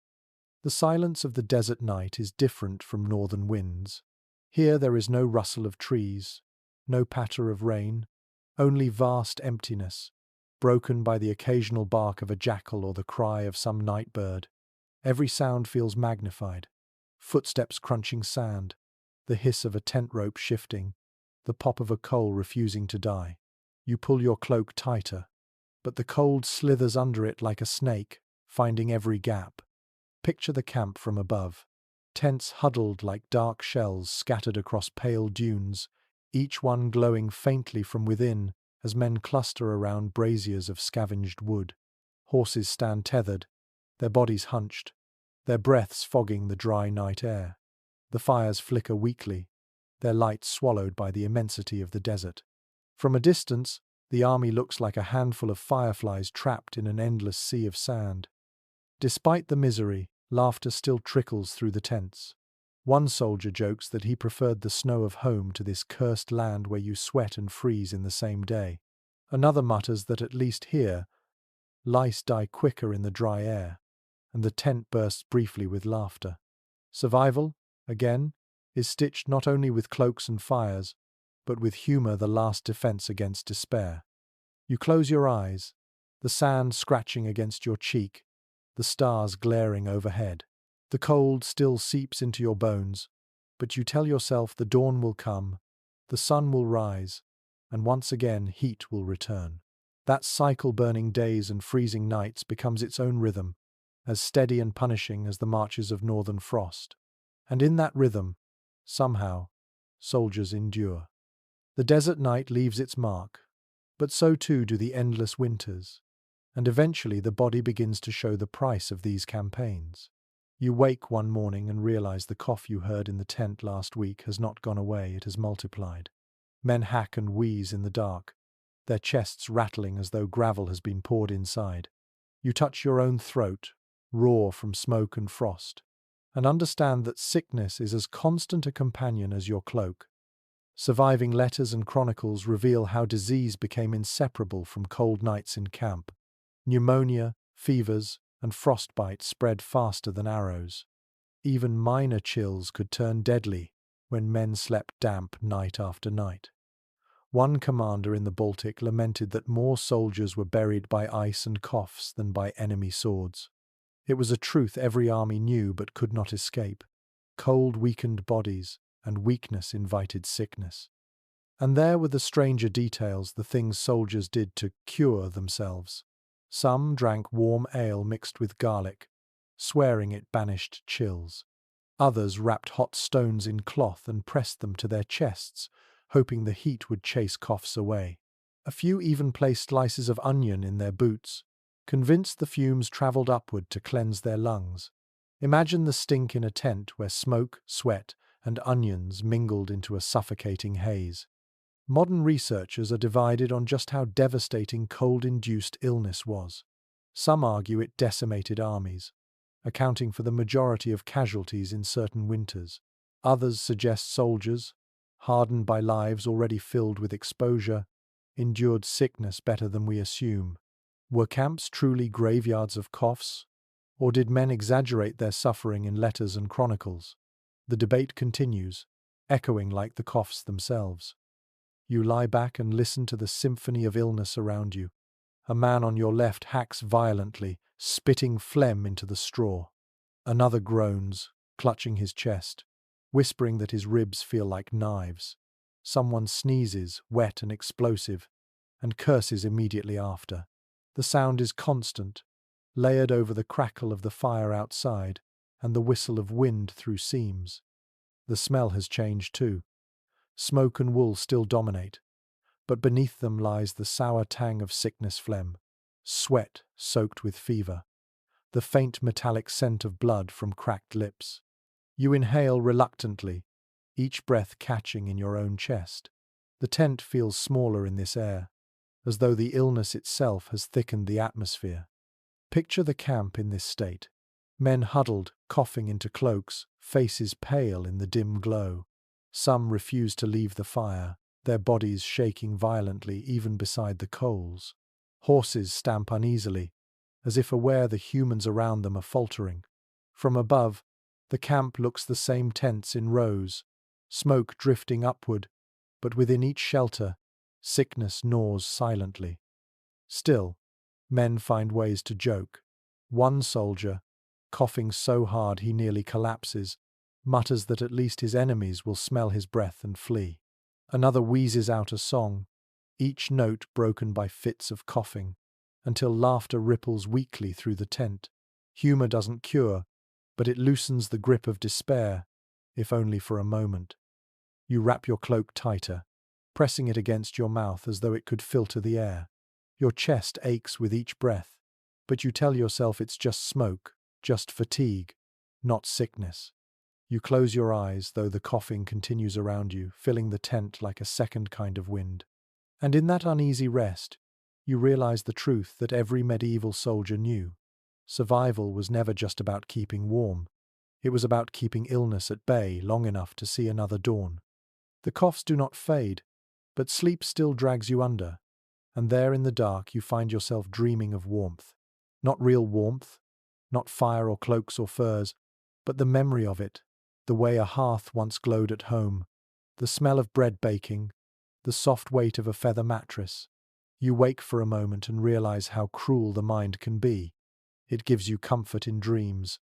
The silence of the desert night is different from northern winds. Here there is no rustle of trees, no patter of rain, only vast emptiness, broken by the occasional bark of a jackal or the cry of some night bird. Every sound feels magnified. Footsteps crunching sand, the hiss of a tent rope shifting, the pop of a coal refusing to die. You pull your cloak tighter, but the cold slithers under it like a snake, finding every gap. Picture the camp from above. Tents huddled like dark shells scattered across pale dunes, each one glowing faintly from within as men cluster around braziers of scavenged wood. Horses stand tethered, their bodies hunched, their breaths fogging the dry night air. The fires flicker weakly, their light swallowed by the immensity of the desert. From a distance, the army looks like a handful of fireflies trapped in an endless sea of sand. Despite the misery, laughter still trickles through the tents. One soldier jokes that he preferred the snow of home to this cursed land where you sweat and freeze in the same day. Another mutters that at least here, lice die quicker in the dry air, and the tent bursts briefly with laughter. Survival, again, is stitched not only with cloaks and fires, but with humor, the last defense against despair. You close your eyes, the sand scratching against your cheek, the stars glaring overhead. The cold still seeps into your bones, but you tell yourself the dawn will come, the sun will rise, and once again heat will return. That cycle, burning days and freezing nights, becomes its own rhythm, as steady and punishing as the marches of northern frost. And in that rhythm, somehow, soldiers endure. The desert night leaves its mark, but so too do the endless winters, and eventually the body begins to show the price of these campaigns. You wake one morning and realize the cough you heard in the tent last week has not gone away, it has multiplied. Men hack and wheeze in the dark, their chests rattling as though gravel has been poured inside. You touch your own throat, raw from smoke and frost, and understand that sickness is as constant a companion as your cloak. Surviving letters and chronicles reveal how disease became inseparable from cold nights in camp. Pneumonia, fevers, and frostbite spread faster than arrows. Even minor chills could turn deadly when men slept damp night after night. One commander in the Baltic lamented that more soldiers were buried by ice and coughs than by enemy swords. It was a truth every army knew but could not escape. Cold weakened bodies, and weakness invited sickness. And there were the stranger details, the things soldiers did to cure themselves. Some drank warm ale mixed with garlic, swearing it banished chills. Others wrapped hot stones in cloth and pressed them to their chests, hoping the heat would chase coughs away. A few even placed slices of onion in their boots, convinced the fumes travelled upward to cleanse their lungs. Imagine the stink in a tent where smoke, sweat, and onions mingled into a suffocating haze. Modern researchers are divided on just how devastating cold-induced illness was. Some argue it decimated armies, accounting for the majority of casualties in certain winters. Others suggest soldiers, hardened by lives already filled with exposure, endured sickness better than we assume. Were camps truly graveyards of coughs, or did men exaggerate their suffering in letters and chronicles? The debate continues, echoing like the coughs themselves. You lie back and listen to the symphony of illness around you. A man on your left hacks violently, spitting phlegm into the straw. Another groans, clutching his chest. whispering that his ribs feel like knives. Someone sneezes, wet and explosive, and curses immediately after. The sound is constant, layered over the crackle of the fire outside and the whistle of wind through seams. The smell has changed too. Smoke and wool still dominate, but beneath them lies the sour tang of sickness phlegm, sweat soaked with fever, the faint metallic scent of blood from cracked lips. You inhale reluctantly, each breath catching in your own chest. The tent feels smaller in this air, as though the illness itself has thickened the atmosphere. Picture the camp in this state. Men huddled, coughing into cloaks, faces pale in the dim glow. Some refuse to leave the fire, their bodies shaking violently even beside the coals. Horses stamp uneasily, as if aware the humans around them are faltering. From above, the camp looks the same, tents in rows, smoke drifting upward, but within each shelter, sickness gnaws silently. Still, men find ways to joke. One soldier, coughing so hard he nearly collapses, mutters that at least his enemies will smell his breath and flee. Another wheezes out a song, each note broken by fits of coughing, until laughter ripples weakly through the tent. Humor doesn't cure, but it loosens the grip of despair, if only for a moment. You wrap your cloak tighter, pressing it against your mouth as though it could filter the air. Your chest aches with each breath, but you tell yourself it's just smoke, just fatigue, not sickness. You close your eyes, though the coughing continues around you, filling the tent like a second kind of wind. And in that uneasy rest, you realize the truth that every medieval soldier knew. Survival was never just about keeping warm. It was about keeping illness at bay long enough to see another dawn. The coughs do not fade, but sleep still drags you under, and there in the dark you find yourself dreaming of warmth. Not real warmth, not fire or cloaks or furs, but the memory of it, the way a hearth once glowed at home, the smell of bread baking, the soft weight of a feather mattress. You wake for a moment and realize how cruel the mind can be. It gives you comfort in dreams,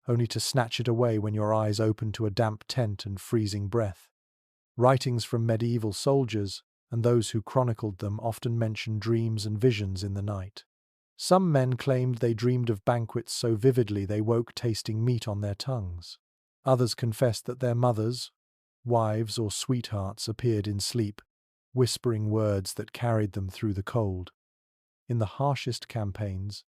only to snatch it away when your eyes open to a damp tent and freezing breath. Writings from medieval soldiers and those who chronicled them often mention dreams and visions in the night. Some men claimed they dreamed of banquets so vividly they woke tasting meat on their tongues. Others confessed that their mothers, wives, or sweethearts appeared in sleep, whispering words that carried them through the cold. In the harshest campaigns,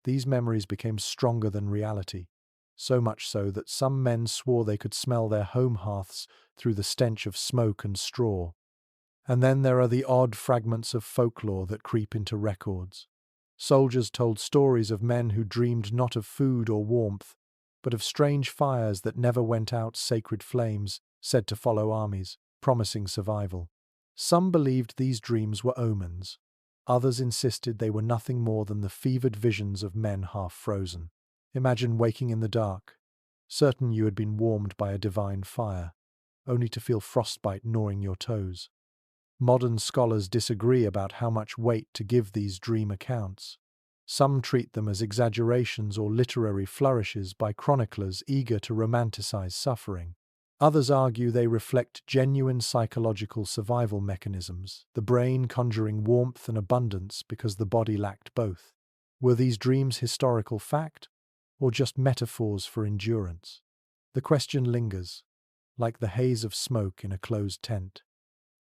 these memories became stronger than reality, so much so that some men swore they could smell their home hearths through the stench of smoke and straw. And then there are the odd fragments of folklore that creep into records. Soldiers told stories of men who dreamed not of food or warmth, but of strange fires that never went out, sacred flames said to follow armies, promising survival. Some believed these dreams were omens. Others insisted they were nothing more than the fevered visions of men half frozen. Imagine waking in the dark, certain you had been warmed by a divine fire, only to feel frostbite gnawing your toes. Modern scholars disagree about how much weight to give these dream accounts. Some treat them as exaggerations or literary flourishes by chroniclers eager to romanticize suffering. Others argue they reflect genuine psychological survival mechanisms, the brain conjuring warmth and abundance because the body lacked both. Were these dreams historical fact, or just metaphors for endurance? The question lingers, like the haze of smoke in a closed tent.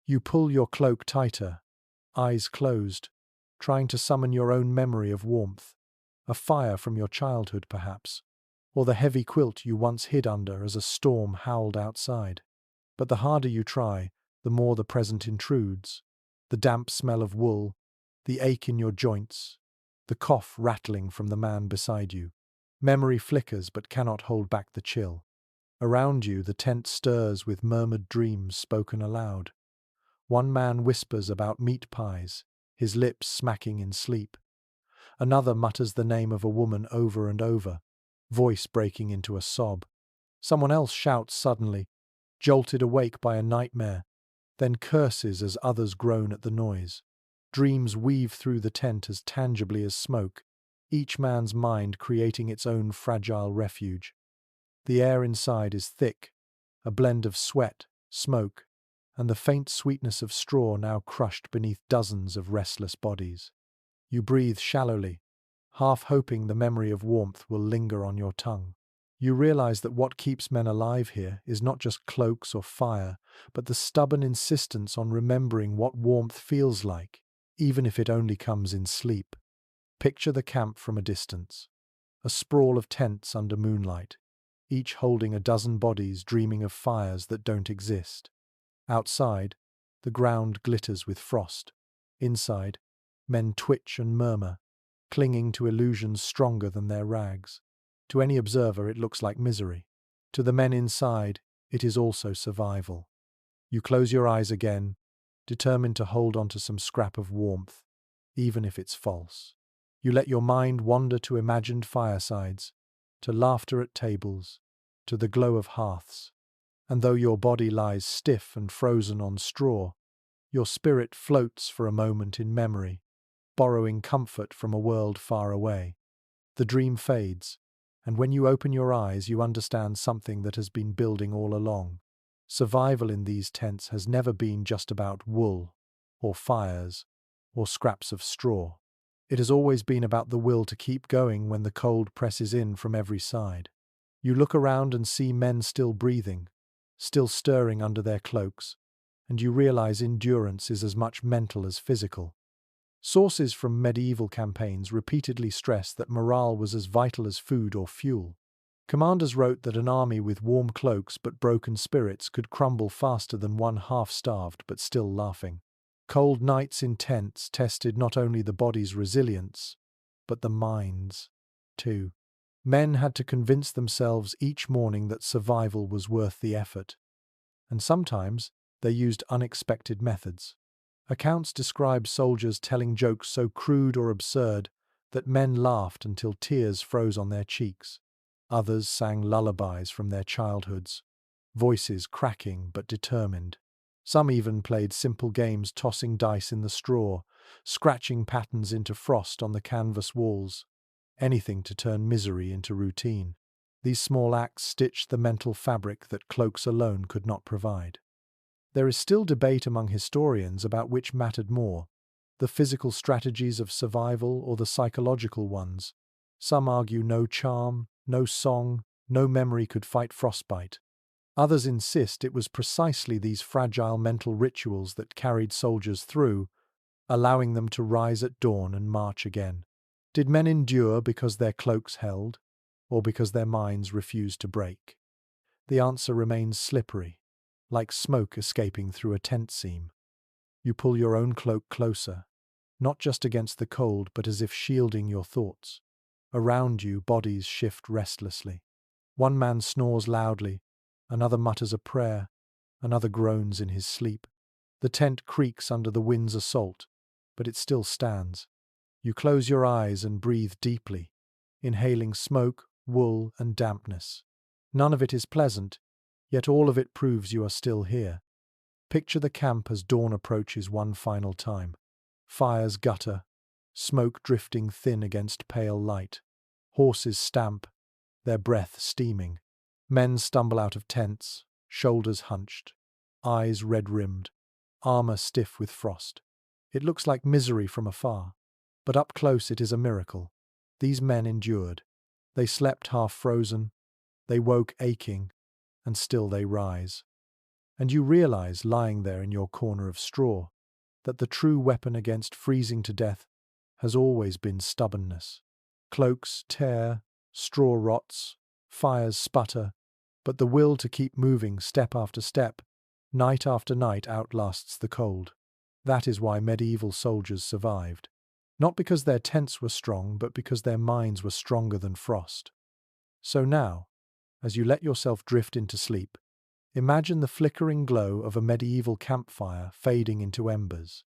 You pull your cloak tighter, eyes closed, trying to summon your own memory of warmth, a fire from your childhood perhaps, or the heavy quilt you once hid under as a storm howled outside. But the harder you try, the more the present intrudes. The damp smell of wool, the ache in your joints, the cough rattling from the man beside you. Memory flickers but cannot hold back the chill. Around you, the tent stirs with murmured dreams spoken aloud. One man whispers about meat pies, his lips smacking in sleep. Another mutters the name of a woman over and over, voice breaking into a sob. Someone else shouts suddenly, jolted awake by a nightmare, then curses as others groan at the noise. Dreams weave through the tent as tangibly as smoke, each man's mind creating its own fragile refuge. The air inside is thick, a blend of sweat, smoke, and the faint sweetness of straw now crushed beneath dozens of restless bodies. You breathe shallowly, half hoping the memory of warmth will linger on your tongue. You realize that what keeps men alive here is not just cloaks or fire, but the stubborn insistence on remembering what warmth feels like, even if it only comes in sleep. Picture the camp from a distance. A sprawl of tents under moonlight, each holding a dozen bodies dreaming of fires that don't exist. Outside, the ground glitters with frost. Inside, men twitch and murmur, clinging to illusions stronger than their rags. To any observer, it looks like misery. To the men inside, it is also survival. You close your eyes again, determined to hold on to some scrap of warmth, even if it's false. You let your mind wander to imagined firesides, to laughter at tables, to the glow of hearths. And though your body lies stiff and frozen on straw, your spirit floats for a moment in memory, borrowing comfort from a world far away. The dream fades, and when you open your eyes, you understand something that has been building all along. Survival in these tents has never been just about wool, or fires, or scraps of straw. It has always been about the will to keep going when the cold presses in from every side. You look around and see men still breathing, still stirring under their cloaks, and you realize endurance is as much mental as physical. Sources from medieval campaigns repeatedly stress that morale was as vital as food or fuel. Commanders wrote that an army with warm cloaks but broken spirits could crumble faster than one half-starved but still laughing. Cold nights in tents tested not only the body's resilience, but the mind's, too. Men had to convince themselves each morning that survival was worth the effort. And sometimes they used unexpected methods. Accounts describe soldiers telling jokes so crude or absurd that men laughed until tears froze on their cheeks. Others sang lullabies from their childhoods, voices cracking but determined. Some even played simple games, tossing dice in the straw, scratching patterns into frost on the canvas walls. Anything to turn misery into routine. These small acts stitched the mental fabric that cloaks alone could not provide. There is still debate among historians about which mattered more, the physical strategies of survival or the psychological ones. Some argue no charm, no song, no memory could fight frostbite. Others insist it was precisely these fragile mental rituals that carried soldiers through, allowing them to rise at dawn and march again. Did men endure because their cloaks held, or because their minds refused to break? The answer remains slippery, like smoke escaping through a tent seam. You pull your own cloak closer, not just against the cold, but as if shielding your thoughts. Around you, bodies shift restlessly. One man snores loudly, another mutters a prayer, another groans in his sleep. The tent creaks under the wind's assault, but it still stands. You close your eyes and breathe deeply, inhaling smoke, wool, and dampness. None of it is pleasant, yet all of it proves you are still here. Picture the camp as dawn approaches one final time. Fires gutter, smoke drifting thin against pale light. Horses stamp, their breath steaming. Men stumble out of tents, shoulders hunched, eyes red-rimmed, armor stiff with frost. It looks like misery from afar, but up close it is a miracle. These men endured. They slept half frozen, they woke aching, and still they rise. And you realize, lying there in your corner of straw, that the true weapon against freezing to death has always been stubbornness. Cloaks tear, straw rots, fires sputter, but the will to keep moving step after step, night after night outlasts the cold. That is why medieval soldiers survived. Not because their tents were strong, but because their minds were stronger than frost. So now, as you let yourself drift into sleep, imagine the flickering glow of a medieval campfire fading into embers.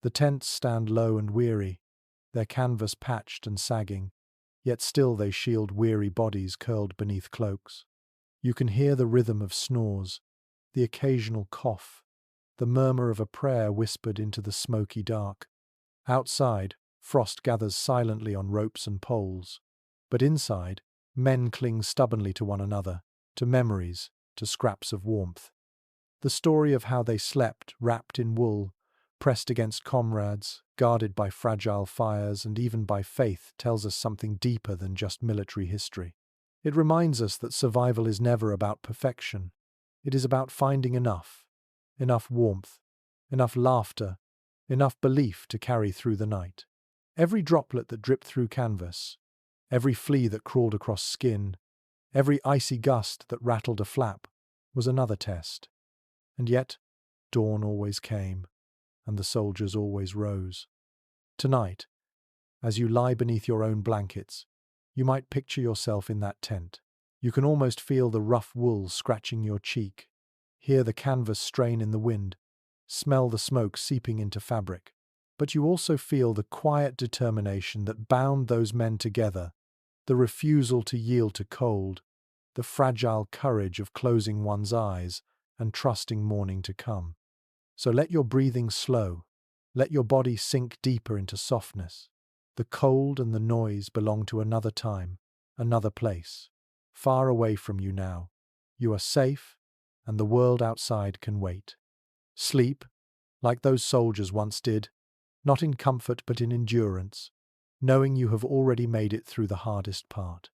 The tents stand low and weary, their canvas patched and sagging, yet still they shield weary bodies curled beneath cloaks. You can hear the rhythm of snores, the occasional cough, the murmur of a prayer whispered into the smoky dark. Outside, frost gathers silently on ropes and poles, but inside, men cling stubbornly to one another, to memories, to scraps of warmth. The story of how they slept, wrapped in wool, pressed against comrades, guarded by fragile fires and even by faith, tells us something deeper than just military history. It reminds us that survival is never about perfection. It is about finding enough warmth, enough laughter, enough belief to carry through the night. Every droplet that dripped through canvas, every flea that crawled across skin, every icy gust that rattled a flap was another test. And yet, dawn always came, and the soldiers always rose. Tonight, as you lie beneath your own blankets, you might picture yourself in that tent. You can almost feel the rough wool scratching your cheek, hear the canvas strain in the wind, smell the smoke seeping into fabric. But you also feel the quiet determination that bound those men together, the refusal to yield to cold, the fragile courage of closing one's eyes and trusting morning to come. So let your breathing slow, let your body sink deeper into softness. The cold and the noise belong to another time, another place. Far away from you now. You are safe, and the world outside can wait. Sleep, like those soldiers once did, not in comfort but in endurance, knowing you have already made it through the hardest part.